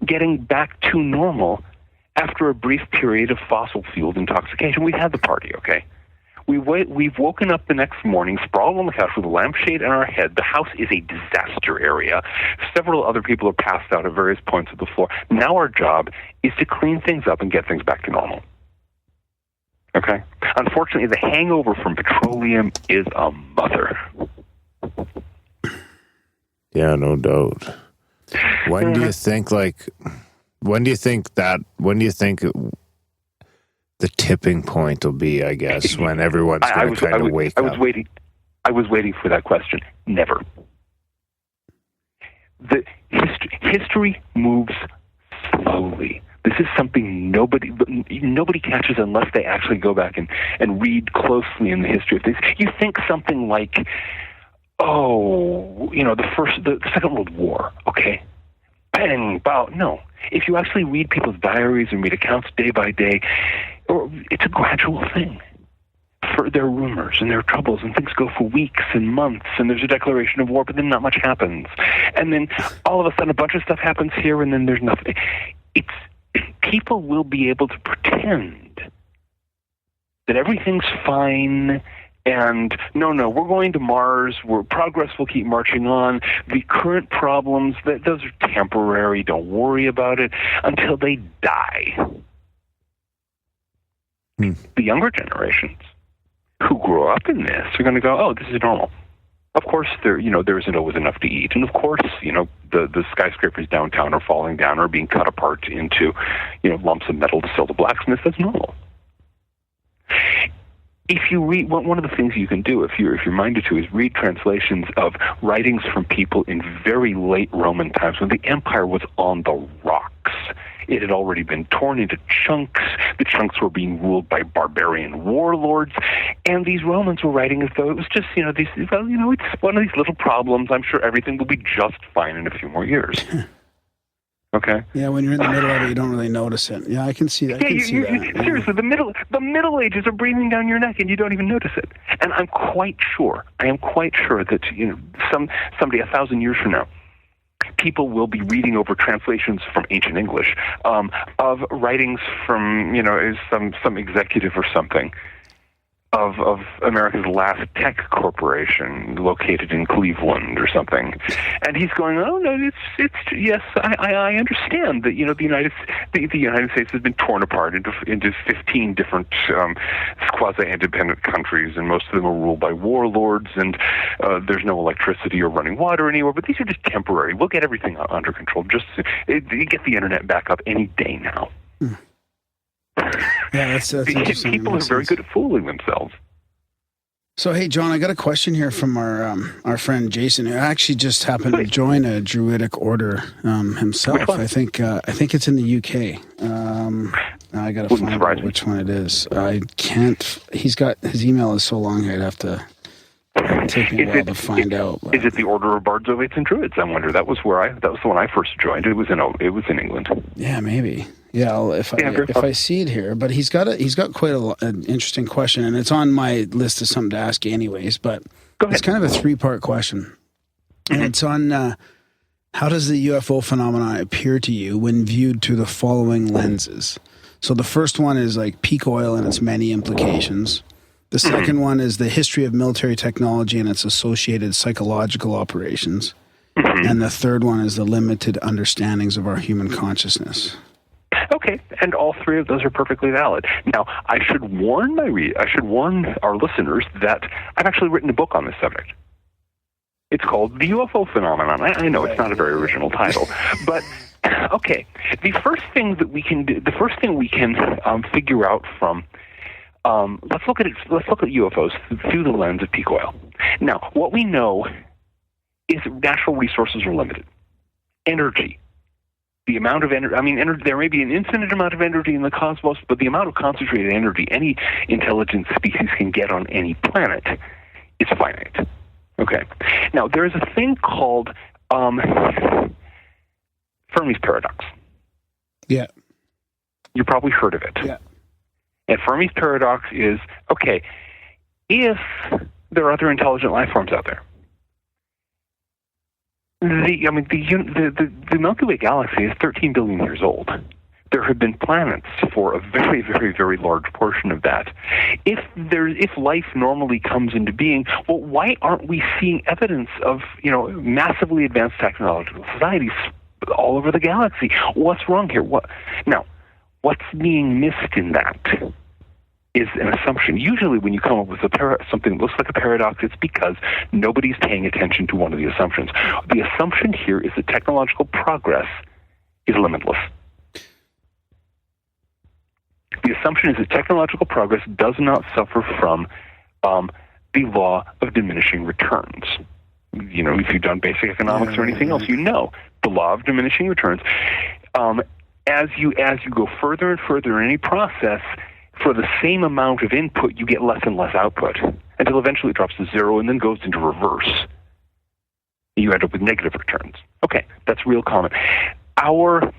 getting back to normal after a brief period of fossil-fueled intoxication. We've had the party, okay? We've woken up the next morning, sprawled on the couch with a lampshade on our head. The house is a disaster area. Several other people are passed out at various points of the floor. Now our job is to clean things up and get things back to normal. Okay. Unfortunately, the hangover from petroleum is a mother. Yeah, no doubt. When do you think the tipping point will be, I guess, when everyone's going to kind of wake up? I was waiting for that question. Never. The history moves slowly. This is something nobody catches unless they actually go back and read closely in the history of things. You think something like, the Second World War, okay? Bang, bow. No. If you actually read people's diaries and read accounts day by day, it's a gradual thing. There are rumors and there are troubles and things go for weeks and months and there's a declaration of war, but then not much happens. And then all of a sudden a bunch of stuff happens here and then there's nothing. People will be able to pretend that everything's fine and no, we're going to Mars, progress will keep marching on. The current problems, those are temporary, don't worry about it, until they die. The younger generations who grow up in this are going to go, oh, this is normal. Of course, there isn't always enough to eat, and of course, the skyscrapers downtown are falling down or being cut apart into, lumps of metal to sell to blacksmiths. That's normal. If you read, one of the things you can do, if you're minded to, is read translations of writings from people in very late Roman times when the empire was on the rocks. It had already been torn into chunks. The chunks were being ruled by barbarian warlords. And these Romans were writing as though it was just, it's one of these little problems. I'm sure everything will be just fine in a few more years. Okay? Yeah, when you're in the middle of it, you don't really notice it. Yeah, I can see that. Seriously, the Middle Ages are breathing down your neck and you don't even notice it. And I am quite sure that, someday, 1,000 years from now, people will be reading over translations from ancient English of writings from, some executive or something of America's last tech corporation located in Cleveland or something, and he's going, "Oh no, it's yes, I understand that the United States has been torn apart into 15 different quasi-independent countries, and most of them are ruled by warlords, and there's no electricity or running water anywhere. But these are just temporary. We'll get everything under control. Just you get the internet back up any day now." Yeah, that's interesting. People are very good at fooling themselves. So, hey, John, I got a question here from our friend Jason, who actually just happened to join a Druidic Order himself. Which one? I think it's in the UK. I got to find out which one it is. I can't. His email is so long here. I'd have to take me a while to find out. Is it the Order of Bards, Ovates, and Druids? I wonder. That was the one I first joined. It was in England. Yeah, maybe. Yeah, if I see it here, but he's got quite an interesting question, and it's on my list of something to ask you anyways. But it's kind of a 3-part question, and it's on how does the UFO phenomenon appear to you when viewed through the following lenses. So the first one is like peak oil and its many implications. The second one is the history of military technology and its associated psychological operations, and the third one is the limited understandings of our human consciousness. Okay, and all three of those are perfectly valid. Now, I should warn our listeners that I've actually written a book on this subject. It's called The UFO Phenomenon. I know it's not a very original title, but okay. The first thing we can figure out from let's look at UFOs through the lens of peak oil. Now, what we know is natural resources are limited. Energy. The amount of energy, there may be an infinite amount of energy in the cosmos, but the amount of concentrated energy any intelligent species can get on any planet is finite. Okay. Now, there is a thing called Fermi's paradox. Yeah. You probably heard of it. Yeah. And Fermi's paradox is, okay, if there are other intelligent life forms out there, the Milky Way galaxy is 13 billion years old. There have been planets for a very, very, very large portion of that. If life normally comes into being, well, why aren't we seeing evidence of massively advanced technological societies all over the galaxy? What's wrong here? What's being missed in that is an assumption. Usually when you come up with something that looks like a paradox, it's because nobody's paying attention to one of the assumptions. The assumption here is that technological progress is limitless. The assumption is that technological progress does not suffer from the law of diminishing returns. If you've done basic economics or anything else, the law of diminishing returns. As you go further and further in any process, for the same amount of input, you get less and less output until eventually it drops to zero and then goes into reverse. You end up with negative returns. Okay, that's real common. Our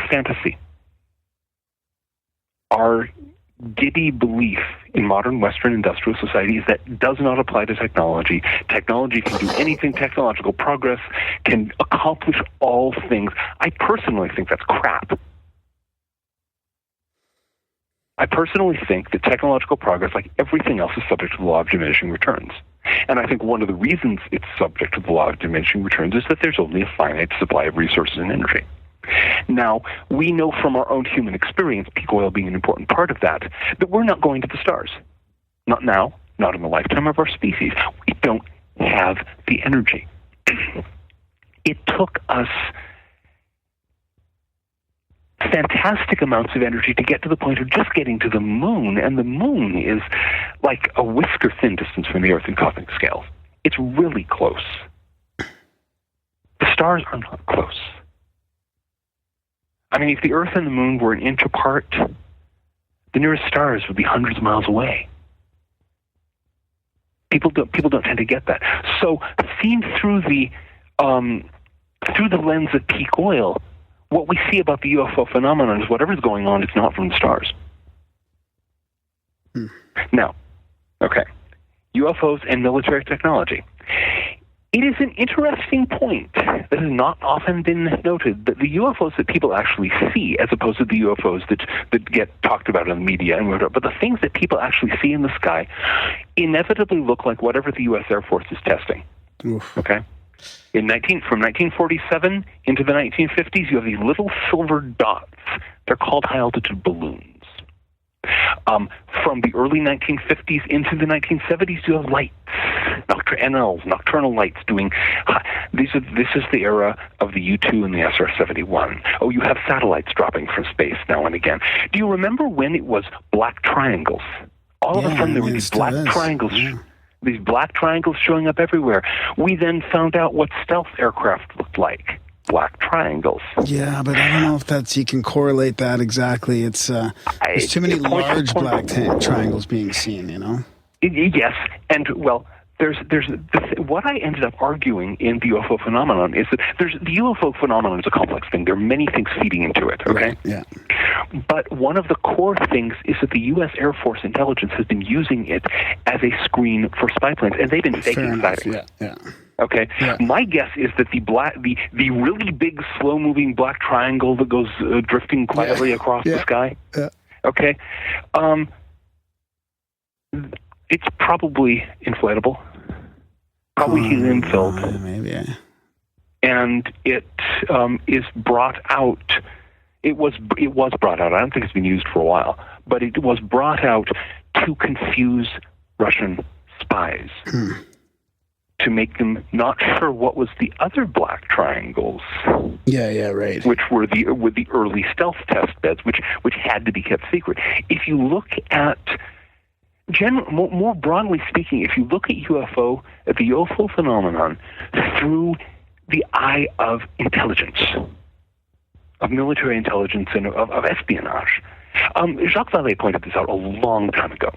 fantasy, our giddy belief in modern Western industrial society is that does not apply to technology. Technology can do anything. Technological progress can accomplish all things. I personally think that's crap. I personally think that technological progress, like everything else, is subject to the law of diminishing returns. And I think one of the reasons it's subject to the law of diminishing returns is that there's only a finite supply of resources and energy. Now, we know from our own human experience, peak oil being an important part of that we're not going to the stars. Not now, not in the lifetime of our species. We don't have the energy. It took us fantastic amounts of energy to get to the point of just getting to the moon, and the moon is like a whisker-thin distance from the Earth in cosmic scales. It's really close. The stars are not close. If the Earth and the moon were an inch apart, the nearest stars would be hundreds of miles away. People don't tend to get that. So, seen through the lens of peak oil, what we see about the UFO phenomenon is whatever's going on, it's not from the stars. Now, okay, UFOs and military technology. It is an interesting point that has not often been noted, that the UFOs that people actually see, as opposed to the UFOs that get talked about in the media and whatever, but the things that people actually see in the sky inevitably look like whatever the U.S. Air Force is testing. Oof. Okay? From 1947 into the 1950s, you have these little silver dots. They're called high-altitude balloons. From the early 1950s into the 1970s, you have lights, nocturnal lights doing. This is the era of the U-2 and the SR-71. Oh, you have satellites dropping from space now and again. Do you remember when it was black triangles? All of a sudden, there were these black triangles. Yeah. These black triangles showing up everywhere. We then found out what stealth aircraft looked like. Black triangles. Yeah, but I don't know if you can correlate that exactly. It's there's too many large black triangles being seen, you know? Yes, and well, what I ended up arguing in the UFO phenomenon is that the UFO phenomenon is a complex thing. There are many things feeding into it, okay? Right, yeah. But one of the core things is that the U.S. Air Force intelligence has been using it as a screen for spy planes, and they've been faking sightings. Yeah. Okay, yeah. My guess is that the really big, slow-moving black triangle that goes drifting quietly across the sky. Yeah. Okay, it's probably inflatable, probably helium-filled. Maybe. Yeah. And it is brought out. It was brought out. I don't think it's been used for a while, but it was brought out to confuse Russian spies. To make them not sure what was the other black triangles. Yeah, right. Which were the early stealth test beds, which had to be kept secret. If you look at more broadly speaking, if you look at the UFO phenomenon through the eye of intelligence, of military intelligence and of espionage, Jacques Vallée pointed this out a long time ago.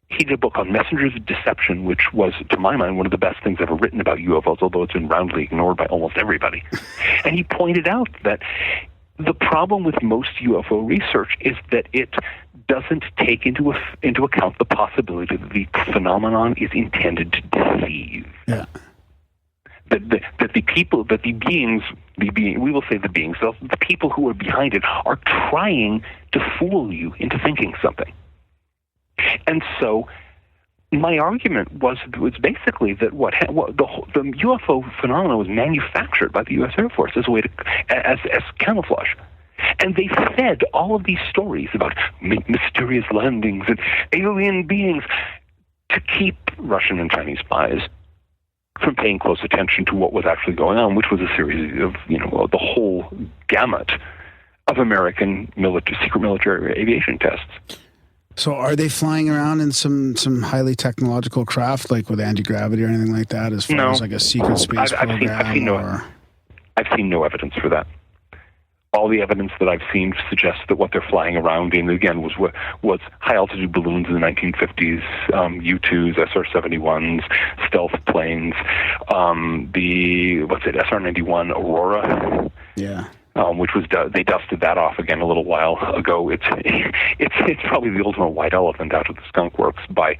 He did a book on Messengers of Deception, which was, to my mind, one of the best things ever written about UFOs, although it's been roundly ignored by almost everybody. And he pointed out that the problem with most UFO research is that it doesn't take into account the possibility that the phenomenon is intended to deceive. Yeah. That the beings, we will say the beings, the people who are behind it are trying to fool you into thinking something. And so, my argument was basically that the UFO phenomenon was manufactured by the U.S. Air Force as a way as camouflage, and they fed all of these stories about mysterious landings and alien beings to keep Russian and Chinese spies from paying close attention to what was actually going on, which was a series of the whole gamut of American secret military aviation tests. So are they flying around in some highly technological craft, like with anti-gravity or anything like that, as far as like a secret space program? I've seen no evidence for that. All the evidence that I've seen suggests that what they're flying around in, again, was high-altitude balloons in the 1950s, U-2s, SR-71s, stealth planes, SR-91 Aurora. Yeah. Which was they dusted that off again a little while ago. It's probably the ultimate white elephant out of the skunk works by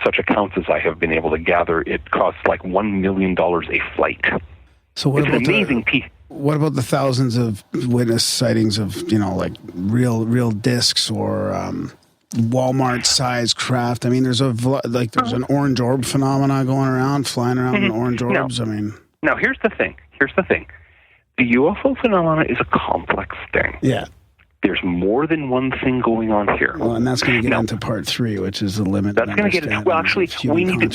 such accounts as I have been able to gather. It costs like $1 million a flight. So what it's about an amazing piece. What about the thousands of witness sightings of like real discs or Walmart-sized craft? I mean, there's an orange orb phenomena going around, flying around in orange orbs. Now here's the thing. The UFO phenomena is a complex thing. Yeah. There's more than one thing going on here. Well, and that's going to get into part 3, which is the limit. That's going to get into. Well, actually, we need to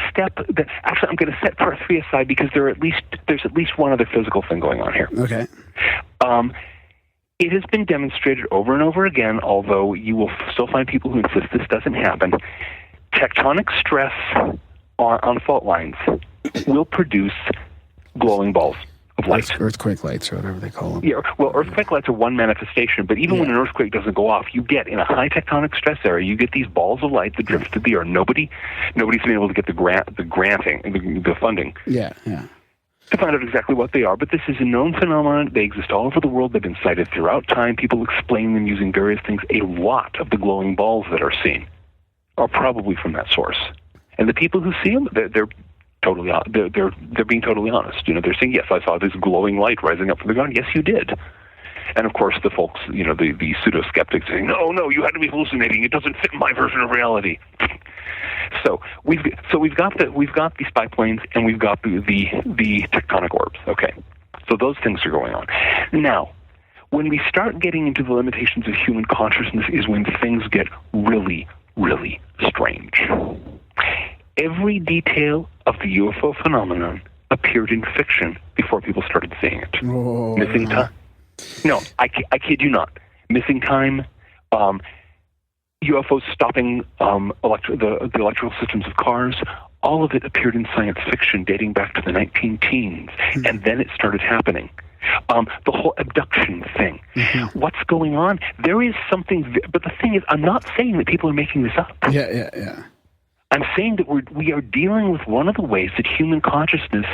step. Actually, I'm going to set part 3 aside because there's at least one other physical thing going on here. Okay. It has been demonstrated over and over again, although you will still find people who insist this doesn't happen. Tectonic stress on fault lines will produce glowing balls of light. Earthquake lights or whatever they call them. Yeah, well, earthquake lights are one manifestation, but even when an earthquake doesn't go off, you get, in a high tectonic stress area, you get these balls of light that drift to the earth. Nobody's been able to get the funding. Yeah. To find out exactly what they are, but this is a known phenomenon. They exist all over the world. They've been cited throughout time. People explain them using various things. A lot of the glowing balls that are seen are probably from that source. And the people who see them, they're totally they're being totally honest. They're saying, yes, I saw this glowing light rising up from the ground. Yes, you did. And of course, the folks, the pseudo skeptics saying, no, you had to be hallucinating. It doesn't fit my version of reality. So we've got the spy planes, and we've got the tectonic orbs. Okay, so those things are going on. Now, when we start getting into the limitations of human consciousness is when things get really, really strange. Every detail of the UFO phenomenon appeared in fiction before people started seeing it. Oh, Missing time. No, I kid you not. Missing time, UFOs stopping the electrical systems of cars, all of it appeared in science fiction dating back to the 19-teens, and then it started happening. The whole abduction thing. Mm-hmm. What's going on? There is something, but the thing is, I'm not saying that people are making this up. Yeah. I'm saying that we are dealing with one of the ways that human consciousness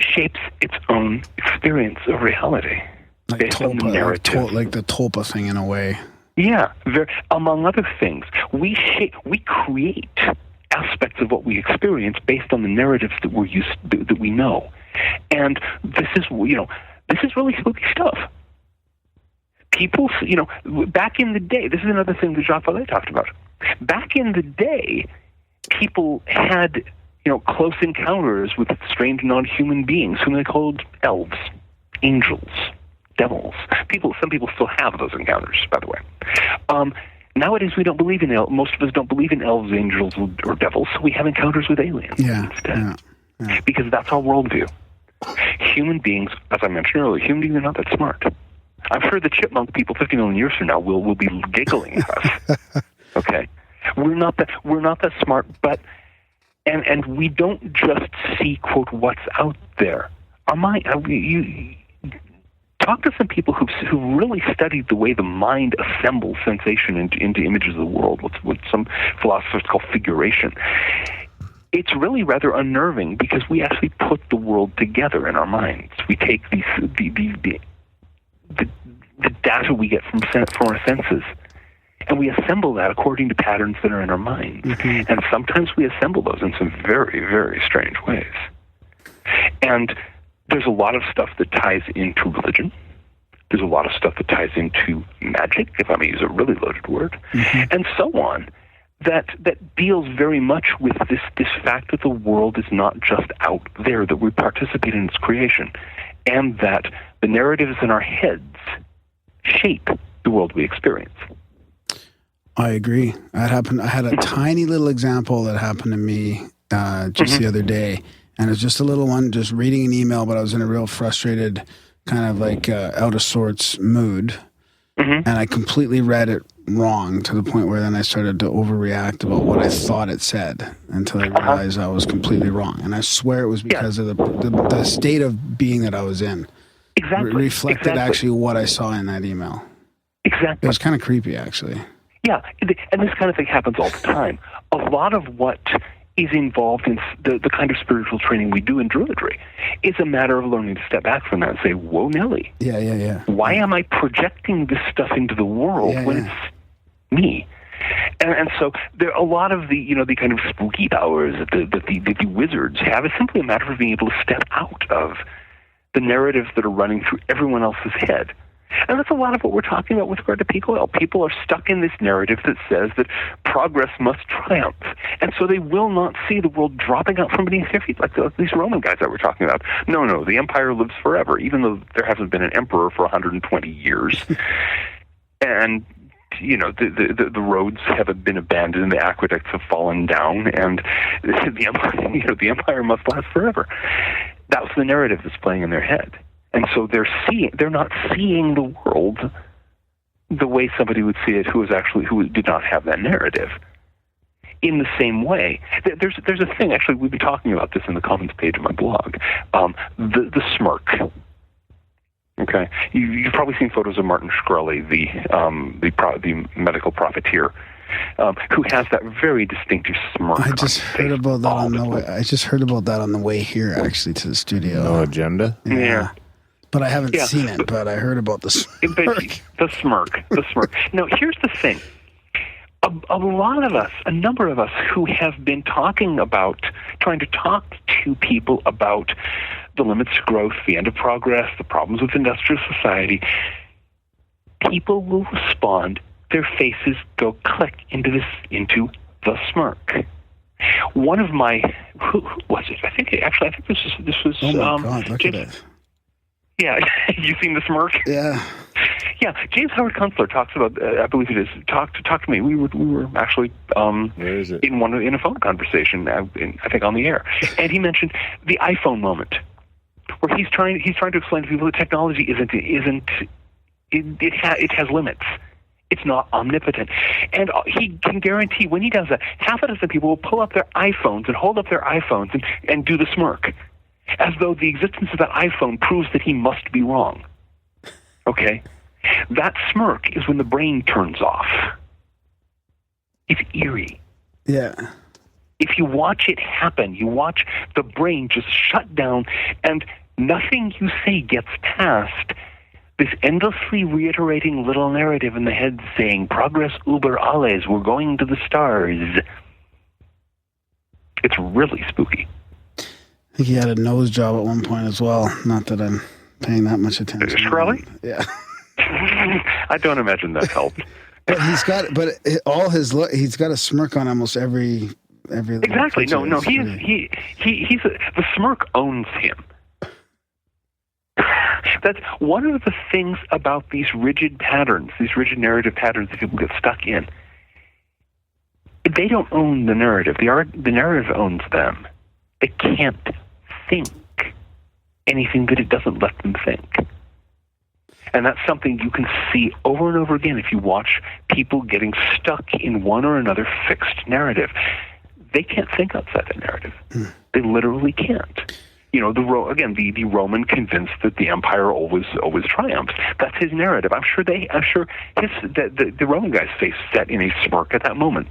shapes its own experience of reality. Like based on the narrative. like the Tulpa thing in a way. Yeah, among other things. We create aspects of what we experience based on the narratives that that we know. And this is really spooky stuff. People, back in the day, this is another thing that Jacques Vallée talked about. Back in the day, people had, close encounters with strange non-human beings whom they called elves, angels, devils. Some people still have those encounters, by the way. Nowadays, we don't believe in most of us don't believe in elves, angels, or devils, so we have encounters with aliens instead. Yeah. Because that's our worldview. Human beings, as I mentioned earlier, human beings are not that smart. I'm sure the chipmunk people 50 million years from now will be giggling at us. Okay, we're not that smart, but and we don't just see, quote, what's out there. Our mind, you talk to some people who really studied the way the mind assembles sensation into images of the world. What some philosophers call figuration. It's really rather unnerving because we actually put the world together in our minds. We take the data we get from our senses, and we assemble that according to patterns that are in our minds. Mm-hmm. And sometimes we assemble those in some very, very strange ways. And there's a lot of stuff that ties into religion. There's a lot of stuff that ties into magic, if I may use a really loaded word, and so on, that deals very much with this fact that the world is not just out there, that we participate in its creation, and that the narratives in our heads shape the world we experience. I agree. That happened. I had a tiny little example that happened to me just the other day, and it was just a little one, just reading an email, but I was in a real frustrated, kind of like out of sorts mood, and I completely read it wrong to the point where then I started to overreact about what I thought it said until I realized I was completely wrong. And I swear it was because of the state of being that I was in. Exactly. Reflected actually what I saw in that email. Exactly. It was kind of creepy, actually. Yeah, and this kind of thing happens all the time. A lot of what is involved in the kind of spiritual training we do in Druidry is a matter of learning to step back from that and say, whoa, Nelly. Yeah. Why am I projecting this stuff into the world when it's me? And so there are a lot of the kind of spooky powers that the wizards have is simply a matter of being able to step out of the narratives that are running through everyone else's head. And that's a lot of what we're talking about with regard to peak oil. People are stuck in this narrative that says that progress must triumph. And so they will not see the world dropping out from beneath their feet, like these Roman guys that we're talking about. No, the empire lives forever, even though there hasn't been an emperor for 120 years. And the roads have been abandoned, and the aqueducts have fallen down, and the empire must last forever. That's the narrative that's playing in their head. And so they're not seeing the world the way somebody would see it who did not have that narrative. In the same way, there's a thing, actually, we've been talking about this in the comments page of my blog, the smirk. Okay, you've probably seen photos of Martin Shkreli, the medical profiteer, who has that very distinctive smirk. I just heard about that on the way. I just heard about that on the way here, actually, to the studio. No agenda. Yeah. But I haven't seen it. But I heard about the smirk. The smirk. Now, here's the thing. a lot of us, a number of us who have been trying to talk to people about the limits to growth, the end of progress, the problems with industrial society, people will respond. Their faces go click into the smirk. One of my, who was it? I think this was. Oh my God! Look at it. Yeah, you seen the smirk? Yeah. Yeah, James Howard Kunstler talks about. I believe it is. Talk to me. We were actually Where is it? in a phone conversation. I think on the air, and he mentioned the iPhone moment, where he's trying to explain to people that technology it has limits. It's not omnipotent. And he can guarantee when he does that, half a dozen people will pull up their iPhones and hold up their iPhones and do the smirk, as though the existence of that iPhone proves that he must be wrong. Okay? That smirk is when the brain turns off. It's eerie. Yeah. If you watch it happen, you watch the brain just shut down and nothing you say gets past this endlessly reiterating little narrative in the head saying, progress uber alles, we're going to the stars. It's really spooky. I think he had a nose job at one point as well. Not that I'm paying that much attention. Shkreli? Yeah. I don't imagine that helped. But he's got a smirk on almost every Exactly. No, the smirk owns him. That's one of the things about these rigid patterns, these rigid narrative patterns that people get stuck in. They don't own the narrative. The narrative owns them. They can't think anything that it doesn't let them think. And that's something you can see over and over again if you watch people getting stuck in one or another fixed narrative. They can't think outside that narrative. They literally can't. You know, the Roman convinced that the empire always triumphs. That's his narrative. I'm sure the Roman guy's face set in a smirk at that moment.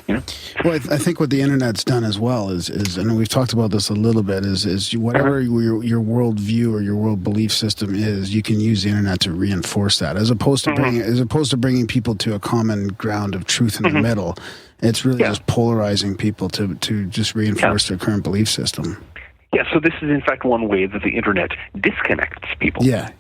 You know? Well, I think what the internet's done as well is and we've talked about this a little bit, is whatever your worldview or your world belief system is, you can use the internet to reinforce that, as opposed to bringing people to a common ground of truth in the middle. It's really just polarizing people to just reinforce their current belief system. Yeah, so this is in fact one way that the internet disconnects people. Yeah.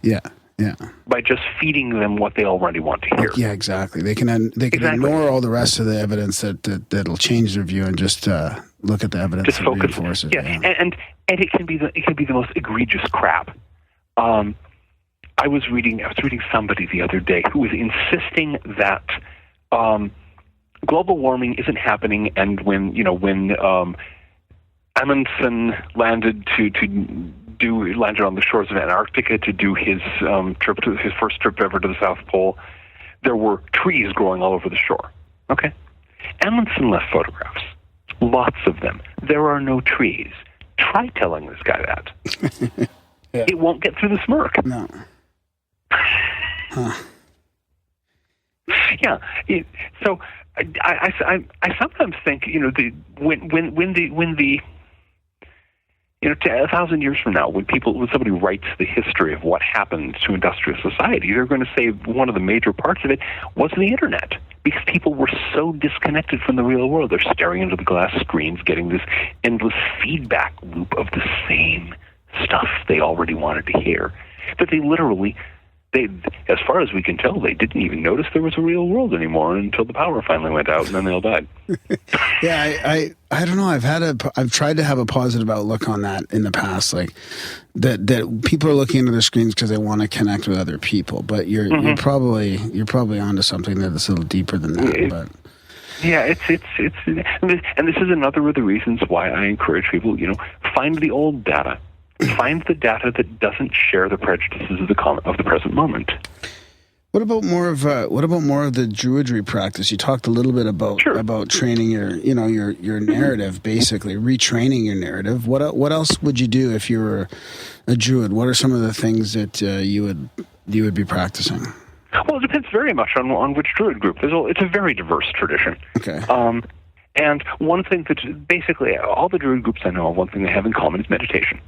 By just feeding them what they already want to hear. Yeah, exactly. They can ignore all the rest of the evidence that'll change their view and just look at the evidence just that focus. Reinforces. Yeah, and it can be the most egregious crap. I was reading somebody the other day who was insisting that global warming isn't happening, and when Amundsen landed landed on the shores of Antarctica to do his first trip ever to the South Pole, there were trees growing all over the shore. Okay? Amundsen left photographs. Lots of them. There are no trees. Try telling this guy that. Yeah. It won't get through the smirk. No. Huh. Yeah. So I sometimes think, when 1,000 years from now, when somebody writes the history of what happened to industrial society, they're going to say one of the major parts of it was the internet, because people were so disconnected from the real world. They're staring into the glass screens, getting this endless feedback loop of the same stuff they already wanted to hear, that they literally, as far as we can tell, they didn't even notice there was a real world anymore until the power finally went out, and then they all died. Yeah, I don't know. I've tried to have a positive outlook on that in the past, like that people are looking into their screens because they want to connect with other people. But you're probably onto something that's a little deeper than that. Yeah, and this is another of the reasons why I encourage people. Find the old data. Find the data that doesn't share the prejudices of the present moment. What about more of the Druidry practice? You talked a little bit about training your narrative, basically retraining your narrative. What else would you do if you were a Druid? What are some of the things that you would be practicing? Well, it depends very much on which Druid group. It's a very diverse tradition. Okay. And one thing that basically all the Druid groups I know of, one thing they have in common is meditation.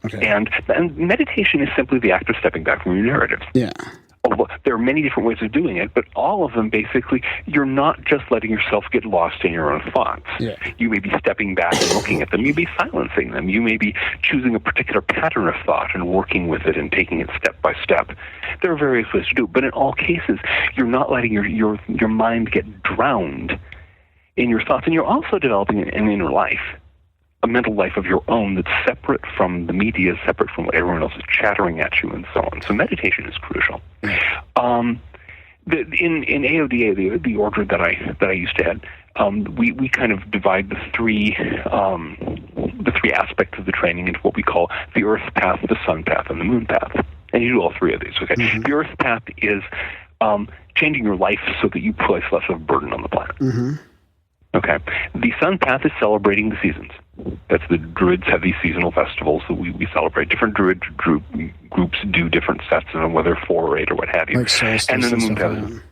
Okay. And meditation is simply the act of stepping back from your narrative. Yeah. A there are many different ways of doing it, but all of them basically, you're not just letting yourself get lost in your own thoughts. Yeah. You may be stepping back and looking at them. You may be silencing them. You may be choosing a particular pattern of thought and working with it and taking it step by step. There are various ways to do it, but in all cases, you're not letting your mind get drowned in your thoughts, and you're also developing an inner life, a mental life of your own that's separate from the media, separate from what everyone else is chattering at you, and so on. So meditation is crucial. In AODA, the order that I used to head, we kind of divide the three aspects of the training into what we call the Earth path, the Sun path, and the Moon path. And you do all three of these. Okay. Mm-hmm. The Earth path is changing your life so that you place less of a burden on the planet. Mm-hmm. Okay. The Sun path is celebrating the seasons. That's the Druids have these seasonal festivals that we celebrate. Different Druid groups do different sets of them, whether 4 or 8 or what have you. Like solstice and then the Moon path. Like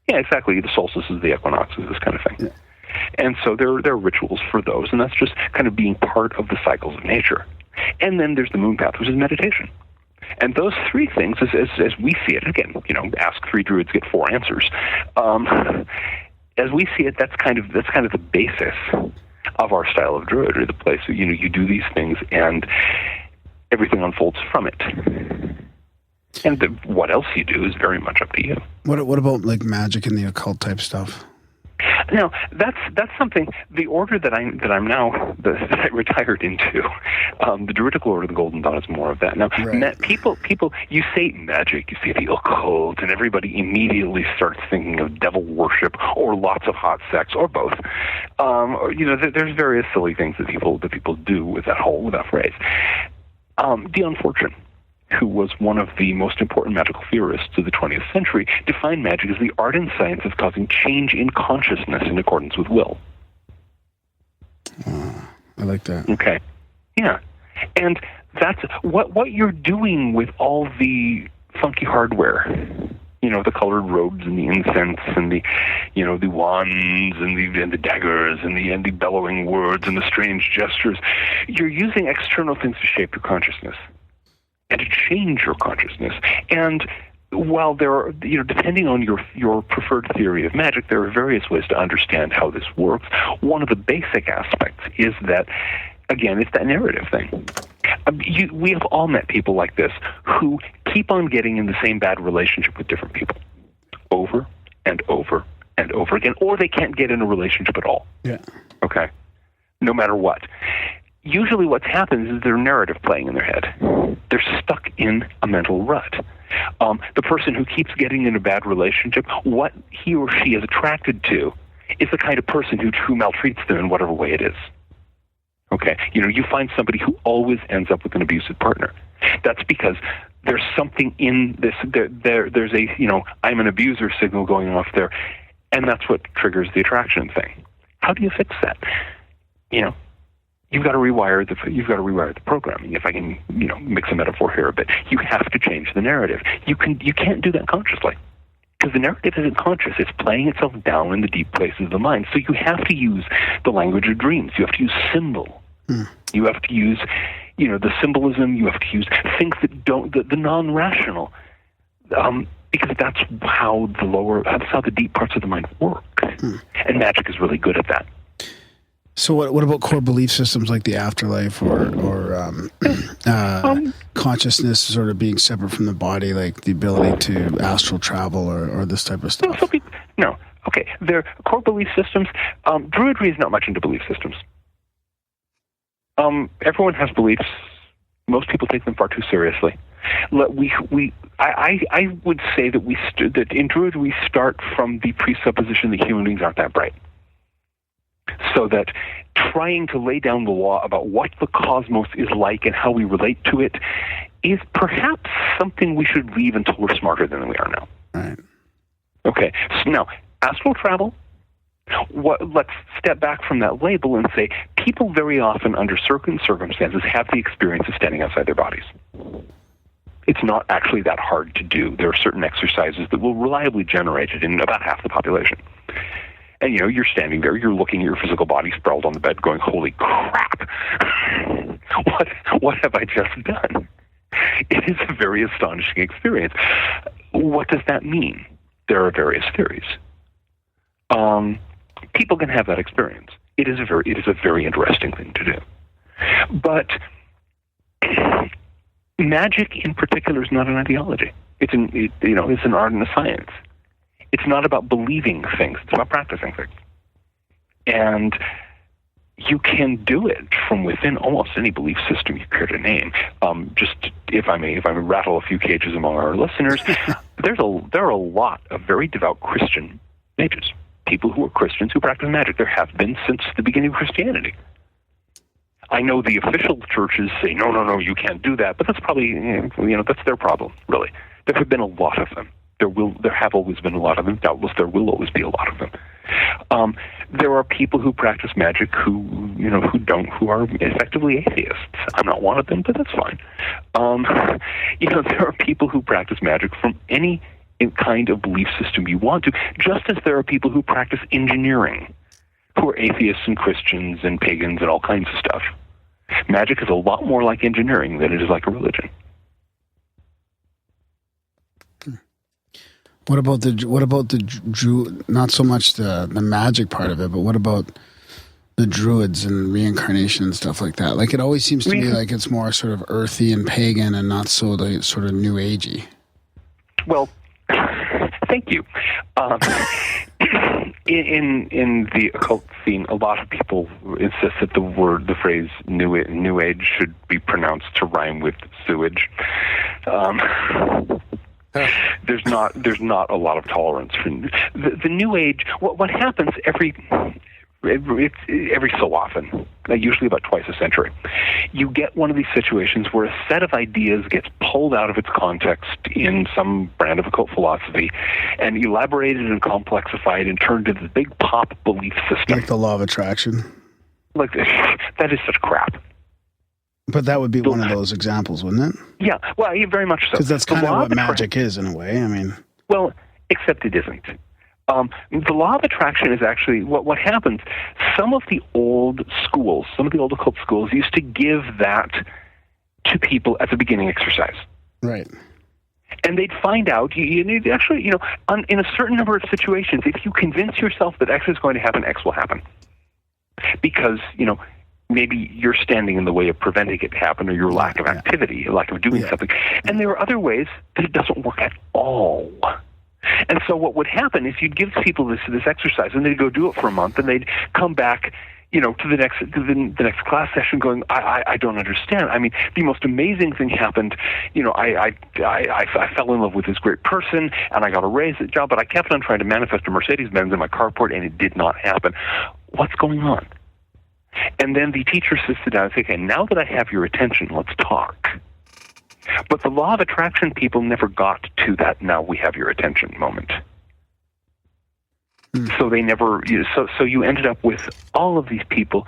Yeah, exactly. The solstices, the equinoxes, this kind of thing. Yeah. And so there are rituals for those, and that's just kind of being part of the cycles of nature. And then there's the Moon path, which is meditation. And those three things, as we see it, again, ask 3 Druids, get 4 answers. As we see it, that's kind of the basis of our style of Druidry, the place where, you do these things and everything unfolds from it. And what else you do is very much up to you. What about like magic and the occult type stuff? Now, that's something. The order that I'm now that I retired into, the Druidical Order, the Golden Dawn, is more of that. Now, right. People, you say magic, you say the occult, and everybody immediately starts thinking of devil worship or lots of hot sex or both. There's various silly things that people do with that phrase. Dion Fortune, who was one of the most important magical theorists of the 20th century, defined magic as the art and science of causing change in consciousness in accordance with will. I like that. Okay. Yeah. And that's what you're doing with all the funky hardware. The colored robes and the incense and the wands and the daggers and the bellowing words and the strange gestures. You're using external things to shape your consciousness and to change your consciousness. And while there are, depending on your preferred theory of magic, there are various ways to understand how this works. One of the basic aspects is that, again, it's that narrative thing. We have all met people like this who keep on getting in the same bad relationship with different people over and over and over again, or they can't get in a relationship at all. Yeah. Okay? No matter what. Usually what happens is there's narrative playing in their head. They're stuck in a mental rut. The person who keeps getting in a bad relationship, what he or she is attracted to is the kind of person who maltreats them in whatever way it is. Okay? You find somebody who always ends up with an abusive partner. That's because there's something in this, there's a, I'm an abuser signal going off there, and that's what triggers the attraction thing. How do you fix that? You've got to rewire the programming. If I can, mix a metaphor here a bit, you have to change the narrative. You can't do that consciously, because the narrative isn't conscious. It's playing itself down in the deep places of the mind. So you have to use the language of dreams. You have to use symbol. You have to use, the symbolism. You have to use things that the non-rational, because that's how the deep parts of the mind work. And magic is really good at that. So what about core belief systems like the afterlife or consciousness sort of being separate from the body, like the ability to astral travel or this type of stuff? No. Okay. They're core belief systems. Druidry is not much into belief systems. Everyone has beliefs. Most people take them far too seriously. I would say that that in Druid we start from the presupposition that human beings aren't that bright. So that trying to lay down the law about what the cosmos is like and how we relate to it is perhaps something we should leave until we're smarter than we are now. Right. Okay. So now, astral travel, let's step back from that label and say people very often, under certain circumstances, have the experience of standing outside their bodies. It's not actually that hard to do. There are certain exercises that will reliably generate it in about half the population. And, you're standing there, you're looking at your physical body sprawled on the bed going, holy crap, what have I just done? It is a very astonishing experience. What does that mean? There are various theories. People can have that experience. It is a very interesting thing to do. But magic in particular is not an ideology. It's an art and a science. It's not about believing things. It's about practicing things. And you can do it from within almost any belief system you care to name. Just if I may rattle a few cages among our listeners, there are a lot of very devout Christian mages, people who are Christians who practice magic. There have been since the beginning of Christianity. I know the official churches say, no, you can't do that, but that's probably, that's their problem, really. There have been a lot of them. There have always been a lot of them. Doubtless there will always be a lot of them. There are people who practice magic who are effectively atheists. I'm not one of them, but that's fine. There are people who practice magic from any kind of belief system you want to, just as there are people who practice engineering, who are atheists and Christians and pagans and all kinds of stuff. Magic is a lot more like engineering than it is like a religion. What about the Druid? Not so much the magic part of it, but what about the Druids and reincarnation and stuff like that? Like, it always seems to me like it's more sort of earthy and pagan and not so the sort of new agey. Well, thank you. In the occult scene, a lot of people insist that the phrase "new age" should be pronounced to rhyme with sewage. There's not a lot of tolerance for the new age. What happens every so often, usually about twice a century, you get one of these situations where a set of ideas gets pulled out of its context in some brand of occult philosophy and elaborated and complexified and turned into the big pop belief system. Like the law of attraction. Like, that is such crap. But that would be one of those examples, wouldn't it? Yeah, well, very much so. Because that's kind of what magic is, in a way. I mean, well, except it isn't. The law of attraction is actually what happens. Some of the old occult schools used to give that to people as a beginning exercise. Right. And they'd find out, in a certain number of situations, if you convince yourself that X is going to happen, X will happen. Because, maybe you're standing in the way of preventing it to happen, or your lack of activity, your lack of doing something. And there are other ways that it doesn't work at all. And so what would happen is you'd give people this exercise, and they'd go do it for a month, and they'd come back, to the next class session going, I don't understand. I mean, the most amazing thing happened. I fell in love with this great person, and I got a raise at the job, but I kept on trying to manifest a Mercedes-Benz in my carport, and it did not happen. What's going on? And then the teacher sits down and says, okay, now that I have your attention, let's talk. But the law of attraction people never got to that now we have your attention moment. So they never, so you ended up with all of these people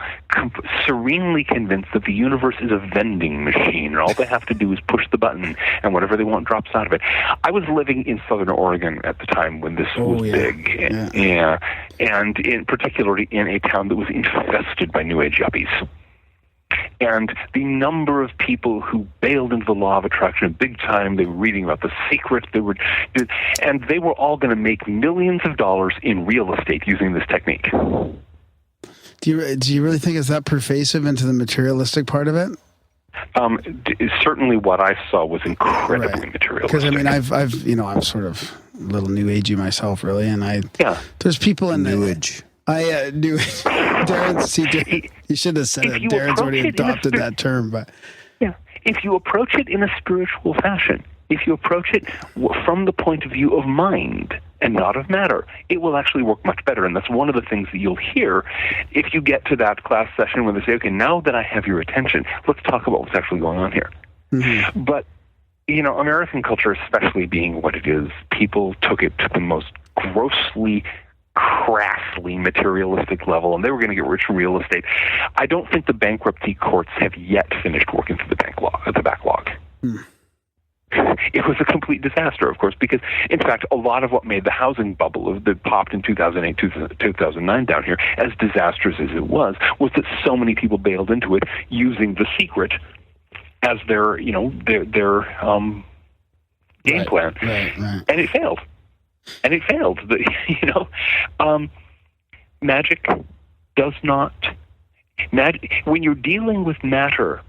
serenely convinced that the universe is a vending machine, and all they have to do is push the button, and whatever they want drops out of it. I was living in Southern Oregon at the time when this was big, and in particularly in a town that was infested by New Age yuppies. And the number of people who bailed into the law of attraction big time, they were reading about The Secret, and they were all going to make millions of dollars in real estate using this technique. Do you really think it's that pervasive into the materialistic part of it? Certainly what I saw was incredibly materialistic. Because, I mean, I'm sort of a little new agey myself, really, and there's people in New Age. New Age. Darren, he should have said it. Darren's already adopted that term, but if you approach it in a spiritual fashion, if you approach it from the point of view of mind and not of matter, it will actually work much better. And that's one of the things that you'll hear if you get to that class session when they say, okay, now that I have your attention, let's talk about what's actually going on here. Mm-hmm. But, American culture, especially being what it is, people took it to the most grossly, crassly materialistic level, and they were going to get rich from real estate. I don't think the bankruptcy courts have yet finished working through the backlog. It was a complete disaster, of course, because, in fact, a lot of what made the housing bubble that popped in 2008, 2009 down here, as disastrous as it was that so many people bailed into it using The Secret as their game plan, Right. and it failed. Magic does not. When you're dealing with matter,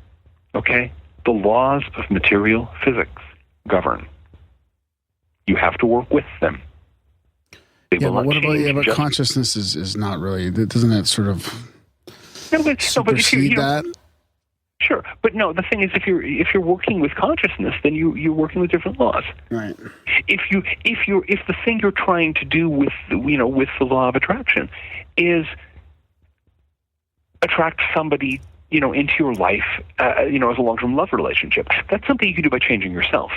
okay, the laws of material physics govern. You have to work with them. But what about consciousness is not really, doesn't that sort of supersede that? Sure, but no. The thing is, if you're working with consciousness, then you're working with different laws. Right. If the thing you're trying to do with the law of attraction is attract somebody into your life, as a long-term love relationship, that's something you can do by changing yourself.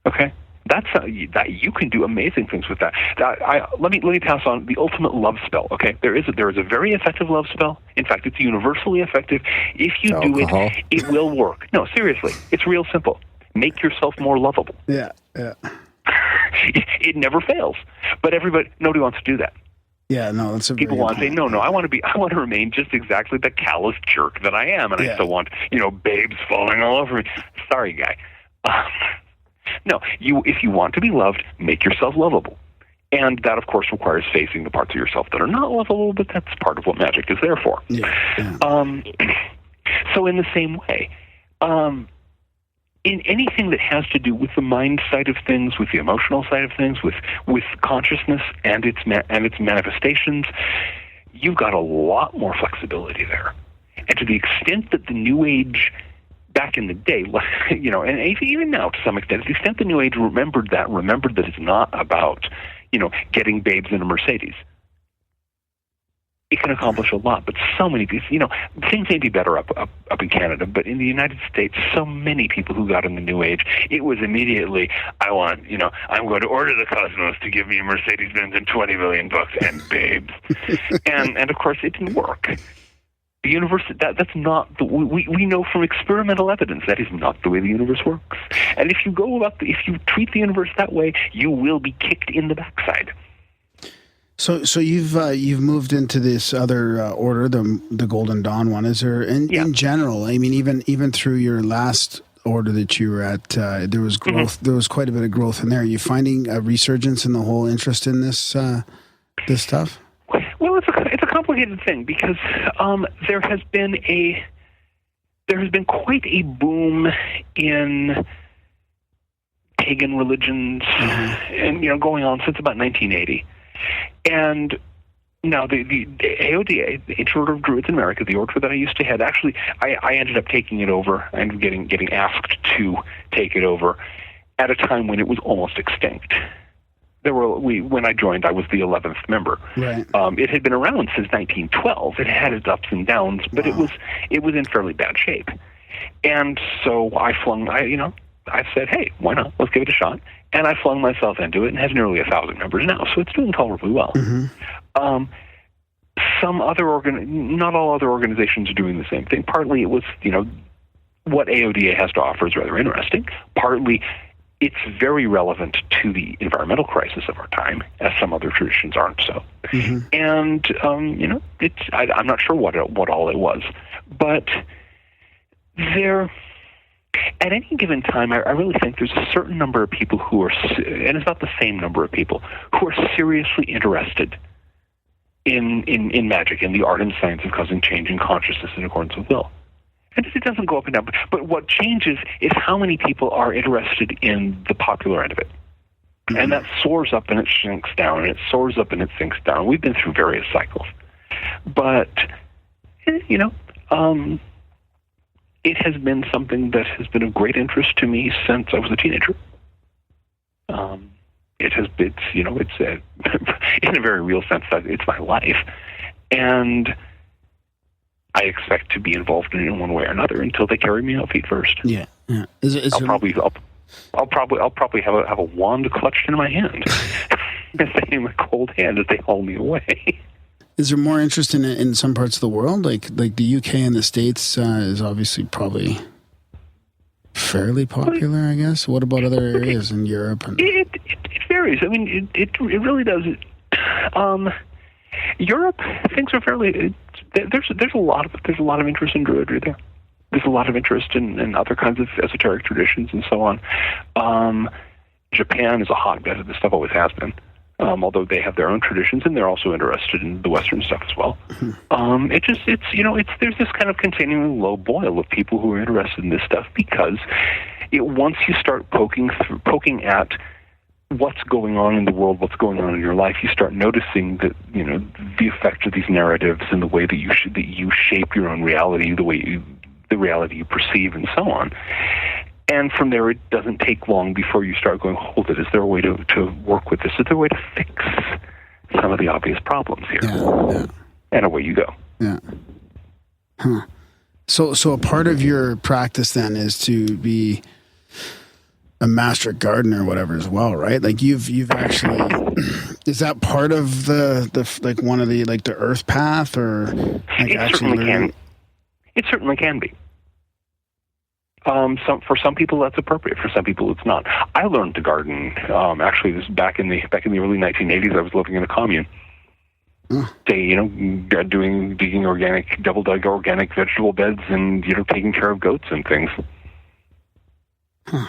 Okay. That's that you can do amazing things with that. Let me pass on the ultimate love spell. Okay, there is a very effective love spell. In fact, it's universally effective. If you do it, it will work. No, seriously, it's real simple. Make yourself more lovable. Yeah. It never fails, but nobody wants to do that. Yeah, no, that's people want to say no. I want to remain just exactly the callous jerk that I am, and I still want babes falling all over me. Sorry, guy. No, if you want to be loved, make yourself lovable. And that, of course, requires facing the parts of yourself that are not lovable, but that's part of what magic is there for. Yeah. So in the same way, in anything that has to do with the mind side of things, with the emotional side of things, with consciousness and its manifestations, you've got a lot more flexibility there. And to the extent that the New Age back in the day, and even now to some extent, to the extent the New Age remembered that it's not about, getting babes in a Mercedes. It can accomplish a lot, but so many people, things may be better up in Canada, but in the United States, so many people who got in the New Age, it was immediately, I'm going to order the cosmos to give me a Mercedes-Benz and $20 million and babes. and of course, it didn't work. The universe, that's not, we know from experimental evidence that is not the way the universe works. And if you treat the universe that way, you will be kicked in the backside. So you've moved into this other order, the Golden Dawn one. Is there in general? I mean, even through your last order that you were at, there was growth. Mm-hmm. There was quite a bit of growth in there. Are you finding a resurgence in the whole interest in this stuff? Well, it's a complicated thing because there has been quite a boom in pagan religions, and going on since about 1980. And now the AODA, the Ancient Order of Druids in America, the order that I used to head, actually I ended up taking it over and getting asked to take it over at a time when it was almost extinct. When I joined, I was the 11th member. Right. It had been around since 1912. It had its ups and downs, but it was in fairly bad shape. And so I said, hey, why not? Let's give it a shot. And I flung myself into it, and has nearly 1,000 members now, so it's doing tolerably well. Mm-hmm. Not all other organizations are doing the same thing. Partly it was, what AODA has to offer is rather interesting. Partly it's very relevant to the environmental crisis of our time, as some other traditions aren't so. Mm-hmm. And I'm not sure what all it was, but at any given time, I really think there's a certain number of people who are, and it's not the same number of people, who are seriously interested in magic, in the art and science of causing change in consciousness in accordance with will. And it doesn't go up and down, but what changes is how many people are interested in the popular end of it. Mm-hmm. And that soars up and it sinks down, and it soars up and it sinks down. We've been through various cycles. But, it has been something that has been of great interest to me since I was a teenager. It's in a very real sense, it's my life. And I expect to be involved in it in one way or another until they carry me out feet first. Yeah. I'll probably have a wand clutched in my hand, in my cold hand as they haul me away. Is there more interest in some parts of the world, like the UK and the States is obviously probably fairly popular, I guess. What about other areas in Europe? It varies. I mean, it really does. Europe, things are fairly. There's a lot of interest in Druidry there. there's a lot of interest in other kinds of esoteric traditions and so on. Japan is a hotbed of this stuff, always has been. Although they have their own traditions, and they're also interested in the Western stuff as well. There's this kind of continuing low boil of people who are interested in this stuff, because once you start poking at what's going on in the world, what's going on in your life, you start noticing that the effect of these narratives and the way that you shape your own reality, the reality you perceive, and so on. And from there, it doesn't take long before you start going, hold it, is there a way to work with this? Is there a way to fix some of the obvious problems here? Yeah. And away you go. Yeah. Huh. So a part of your practice then is to be a master gardener or whatever as well, right? Like you've actually, is that part of the like one of the, like the earth path, or like It certainly can be. For some people that's appropriate. For some people it's not. I learned to garden. Actually, this back in the early 1980s. I was living in a commune. Digging double dug organic vegetable beds, and taking care of goats and things. Huh.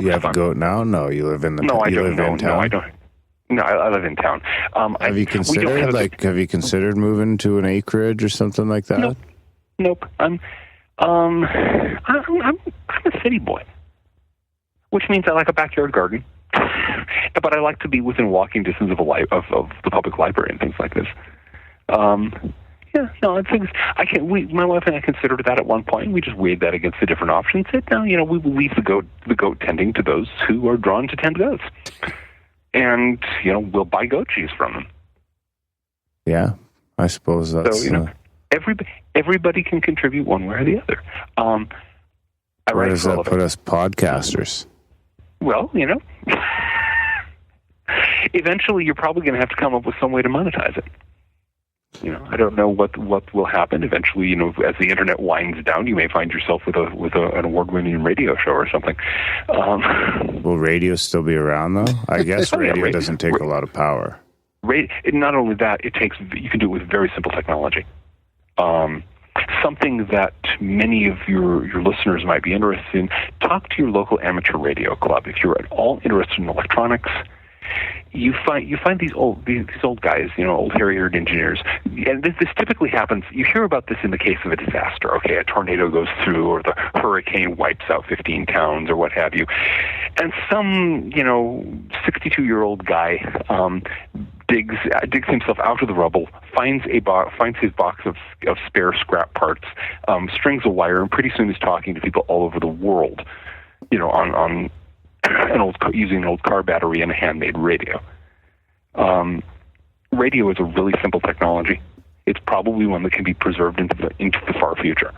You have a goat now? No, you live in the. No, I don't. In town? No, I don't. No, I live in town. Have you considered moving to an acreage or something like that? Nope. I'm a city boy, which means I like a backyard garden, but I like to be within walking distance of the public library and things like this. I think my wife and I considered that at one point. We just weighed that against the different options. Said, no, we will leave the goat tending to those who are drawn to tend goats, and we'll buy goat cheese from them. Yeah, I suppose that's. So everybody can contribute one way or the other. Where does that put us podcasters? Well, eventually you're probably going to have to come up with some way to monetize it. I don't know what will happen. Eventually, as the internet winds down, you may find yourself with an award-winning radio show or something. Will radio still be around though? I guess radio doesn't take a lot of power. Not only that, you can do it with very simple technology. Something that many of your listeners might be interested in. Talk to your local amateur radio club. If you're at all interested in electronics, you find these old guys, old hairy-haired engineers, and this typically happens. You hear about this in the case of a disaster. Okay, a tornado goes through, or the hurricane wipes out 15 towns, or what have you, and some 62-year-old guy digs himself out of the rubble, finds his box of spare scrap parts, strings a wire, and pretty soon he's talking to people all over the world, on using an old car battery and a handmade radio. Radio is a really simple technology. It's probably one that can be preserved into the far future.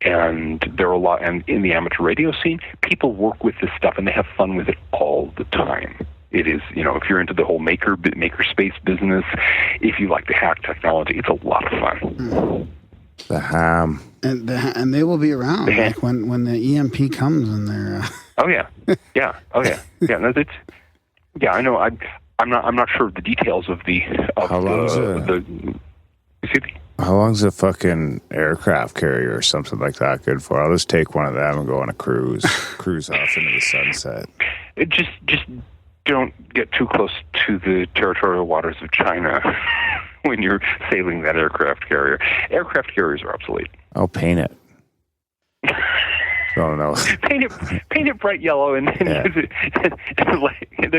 And there are and in the amateur radio scene, people work with this stuff and they have fun with it all the time. It is, if you're into the whole maker space business, if you like to hack technology, it's a lot of fun. The ham. And they will be around like when the EMP comes and they're. Oh yeah. Oh yeah. Yeah. No, I know. I'm not sure of the details of the. How long's a fucking aircraft carrier or something like that good for? I'll just take one of them and go on a cruise off into the sunset. Just don't get too close to the territorial waters of China when you're sailing that aircraft carrier. Aircraft carriers are obsolete. I'll paint it. Oh no! Paint it bright yellow, and there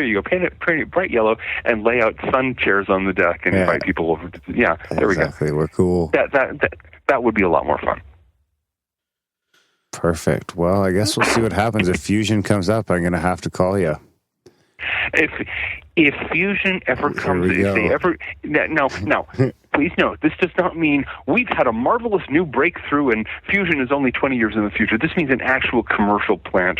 you go. Paint it bright yellow, and lay out sun chairs on the deck, and invite people over. There we go. Exactly, we're cool. That would be a lot more fun. Perfect. Well, I guess we'll see what happens if Fusion comes up. I'm going to have to call you. If Fusion ever comes, now, please note, this does not mean we've had a marvelous new breakthrough and Fusion is only 20 years in the future. This means an actual commercial plant,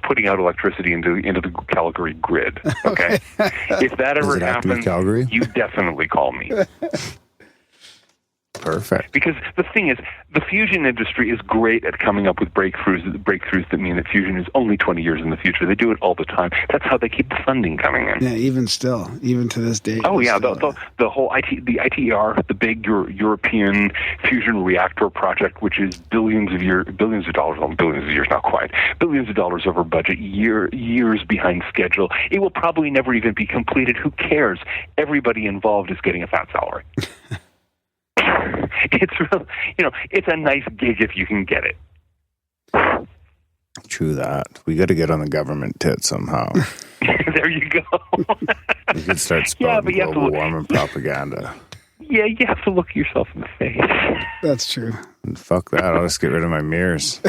putting out electricity into the Calgary grid. Okay, if that ever happens, Calgary? You definitely call me. Perfect. Because the thing is, the fusion industry is great at coming up with breakthroughs that mean that fusion is only 20 years in the future. They do it all the time. That's how they keep the funding coming in. Yeah, even to this day. Oh yeah, the whole ITER, the big European fusion reactor project, which is billions of dollars, well, billions of years, not quite, billions of dollars over budget, years behind schedule. It will probably never even be completed. Who cares? Everybody involved is getting a fat salary. It's real, it's a nice gig if you can get it. True that. We got to get on the government tit somehow. There you go. We could start spouting global warming propaganda. Yeah, you have to look yourself in the face. That's true. And fuck that. I'll just get rid of my mirrors.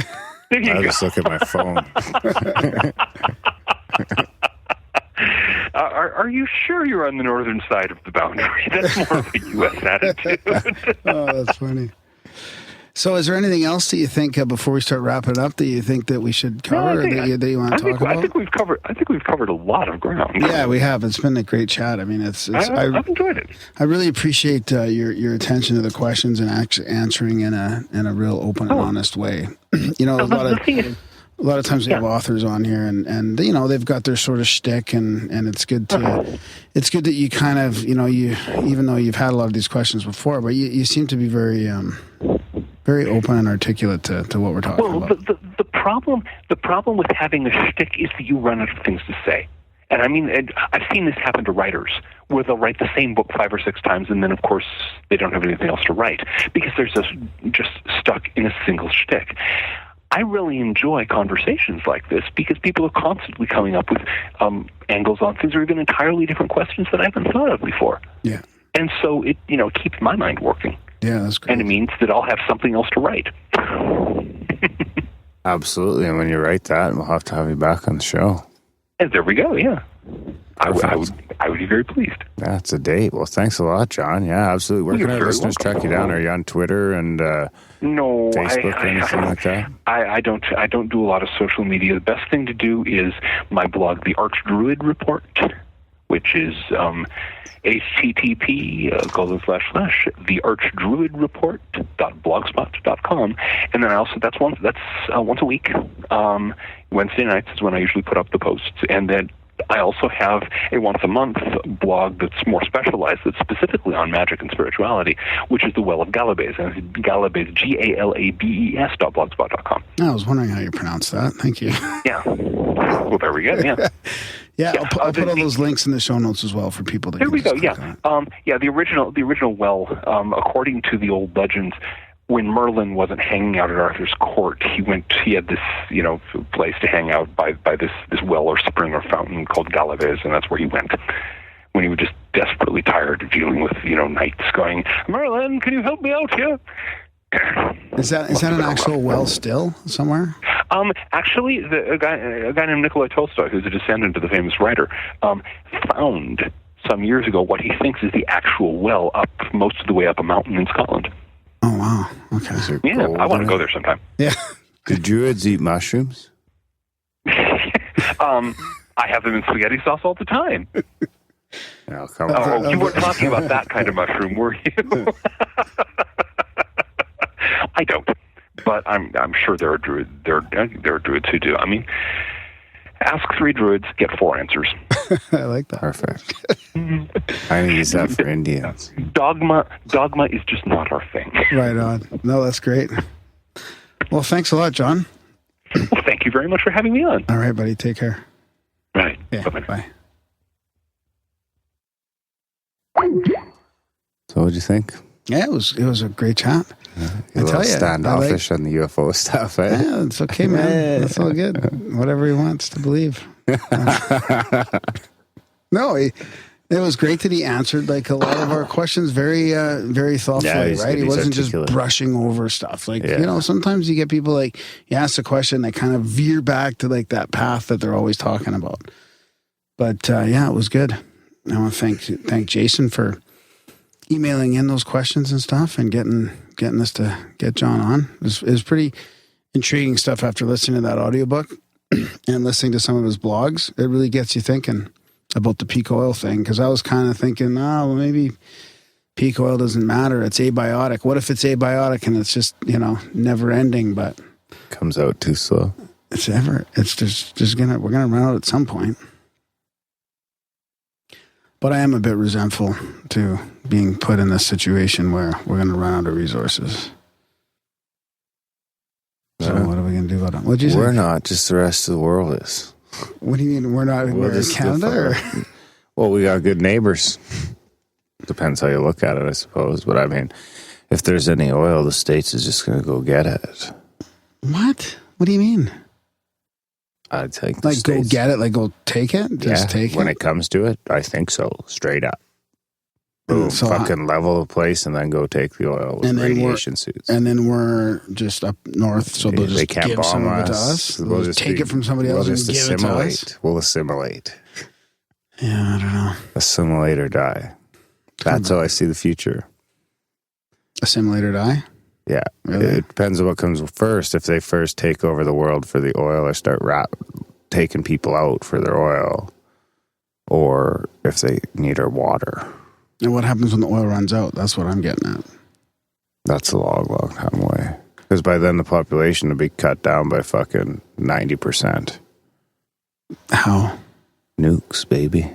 I'll just look at my phone. Are you sure you're on the northern side of the boundary? That's more of a U.S. attitude. Oh, that's funny. So is there anything else that you think, before we start wrapping up, that you think that we should cover, that you want to talk about? I think we've covered a lot of ground. Yeah, we have. It's been a great chat. I mean, I've enjoyed it. I really appreciate your attention to the questions and actually answering in a real open and honest way. A lot of times we have authors on here, and they've got their sort of shtick, and it's good that you kind of you, even though you've had a lot of these questions before, but you seem to be very very open and articulate to what we're talking about. Well, the problem with having a shtick is that you run out of things to say. And I mean, I've seen this happen to writers, where they'll write the same book 5 or 6 times, and then, of course, they don't have anything else to write, because they're just stuck in a single shtick. I really enjoy conversations like this, because people are constantly coming up with angles on things, or even entirely different questions that I haven't thought of before. Yeah. And so it keeps my mind working. Yeah, that's great. And it means that I'll have something else to write. Absolutely. And when you write that, we'll have to have you back on the show. And there we go, yeah. I would be very pleased. That's a date. Well, thanks a lot, John. Yeah, absolutely. Where can our listeners track you down? Are you on Twitter and no, Facebook or anything like that? I don't do a lot of social media. The best thing to do is my blog, The Archdruid Report, which is http://thearchdruidreport.blogspot.com, and then that's once a week. Wednesday nights is when I usually put up the posts, and then I also have a once-a-month blog that's more specialized, that's specifically on magic and spirituality, which is The Well of Galabes, and it's Galabes, GALABES.blogspot.com. I was wondering how you pronounce that. Thank you. Yeah. Well, there we go. Yeah. Yeah, I'll put all those links in the show notes as well for people to. There we go. Yeah. The original well, according to the old legends, when Merlin wasn't hanging out at Arthur's court, he had this, place to hang out by this well or spring or fountain called Galabes, and that's where he went when he was just desperately tired of dealing with, knights going, Merlin, can you help me out here? Is that an actual well still somewhere? Actually, a guy named Nikolai Tolstoy, who's a descendant of the famous writer, found some years ago what he thinks is the actual well up most of the way up a mountain in Scotland. Oh, wow. Okay. Yeah, I want to go there sometime. Yeah. Do druids eat mushrooms? I have them in spaghetti sauce all the time. You weren't talking about that kind of mushroom, were you? I don't, but I'm sure there are druids. There are druids who do. I mean, ask 3 druids, get 4 answers. I like that. Perfect. I use that for Indians. Dogma is just not our thing. Right on. No, that's great. Well, thanks a lot, John. Well, thank you very much for having me on. All right, buddy. Take care. Right. Yeah. Bye. So, what'd you think? Yeah, it was a great chat. I tell you, standoffish on the UFO stuff. Eh? Yeah, it's okay, man. That's all good. Whatever he wants to believe. No, it was great that he answered like a lot of our questions very, very thoughtfully. Right? He wasn't just brushing over stuff. Like sometimes you get people like you ask a question, they kind of veer back to like that path that they're always talking about. But it was good. I want to thank Jason for emailing in those questions and stuff and getting us to get John on. It was pretty intriguing stuff after listening to that audiobook and listening to some of his blogs. It really gets you thinking about the peak oil thing, because I was kind of thinking, maybe peak oil doesn't matter. It's abiotic. What if it's abiotic and it's just, never ending, but Comes out too slow. we're gonna run out at some point. But I am a bit resentful to being put in this situation where we're gonna run out of resources. So what are we gonna do about it? What'd you say? We're not, just the rest of the world is. What do you mean we're not? We're in just Canada? Well, we got good neighbors. Depends how you look at it, I suppose. But I mean, if there's any oil, the States is just going to go get it. What? What do you mean? I think Like go get it? Like go take it? Just take it? When it comes to it, I think so. Straight up. Boom, So fucking level the place and then go take the oil with radiation suits. And then we're just up north, so they'll just can't give bomb some of it to us. us. They'll just take it from somebody else and give it to us. We'll assimilate. Yeah, I don't know. Assimilate or die. That's how I see the future. Assimilate or die? Yeah. Really? It depends on what comes first. If they first take over the world for the oil or start taking people out for their oil, or if they need our water. And what happens when the oil runs out? That's what I'm getting at. That's a long, long time away. Because by then the population will be cut down by fucking 90%. How? Nukes, baby.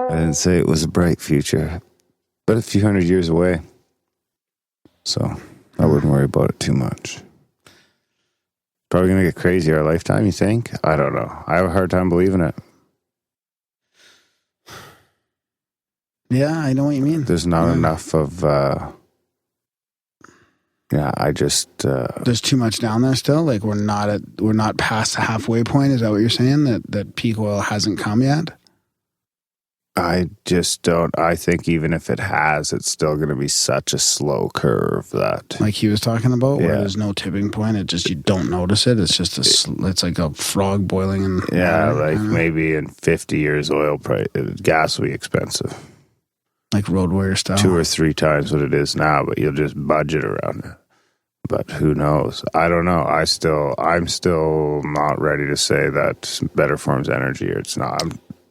I didn't say it was a bright future, but a few hundred years away. So I wouldn't worry about it too much. Probably going to get crazy our lifetime, you think? I don't know. I have a hard time believing it. Yeah, I know what you mean. There's not enough of... I just... There's too much down there still? Like we're not past the halfway point? Is that what you're saying? That peak oil hasn't come yet? I just don't... I think even if it has, it's still going to be such a slow curve that... Like he was talking about, where there's no tipping point. It just, you don't notice it. It's just it's like a frog boiling in Yeah, water, like maybe in 50 years, gas will be expensive. like road warrior style. 2 or 3 times what it is now, but you'll just budget around it. But who knows? I don't know. I'm still not ready to say that better forms energy or it's not.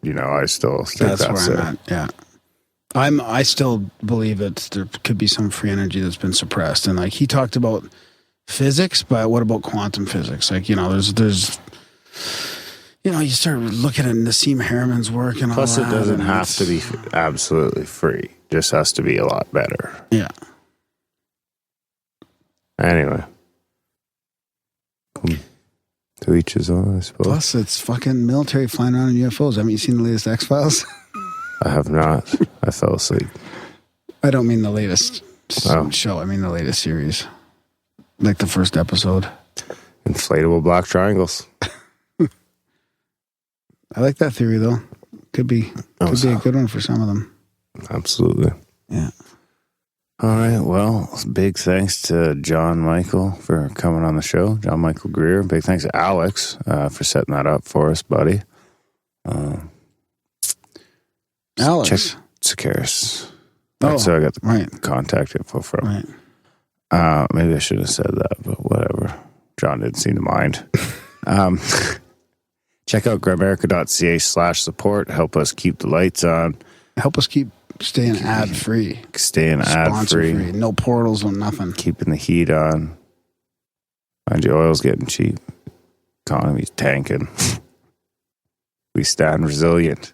I still think that's where it. I'm at. Yeah, I still believe that there could be some free energy that's been suppressed, and like he talked about physics, but what about quantum physics? Like there's you start looking at Nassim Harame's work and Plus, all that. it doesn't have to be absolutely free. Just has to be a lot better. Yeah. Anyway. To each his own, I suppose. Plus, it's fucking military flying around in UFOs. Haven't you seen the latest X-Files? I have not. I fell asleep. I don't mean the latest Oh. show. I mean the latest series. Like the first episode. Inflatable black triangles. I like that theory, though. Could be a good one for some of them. Absolutely. Yeah. All right. Well, big thanks to John Michael for coming on the show. John Michael Greer. Big thanks to Alex for setting that up for us, buddy. Alex. Check Sakaris. That's where I got the contact info from. Right. Maybe I shouldn't have said that, but whatever. John didn't seem to mind. Check out grimerica.ca/support. Help us keep the lights on. Help us keep staying ad-free. Staying ad-free. No portals, no nothing. Keeping the heat on. Mind you, oil's getting cheap. Economy's tanking. We stand resilient.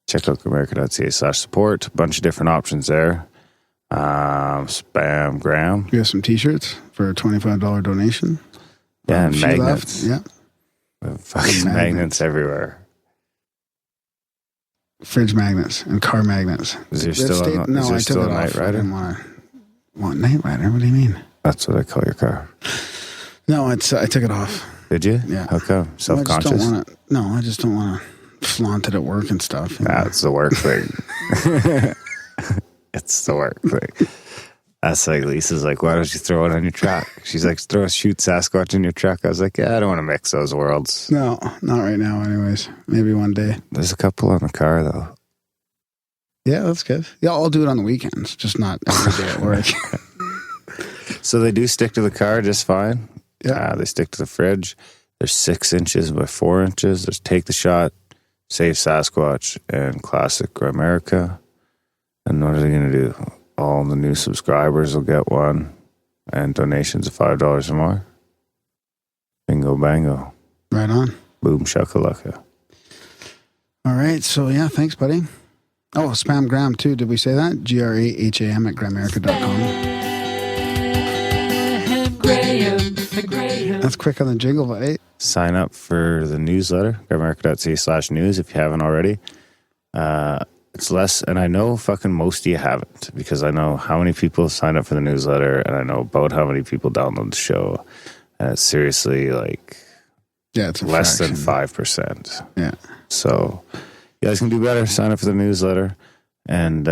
Check out grimerica.ca/support. A bunch of different options there. Spam Graham. We have some t-shirts for a $25 donation. Yeah, and magnets. Yeah. Fucking magnets everywhere. Fridge magnets and car magnets. Is there still a Night Rider? I didn't want Night Rider? What do you mean? That's what I call your car. No, I took it off. Did you? Yeah. How come? Self-conscious? I just don't want to flaunt it at work and stuff. That's the work thing. It's the work thing. That's like Lisa's like, why don't you throw it on your truck? She's like, shoot Sasquatch in your truck. I was like, yeah, I don't want to mix those worlds. No, not right now anyways. Maybe one day. There's a couple on the car though. Yeah, that's good. Yeah, I'll do it on the weekends, just not every day at work. So they do stick to the car just fine. Yeah. They stick to the fridge. There's 6 inches by 4 inches. There's Take the Shot, Save Sasquatch, and Classic Grimerica. And what are they going to do? All the new subscribers will get one, and donations of $5 or more. Bingo bango. Right on. Boom shakalaka. All right. So, yeah, thanks, buddy. Oh, spam Graham, too. Did we say that? GRAHAM at Grimerica.com. That's quick on the jingle, buddy. Sign up for the newsletter, grimerica.ca/news if you haven't already. It's less, and I know fucking most of you haven't, because I know how many people sign up for the newsletter, and I know about how many people download the show. And it's seriously like it's less fraction. than 5%. Yeah. So you guys can do better. Sign up for the newsletter and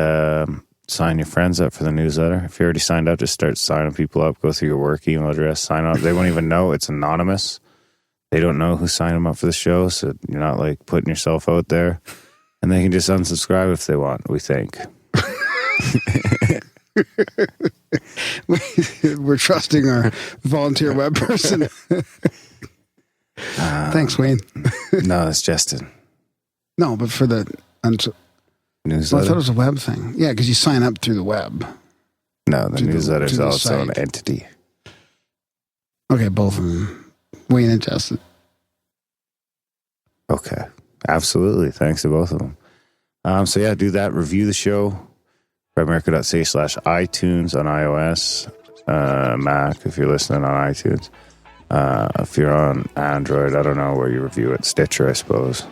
sign your friends up for the newsletter. If you already signed up, just start signing people up. Go through your work email address, sign up. They won't even know. It's anonymous. They don't know who signed them up for the show, so you're not like putting yourself out there. And they can just unsubscribe if they want, we think. We're trusting our volunteer web person. Thanks, Wayne. No, it's Justin. No, but for the Newsletter? I thought it was a web thing. Yeah, because you sign up through the web. No, the newsletter is the also an site. entity. Okay, both of them. Wayne and Justin. Okay. Absolutely. Thanks to both of them. So yeah, do that. Review the show. Grimerica.ca/iTunes on iOS, Mac, if you're listening on iTunes. If you're on Android, I don't know where you review it. Stitcher, I suppose.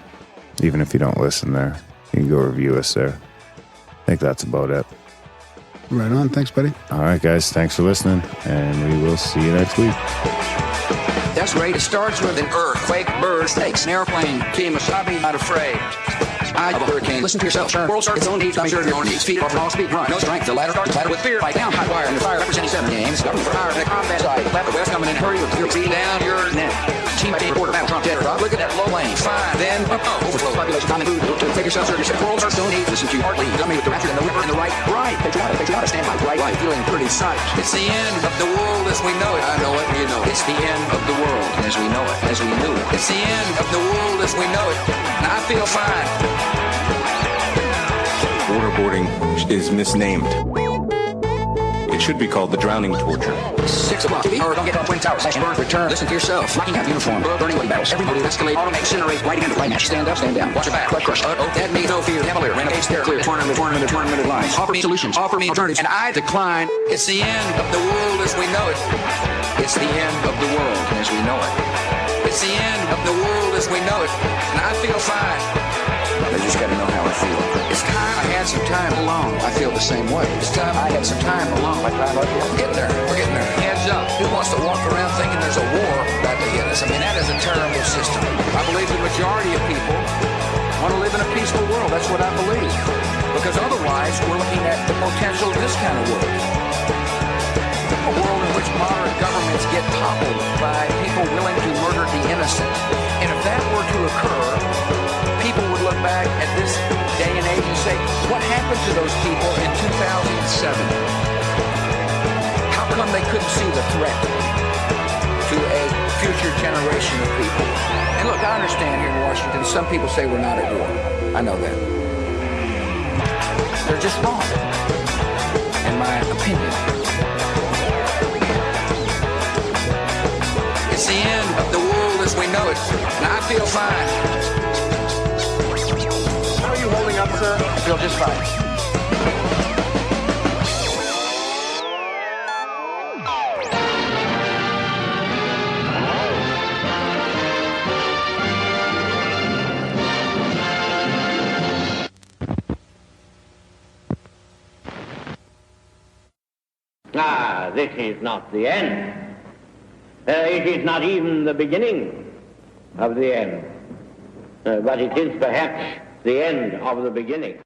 Even if you don't listen there, you can go review us there. I think that's about it. Right on. Thanks, buddy. All right, guys. Thanks for listening, and we will see you next week. That's great. It starts with an earthquake, bird, snakes, an airplane, Kemosabe, not afraid. I of a hurricane. Listen to yourself. Sure. World starts its own heat. I'm sure of your own needs. Feet off, all speed, run. No strength. The ladder starts tattered with fear. Fight down, hot wire, and the fire representing 7 games. Government for hire in a combat site. Left, west coming in. Hurry with your feet down your neck. Team by team, border battle, trump, dead, rock. Look at that low lane. Fine. Then, overflow. Population, time, and food. Take yourself, serve yourself. World starts its own heat. Listen to your heart lead. Dummy with the rapture and the river and the right. Right. Patriotic. Stand by. Right. Feeling pretty sight. It's the end of the world as we know it. I know it. You know it. It's the end of the world as we know it. As we knew it. It's the end of the world as we know it. And I feel fine. Waterboarding is misnamed. It should be called the drowning torture. 6 o'clock. Or don't get off Twin Towers. Slash burn. Return. Listen to yourself. Locking out uniform. Burning away battles. Everybody escalate. Automate. Incinerate. Right into right match. Stand up. Stand down. Watch your back. Crush. That means no fear. Cavalier. Renegade. Stare clear. Tournament of lies. Offer me solutions. Offer me alternatives. And I decline. It's the end of the world as we know it. It's the end of the world as we know it. It's the end of the world as we know it. And I feel fine. I just gotta know how I feel. It's time I had some time alone. I feel the same way. It's time I had some time alone. We're getting there. We're getting there. Hands up. Who wants to walk around thinking there's a war about to hit us? I mean, that is a terrible system. I believe the majority of people want to live in a peaceful world. That's what I believe. Because otherwise, we're looking at the potential of this kind of world. A world in which moderate governments get toppled by people willing to murder the innocent. And if that were to occur, people would look back at this day and age and say, what happened to those people in 2007? How come they couldn't see the threat to a future generation of people? And look, I understand here in Washington, some people say we're not at war. I know that. They're just wrong, in my opinion. It's the end of the world as we know it, and I feel fine. How are you holding up, sir? I feel just fine. Ah, this is not the end. It is not even the beginning of the end. But it is perhaps the end of the beginning.